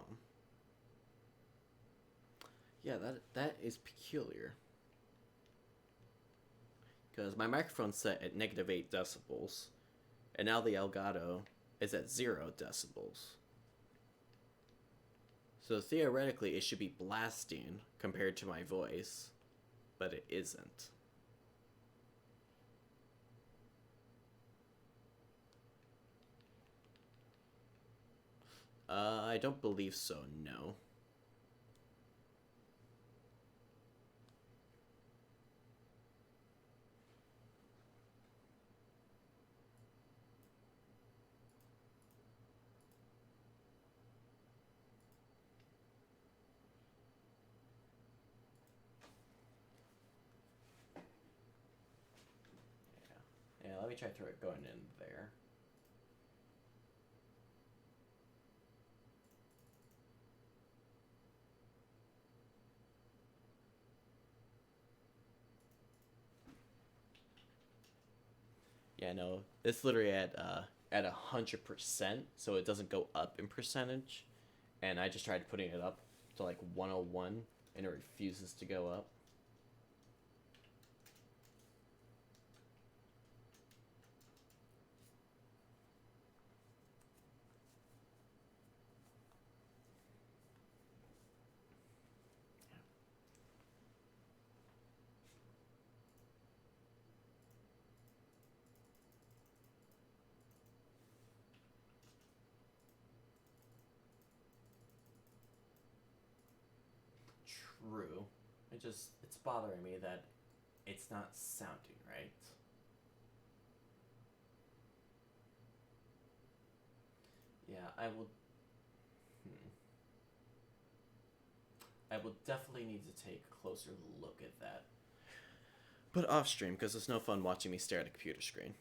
Yeah, that is peculiar. Because my microphone's set at -8 decibels, and now the Elgato is at 0 decibels. So theoretically, it should be blasting compared to my voice, but it isn't. I don't believe so, no. Yeah, let me try through it going in there. Yeah, no, it's literally at 100%, so it doesn't go up in percentage. And I just tried putting it up to like 101, and it refuses to go up. It's bothering me that it's not sounding right. Yeah, I will. Hmm. I will definitely need to take a closer look at that. But off stream, because it's no fun watching me stare at a computer screen.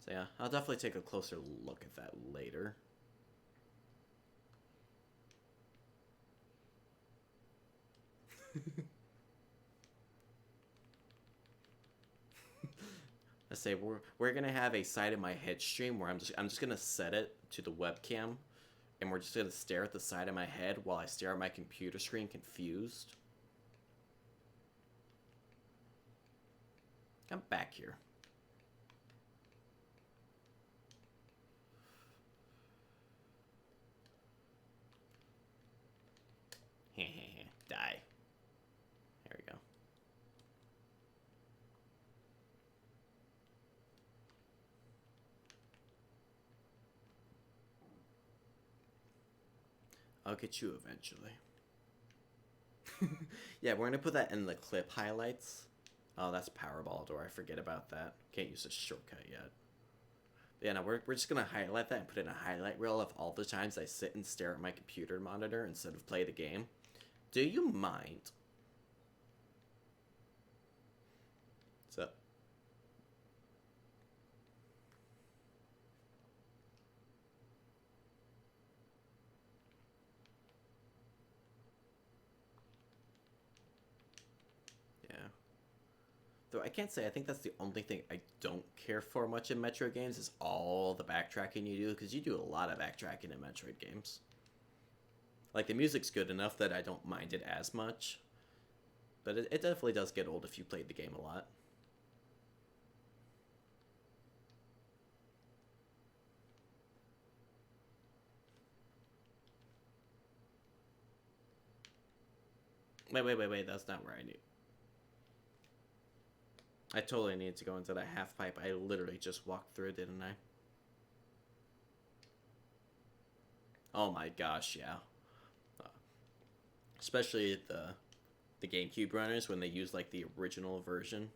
So yeah, I'll definitely take a closer look at that later. I say we're gonna have a side of my head stream where I'm just gonna set it to the webcam, and we're just gonna stare at the side of my head while I stare at my computer screen confused. I'm back here. Die. There we go. I'll get you eventually. Yeah, we're gonna put that in the clip highlights. Oh, that's Powerball door. I forget about that. Can't use a shortcut yet. But yeah, no, we're just gonna highlight that and put in a highlight reel of all the times I sit and stare at my computer monitor instead of play the game. Do you mind? So, yeah. Though I can't say I think that's the only thing I don't care for much in Metroid games is all the backtracking you do, because you do a lot of backtracking in Metroid games. Like, the music's good enough that I don't mind it as much, but it definitely does get old if you played the game a lot. Wait, that's not where I need. I totally need to go into that half pipe. I literally just walked through, didn't I? Oh my gosh, yeah. Uh, Especially the GameCube runners when they use like the original version.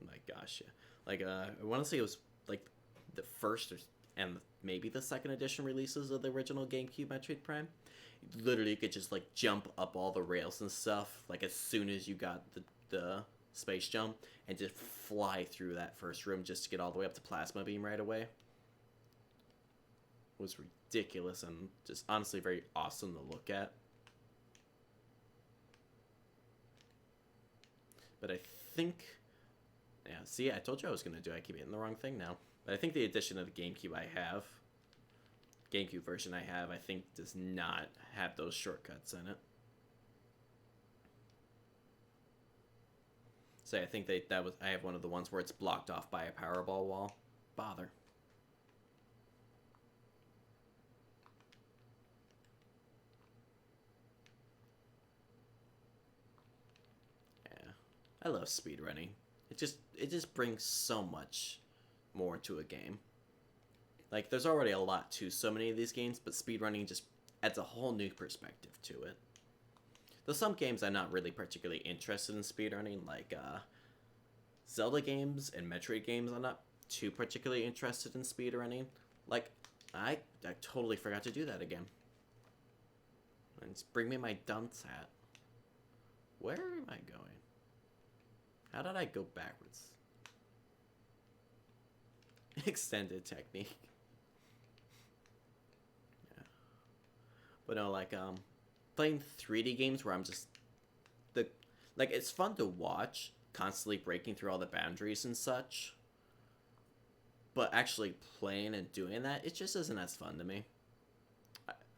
Oh my gosh, yeah. Like I want to say it was like the first and maybe the second edition releases of the original GameCube Metroid Prime. Literally, you could just like jump up all the rails and stuff like as soon as you got the space jump and just fly through that first room just to get all the way up to Plasma Beam right away. It was ridiculous and just honestly very awesome to look at. But I think, yeah, see, I told you I was going to do it. I keep hitting the wrong thing now. But I think the edition of the GameCube version I have, I think does not have those shortcuts in it. So I think I have one of the ones where it's blocked off by a Powerball wall. Bother. Yeah. I love speedrunning. It just brings so much more to a game. Like, there's already a lot to so many of these games, but speedrunning just adds a whole new perspective to it. Though some games I'm not really particularly interested in speedrunning, like Zelda games and Metroid games I'm not too particularly interested in speedrunning. Like, I totally forgot to do that again. And bring me my dunce hat. Where am I going? How did I go backwards? Extended technique. Yeah. But no, like, playing 3D games where I'm just like it's fun to watch, constantly breaking through all the boundaries and such. But actually playing and doing that, it just isn't as fun to me.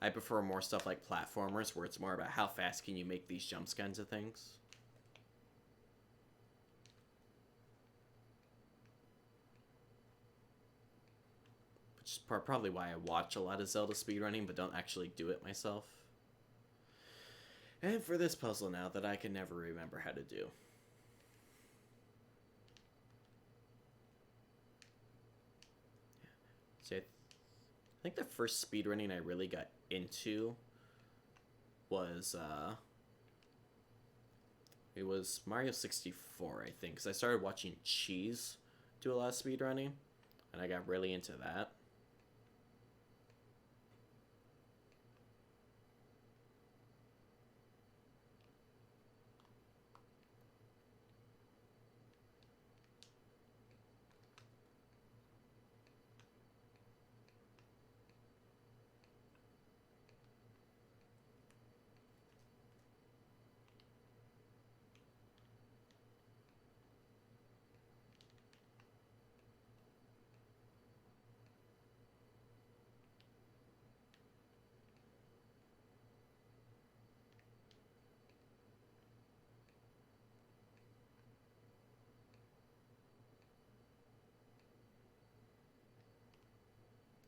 I prefer more stuff like platformers, where it's more about how fast can you make these jumps kinds of things. Which is probably why I watch a lot of Zelda speedrunning, but don't actually do it myself. And for this puzzle now that I can never remember how to do. So I think the first speedrunning I really got into was it was Mario 64, I think, because I started watching Cheese do a lot of speedrunning, and I got really into that.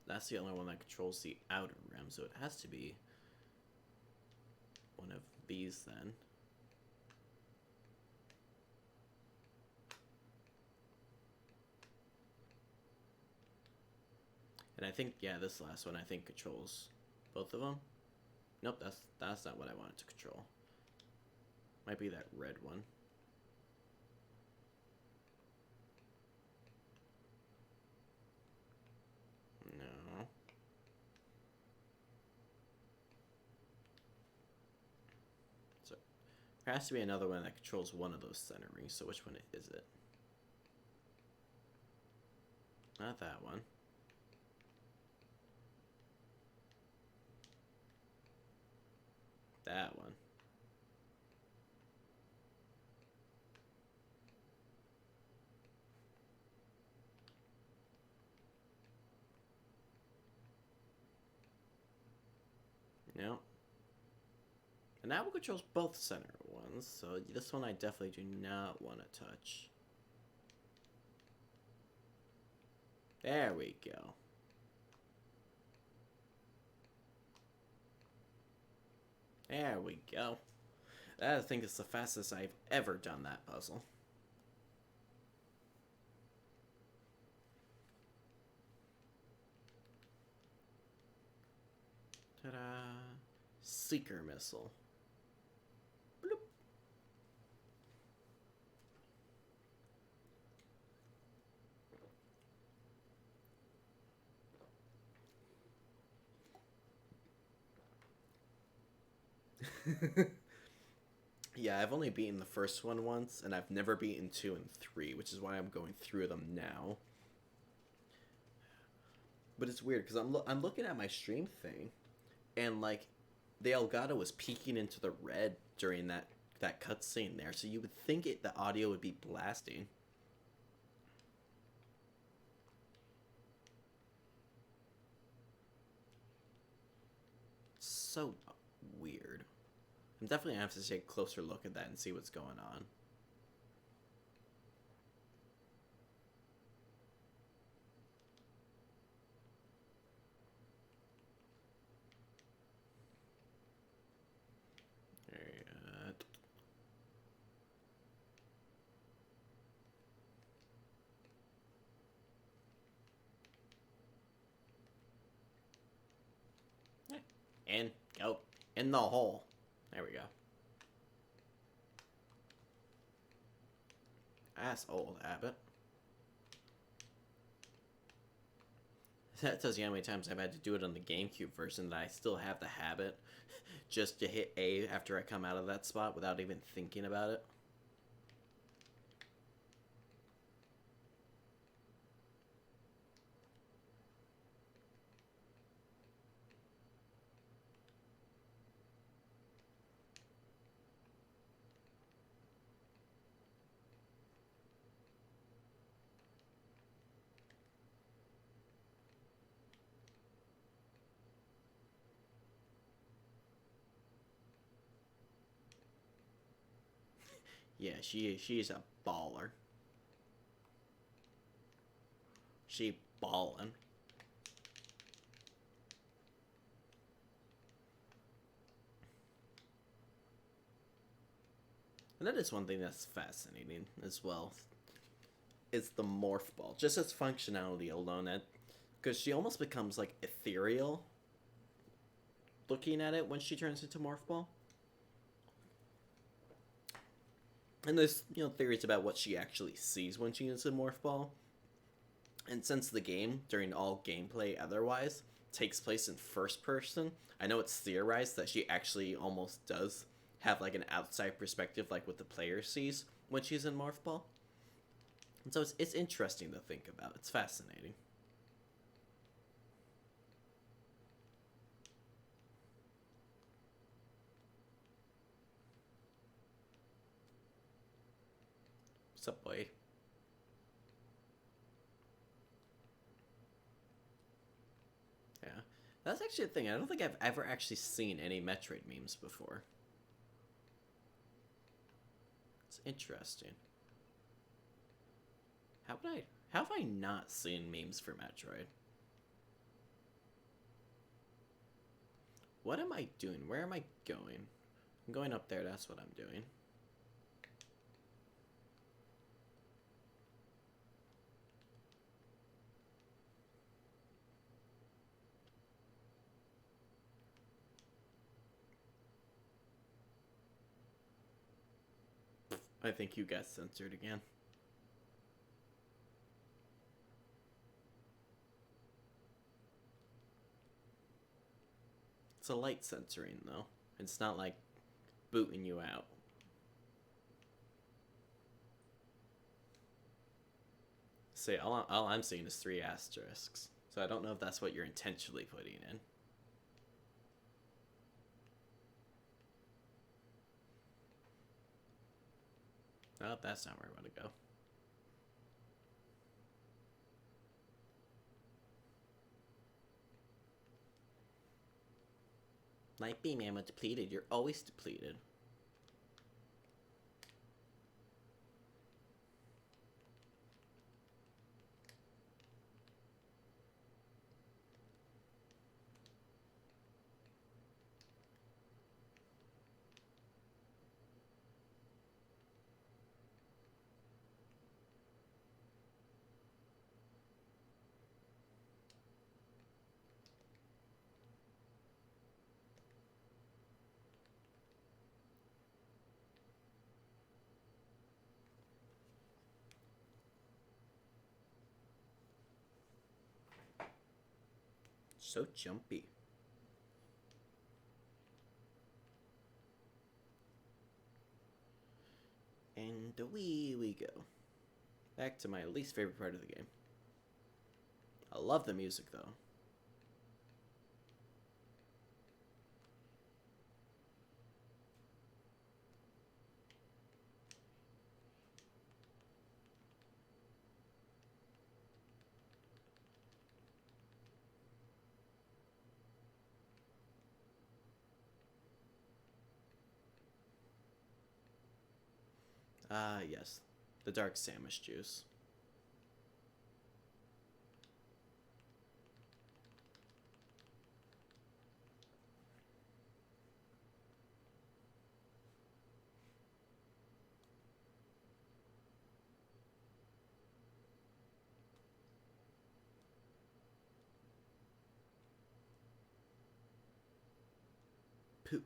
That's the only one that controls the outer rim, so it has to be one of these then. And I think, yeah, this last one I think controls both of them. Nope, that's not what I wanted to control. Might be that red one. No. So there has to be another one that controls one of those center rings. So which one is it? Not that one. That one. No. And that one controls both center ones, so this one I definitely do not want to touch. There we go. There we go. That, I think, is the fastest I've ever done that puzzle. Ta-da! Seeker missile. Bloop. Yeah, I've only beaten the first one once, and I've never beaten 2 and 3, which is why I'm going through them now. But it's weird, because I'm looking at my stream thing, and, like, the Elgato was peeking into the red during that cutscene there, so you would think the audio would be blasting. So weird. I'm definitely gonna have to take a closer look at that and see what's going on. And go in the hole. There we go. That's old habit. That tells you how many times I've had to do it on the GameCube version that I still have the habit just to hit A after I come out of that spot without even thinking about it. Yeah, she's a baller. She ballin'. And that is one thing that's fascinating as well. It's the morph ball. Just its functionality alone, because she almost becomes like ethereal looking at it when she turns into Morph Ball. And there's, theories about what she actually sees when she is a Morph Ball. And since the game, during all gameplay otherwise, takes place in first person, I know it's theorized that she actually almost does have like an outside perspective, like what the player sees when she's in Morph Ball. And so it's interesting to think about. It's fascinating. What's up, boy? Yeah. That's actually a thing. I don't think I've ever actually seen any Metroid memes before. It's interesting. How have I not seen memes for Metroid? What am I doing? Where am I going? I'm going up there, that's what I'm doing. I think you got censored again. It's a light censoring, though. It's not like booting you out. See, all I'm seeing is 3 asterisks. So I don't know if that's what you're intentionally putting in. Oh, that's not where I want to go. Light beam ammo depleted. You're always depleted. So jumpy. And away we go. Back to my least favorite part of the game. I love the music, though. Ah, yes. The dark Samus juice. Poof.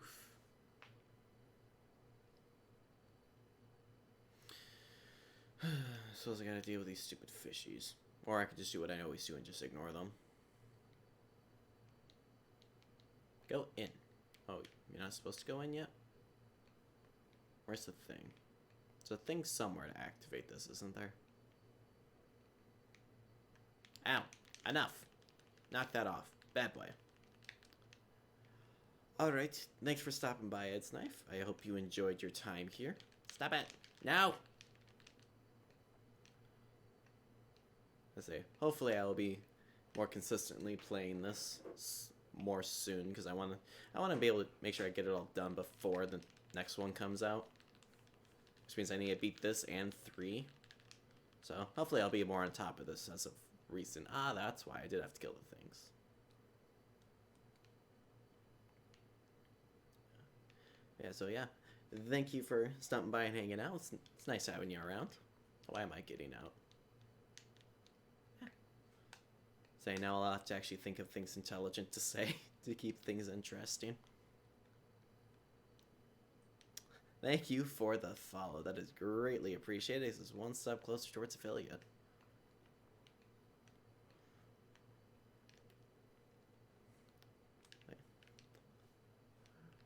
So I gotta deal with these stupid fishies. Or I could just do what I always do and just ignore them. Go in. Oh, you're not supposed to go in yet? Where's the thing? There's a thing somewhere to activate this, isn't there? Ow. Enough. Knock that off. Bad boy. Alright, thanks for stopping by, Ed's Knife. I hope you enjoyed your time here. Stop it. No! Let's see. Hopefully I will be more consistently playing this more soon, because I want to be able to make sure I get it all done before the next one comes out. Which means I need to beat this and 3. So hopefully I'll be more on top of this as of recent. Ah, that's why I did have to kill the things. Yeah, so yeah. Thank you for stopping by and hanging out. It's nice having you around. Why am I getting out? So now I'll have to actually think of things intelligent to say to keep things interesting. Thank you for the follow. That is greatly appreciated. This is one step closer towards affiliate.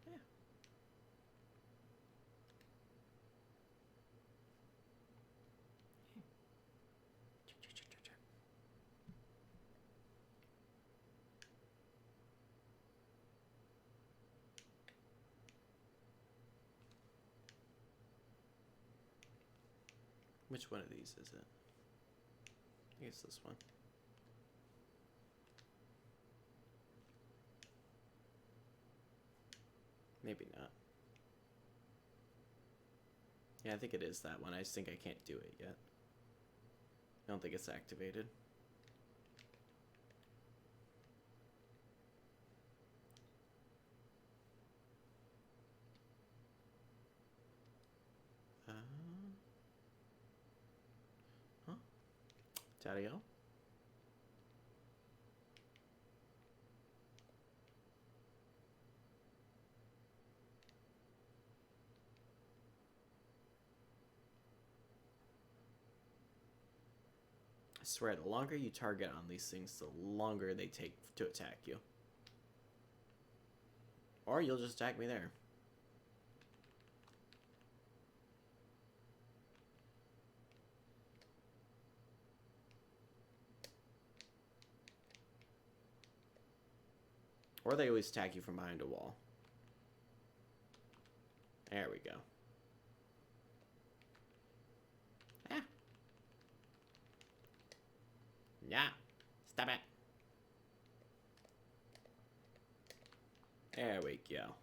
Yeah. Which one of these is it? I guess this one. Maybe not. Yeah, I think it is that one. I just think I can't do it yet. I don't think it's activated. Huh? Daddy-o? I swear, the longer you target on these things, the longer they take to attack you. Or you'll just attack me there. Or they always attack you from behind a wall. There we go. Ah. Yeah. Stop it. There we go.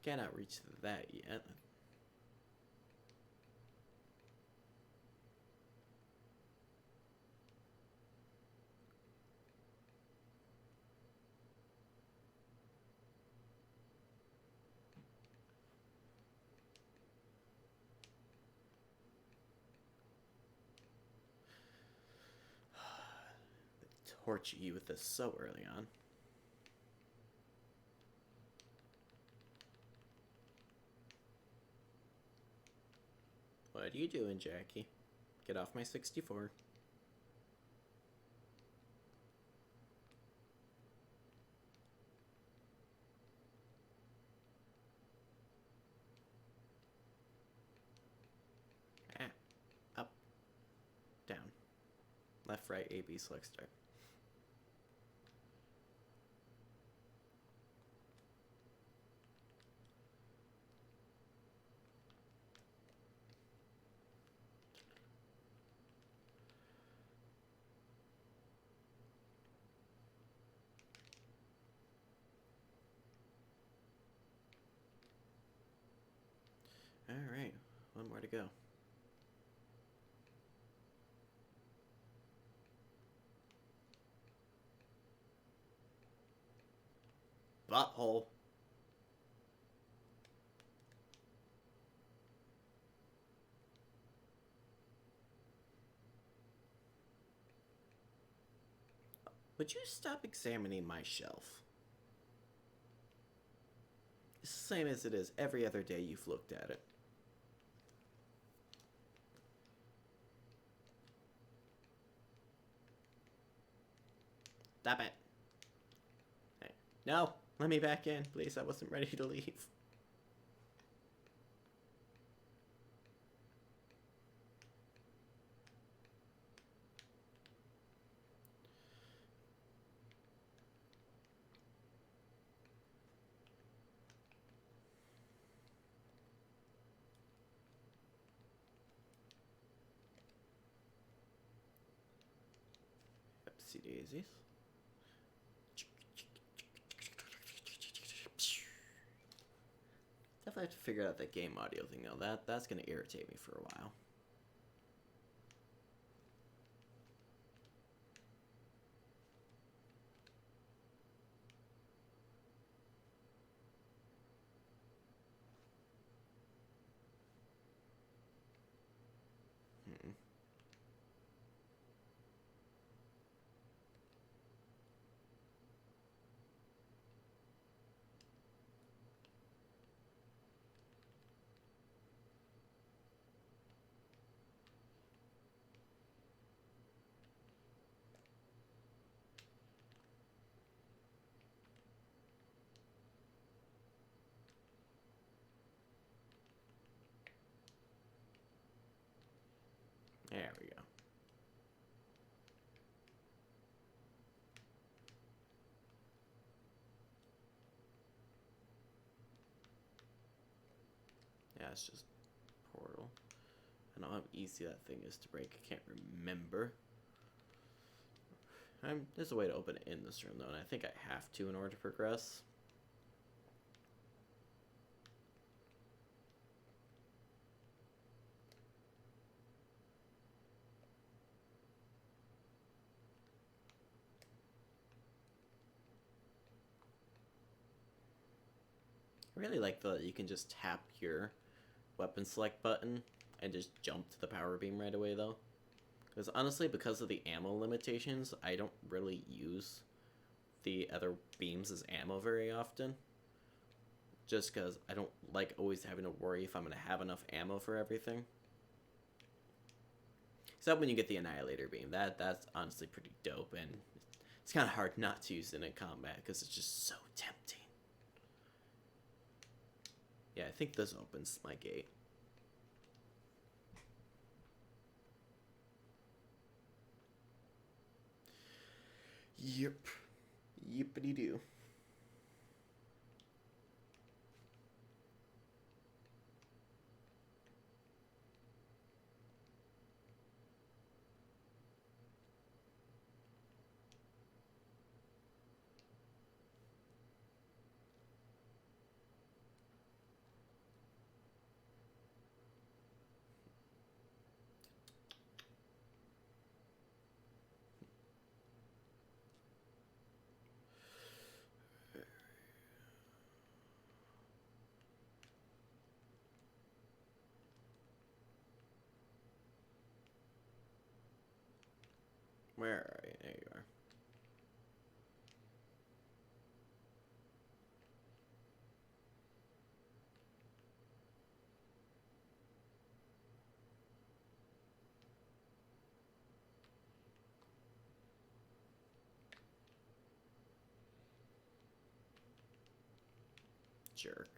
Cannot reach that yet. Torture you with this so early on. What are you doing, Jackie? Get off my 64. Ah. Up. Down. Left, right, A, B, select, start. Alright, one more to go. Butthole. Would you stop examining my shelf? It's the same as it is every other day you've looked at it. Stop it. Hey. No, let me back in, please. I wasn't ready to leave. Oopsie daisies. Definitely have to figure out that game audio thing though. That's gonna irritate me for a while. There we go. Yeah, it's just portal. I don't know how easy that thing is to break. I can't remember. There's a way to open it in this room, though, and I think I have to in order to progress. I really like that you can just tap your weapon select button and just jump to the power beam right away, though. Because honestly, because of the ammo limitations, I don't really use the other beams as ammo very often. Just because I don't like always having to worry if I'm going to have enough ammo for everything. Except when you get the Annihilator beam. That's honestly pretty dope, and it's kind of hard not to use it in combat because it's just so tempting. Yeah, I think this opens my gate. Yep. Yippity doo. Where are you? There you are. Jerk.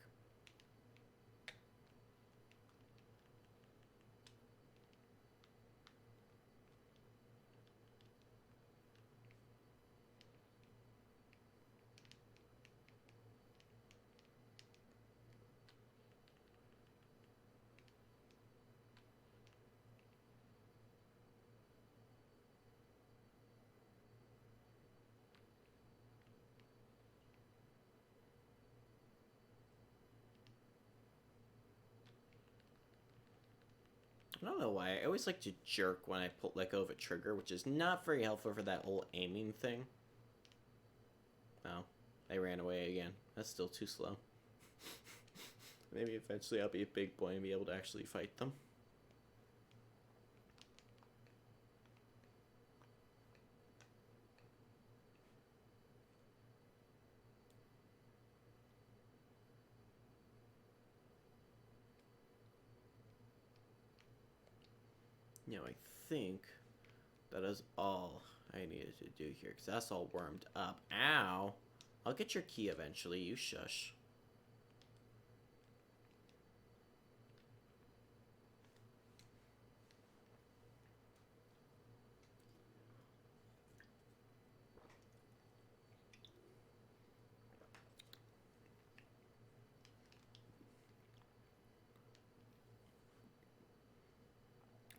I don't know why. I always like to jerk when I let go of a trigger, which is not very helpful for that whole aiming thing. Oh, they ran away again. That's still too slow. Maybe eventually I'll be a big boy and be able to actually fight them. You know, I think that is all I needed to do here, because that's all warmed up. Ow! I'll get your key eventually, you shush.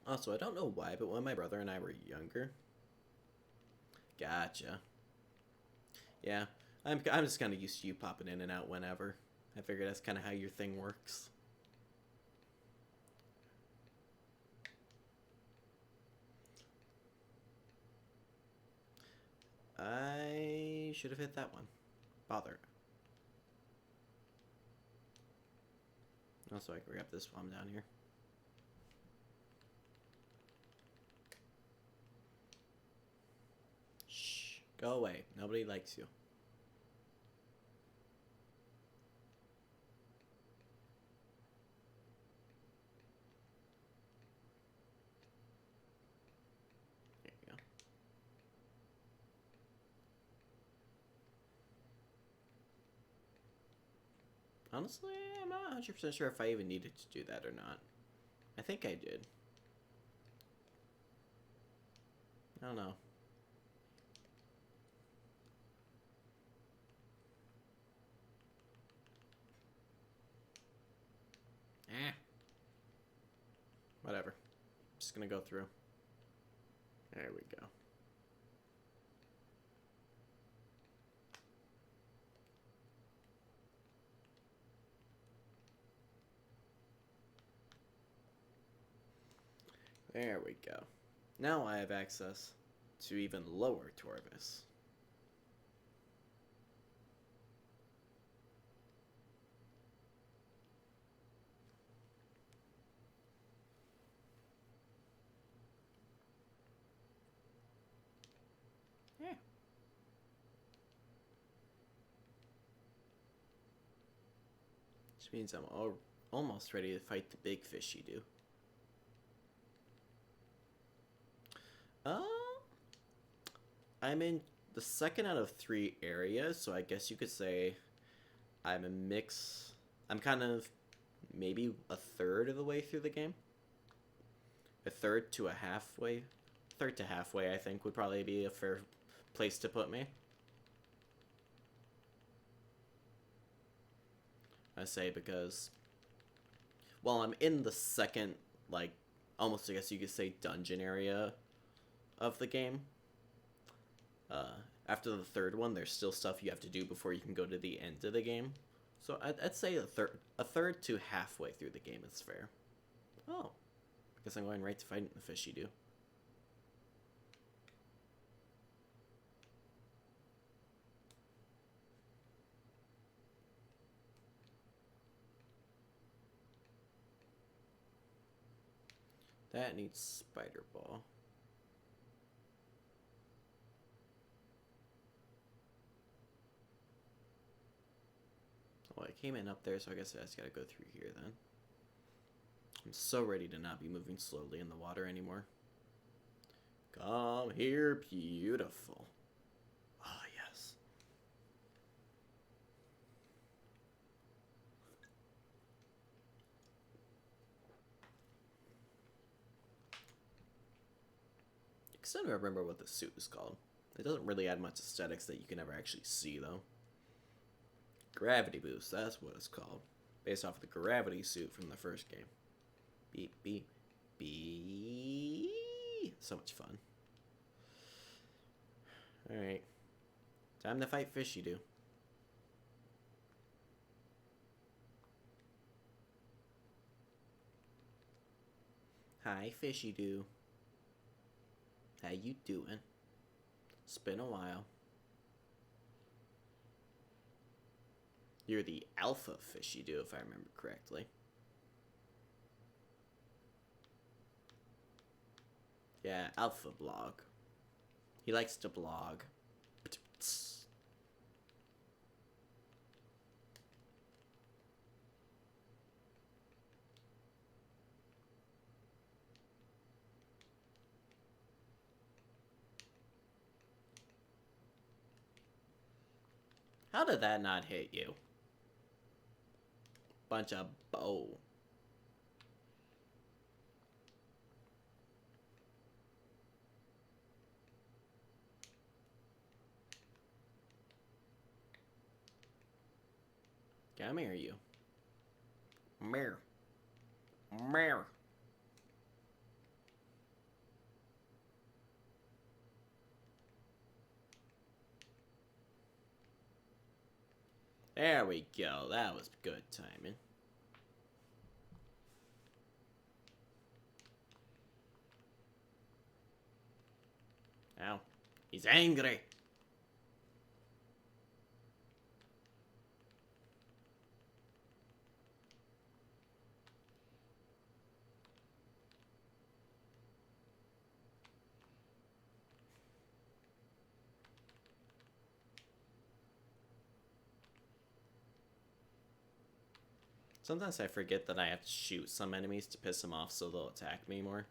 Also, I don't know why, but when my brother and I were younger... Gotcha. Yeah, I'm just kind of used to you popping in and out whenever. I figured that's kind of how your thing works. I should have hit that one. Bother. Also, I can grab this bomb down here. Shh. Go away. Nobody likes you. There you go. Honestly, I'm not 100% sure if I even needed to do that or not. I think I did. I don't know. Whatever. Just gonna go through. There we go. There we go. Now I have access to even lower Torvis. Yeah. Which means I'm almost ready to fight the big fish you do. I'm in the second out of 3 areas, so I guess you could say I'm a mix. I'm kind of maybe a third of the way through the game. A third to a halfway. Third to halfway, I think, would probably be a fair place to put me. I say because, well, I'm in the second, like, almost I guess you could say dungeon area of the game. After the third one, there's still stuff you have to do before you can go to the end of the game. So I'd say a third to halfway through the game is fair. Oh, I guess I'm going right to fight the fish you do. That needs Spider Ball. Well, I came in up there, so I guess I just gotta go through here then. I'm so ready to not be moving slowly in the water anymore. Come here, beautiful. Ah, yes. I still don't remember what the suit is called. It doesn't really add much aesthetics that you can ever actually see, though. Gravity Boost, that's what it's called. Based off of the gravity suit from the first game. Beep, beep, beep. So much fun. Alright. Time to fight fish you do. Hi, fishy do. How you doing? It's been a while. You're the alpha fishy do, if I remember correctly. Yeah, alpha blog. He likes to blog. How did that not hit you? Bunch of bow. Come here, you. Mare. Mare. There we go. That was good timing. Ow. He's angry. Sometimes I forget that I have to shoot some enemies to piss them off so they'll attack me more.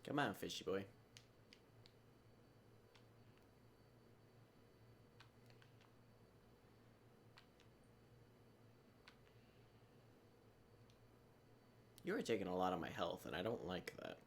Come on, fishy boy. You are taking a lot of my health, and I don't like that.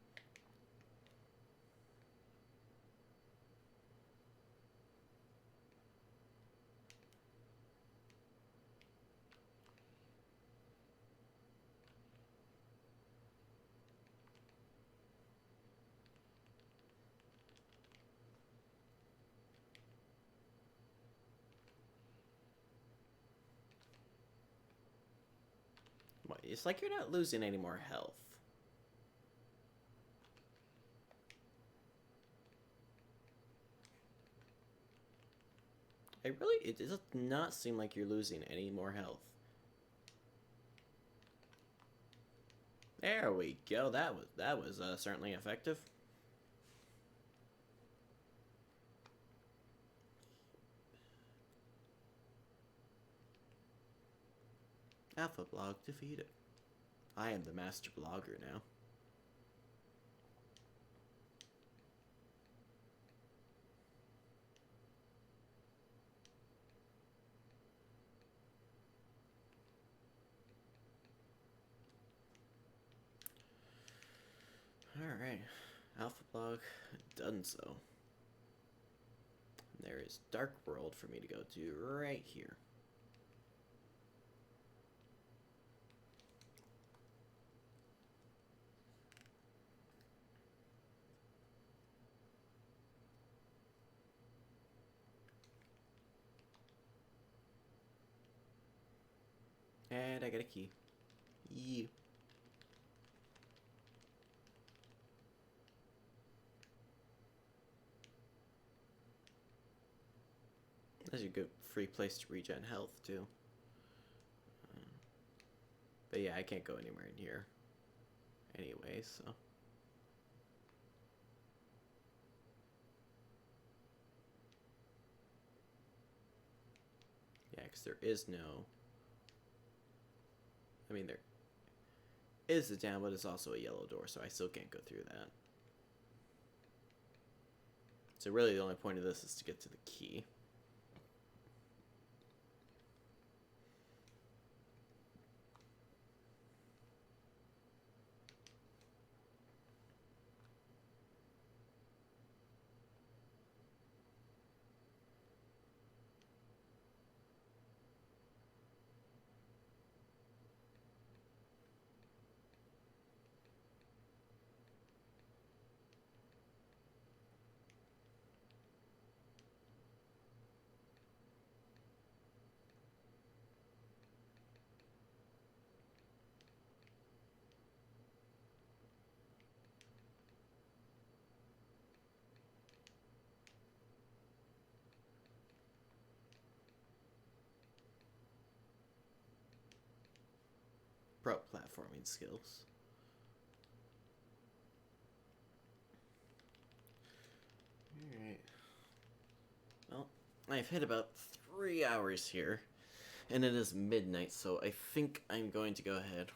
It's like you're not losing any more health. It does not seem like you're losing any more health. There we go. That was certainly effective. Alpha blog defeated. I am the master blogger now. Alright. Alpha blog done so. There is Dark World for me to go to right here. And I got a key. Yeah. That's a good free place to regen health, too. But yeah, I can't go anywhere in here. Anyway, so... Yeah, because there is no... I mean, there is a down, but it's also a yellow door, so I still can't go through that. So really the only point of this is to get to the key. Pro platforming skills. Alright. Well, I've hit about 3 hours here, and it is midnight, so I think I'm going to go ahead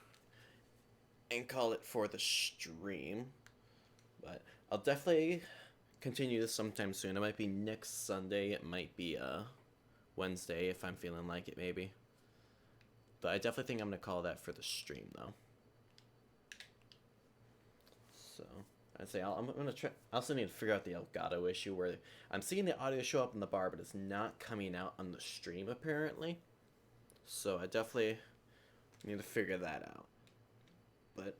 and call it for the stream. But I'll definitely continue this sometime soon. It might be next Sunday, it might be Wednesday if I'm feeling like it, maybe. But I definitely think I'm going to call that for the stream, though. So, I'd say I'm going to try... I also need to figure out the Elgato issue where I'm seeing the audio show up in the bar, but it's not coming out on the stream, apparently. So, I definitely need to figure that out. But,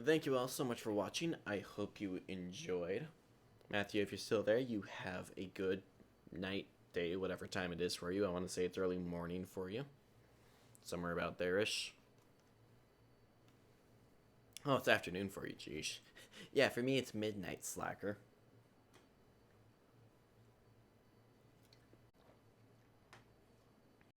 thank you all so much for watching. I hope you enjoyed. Matthew, if you're still there, you have a good night, day, whatever time it is for you. I want to say it's early morning for you. Somewhere about there-ish. Oh, it's afternoon for you, geez. Yeah, for me it's midnight, slacker.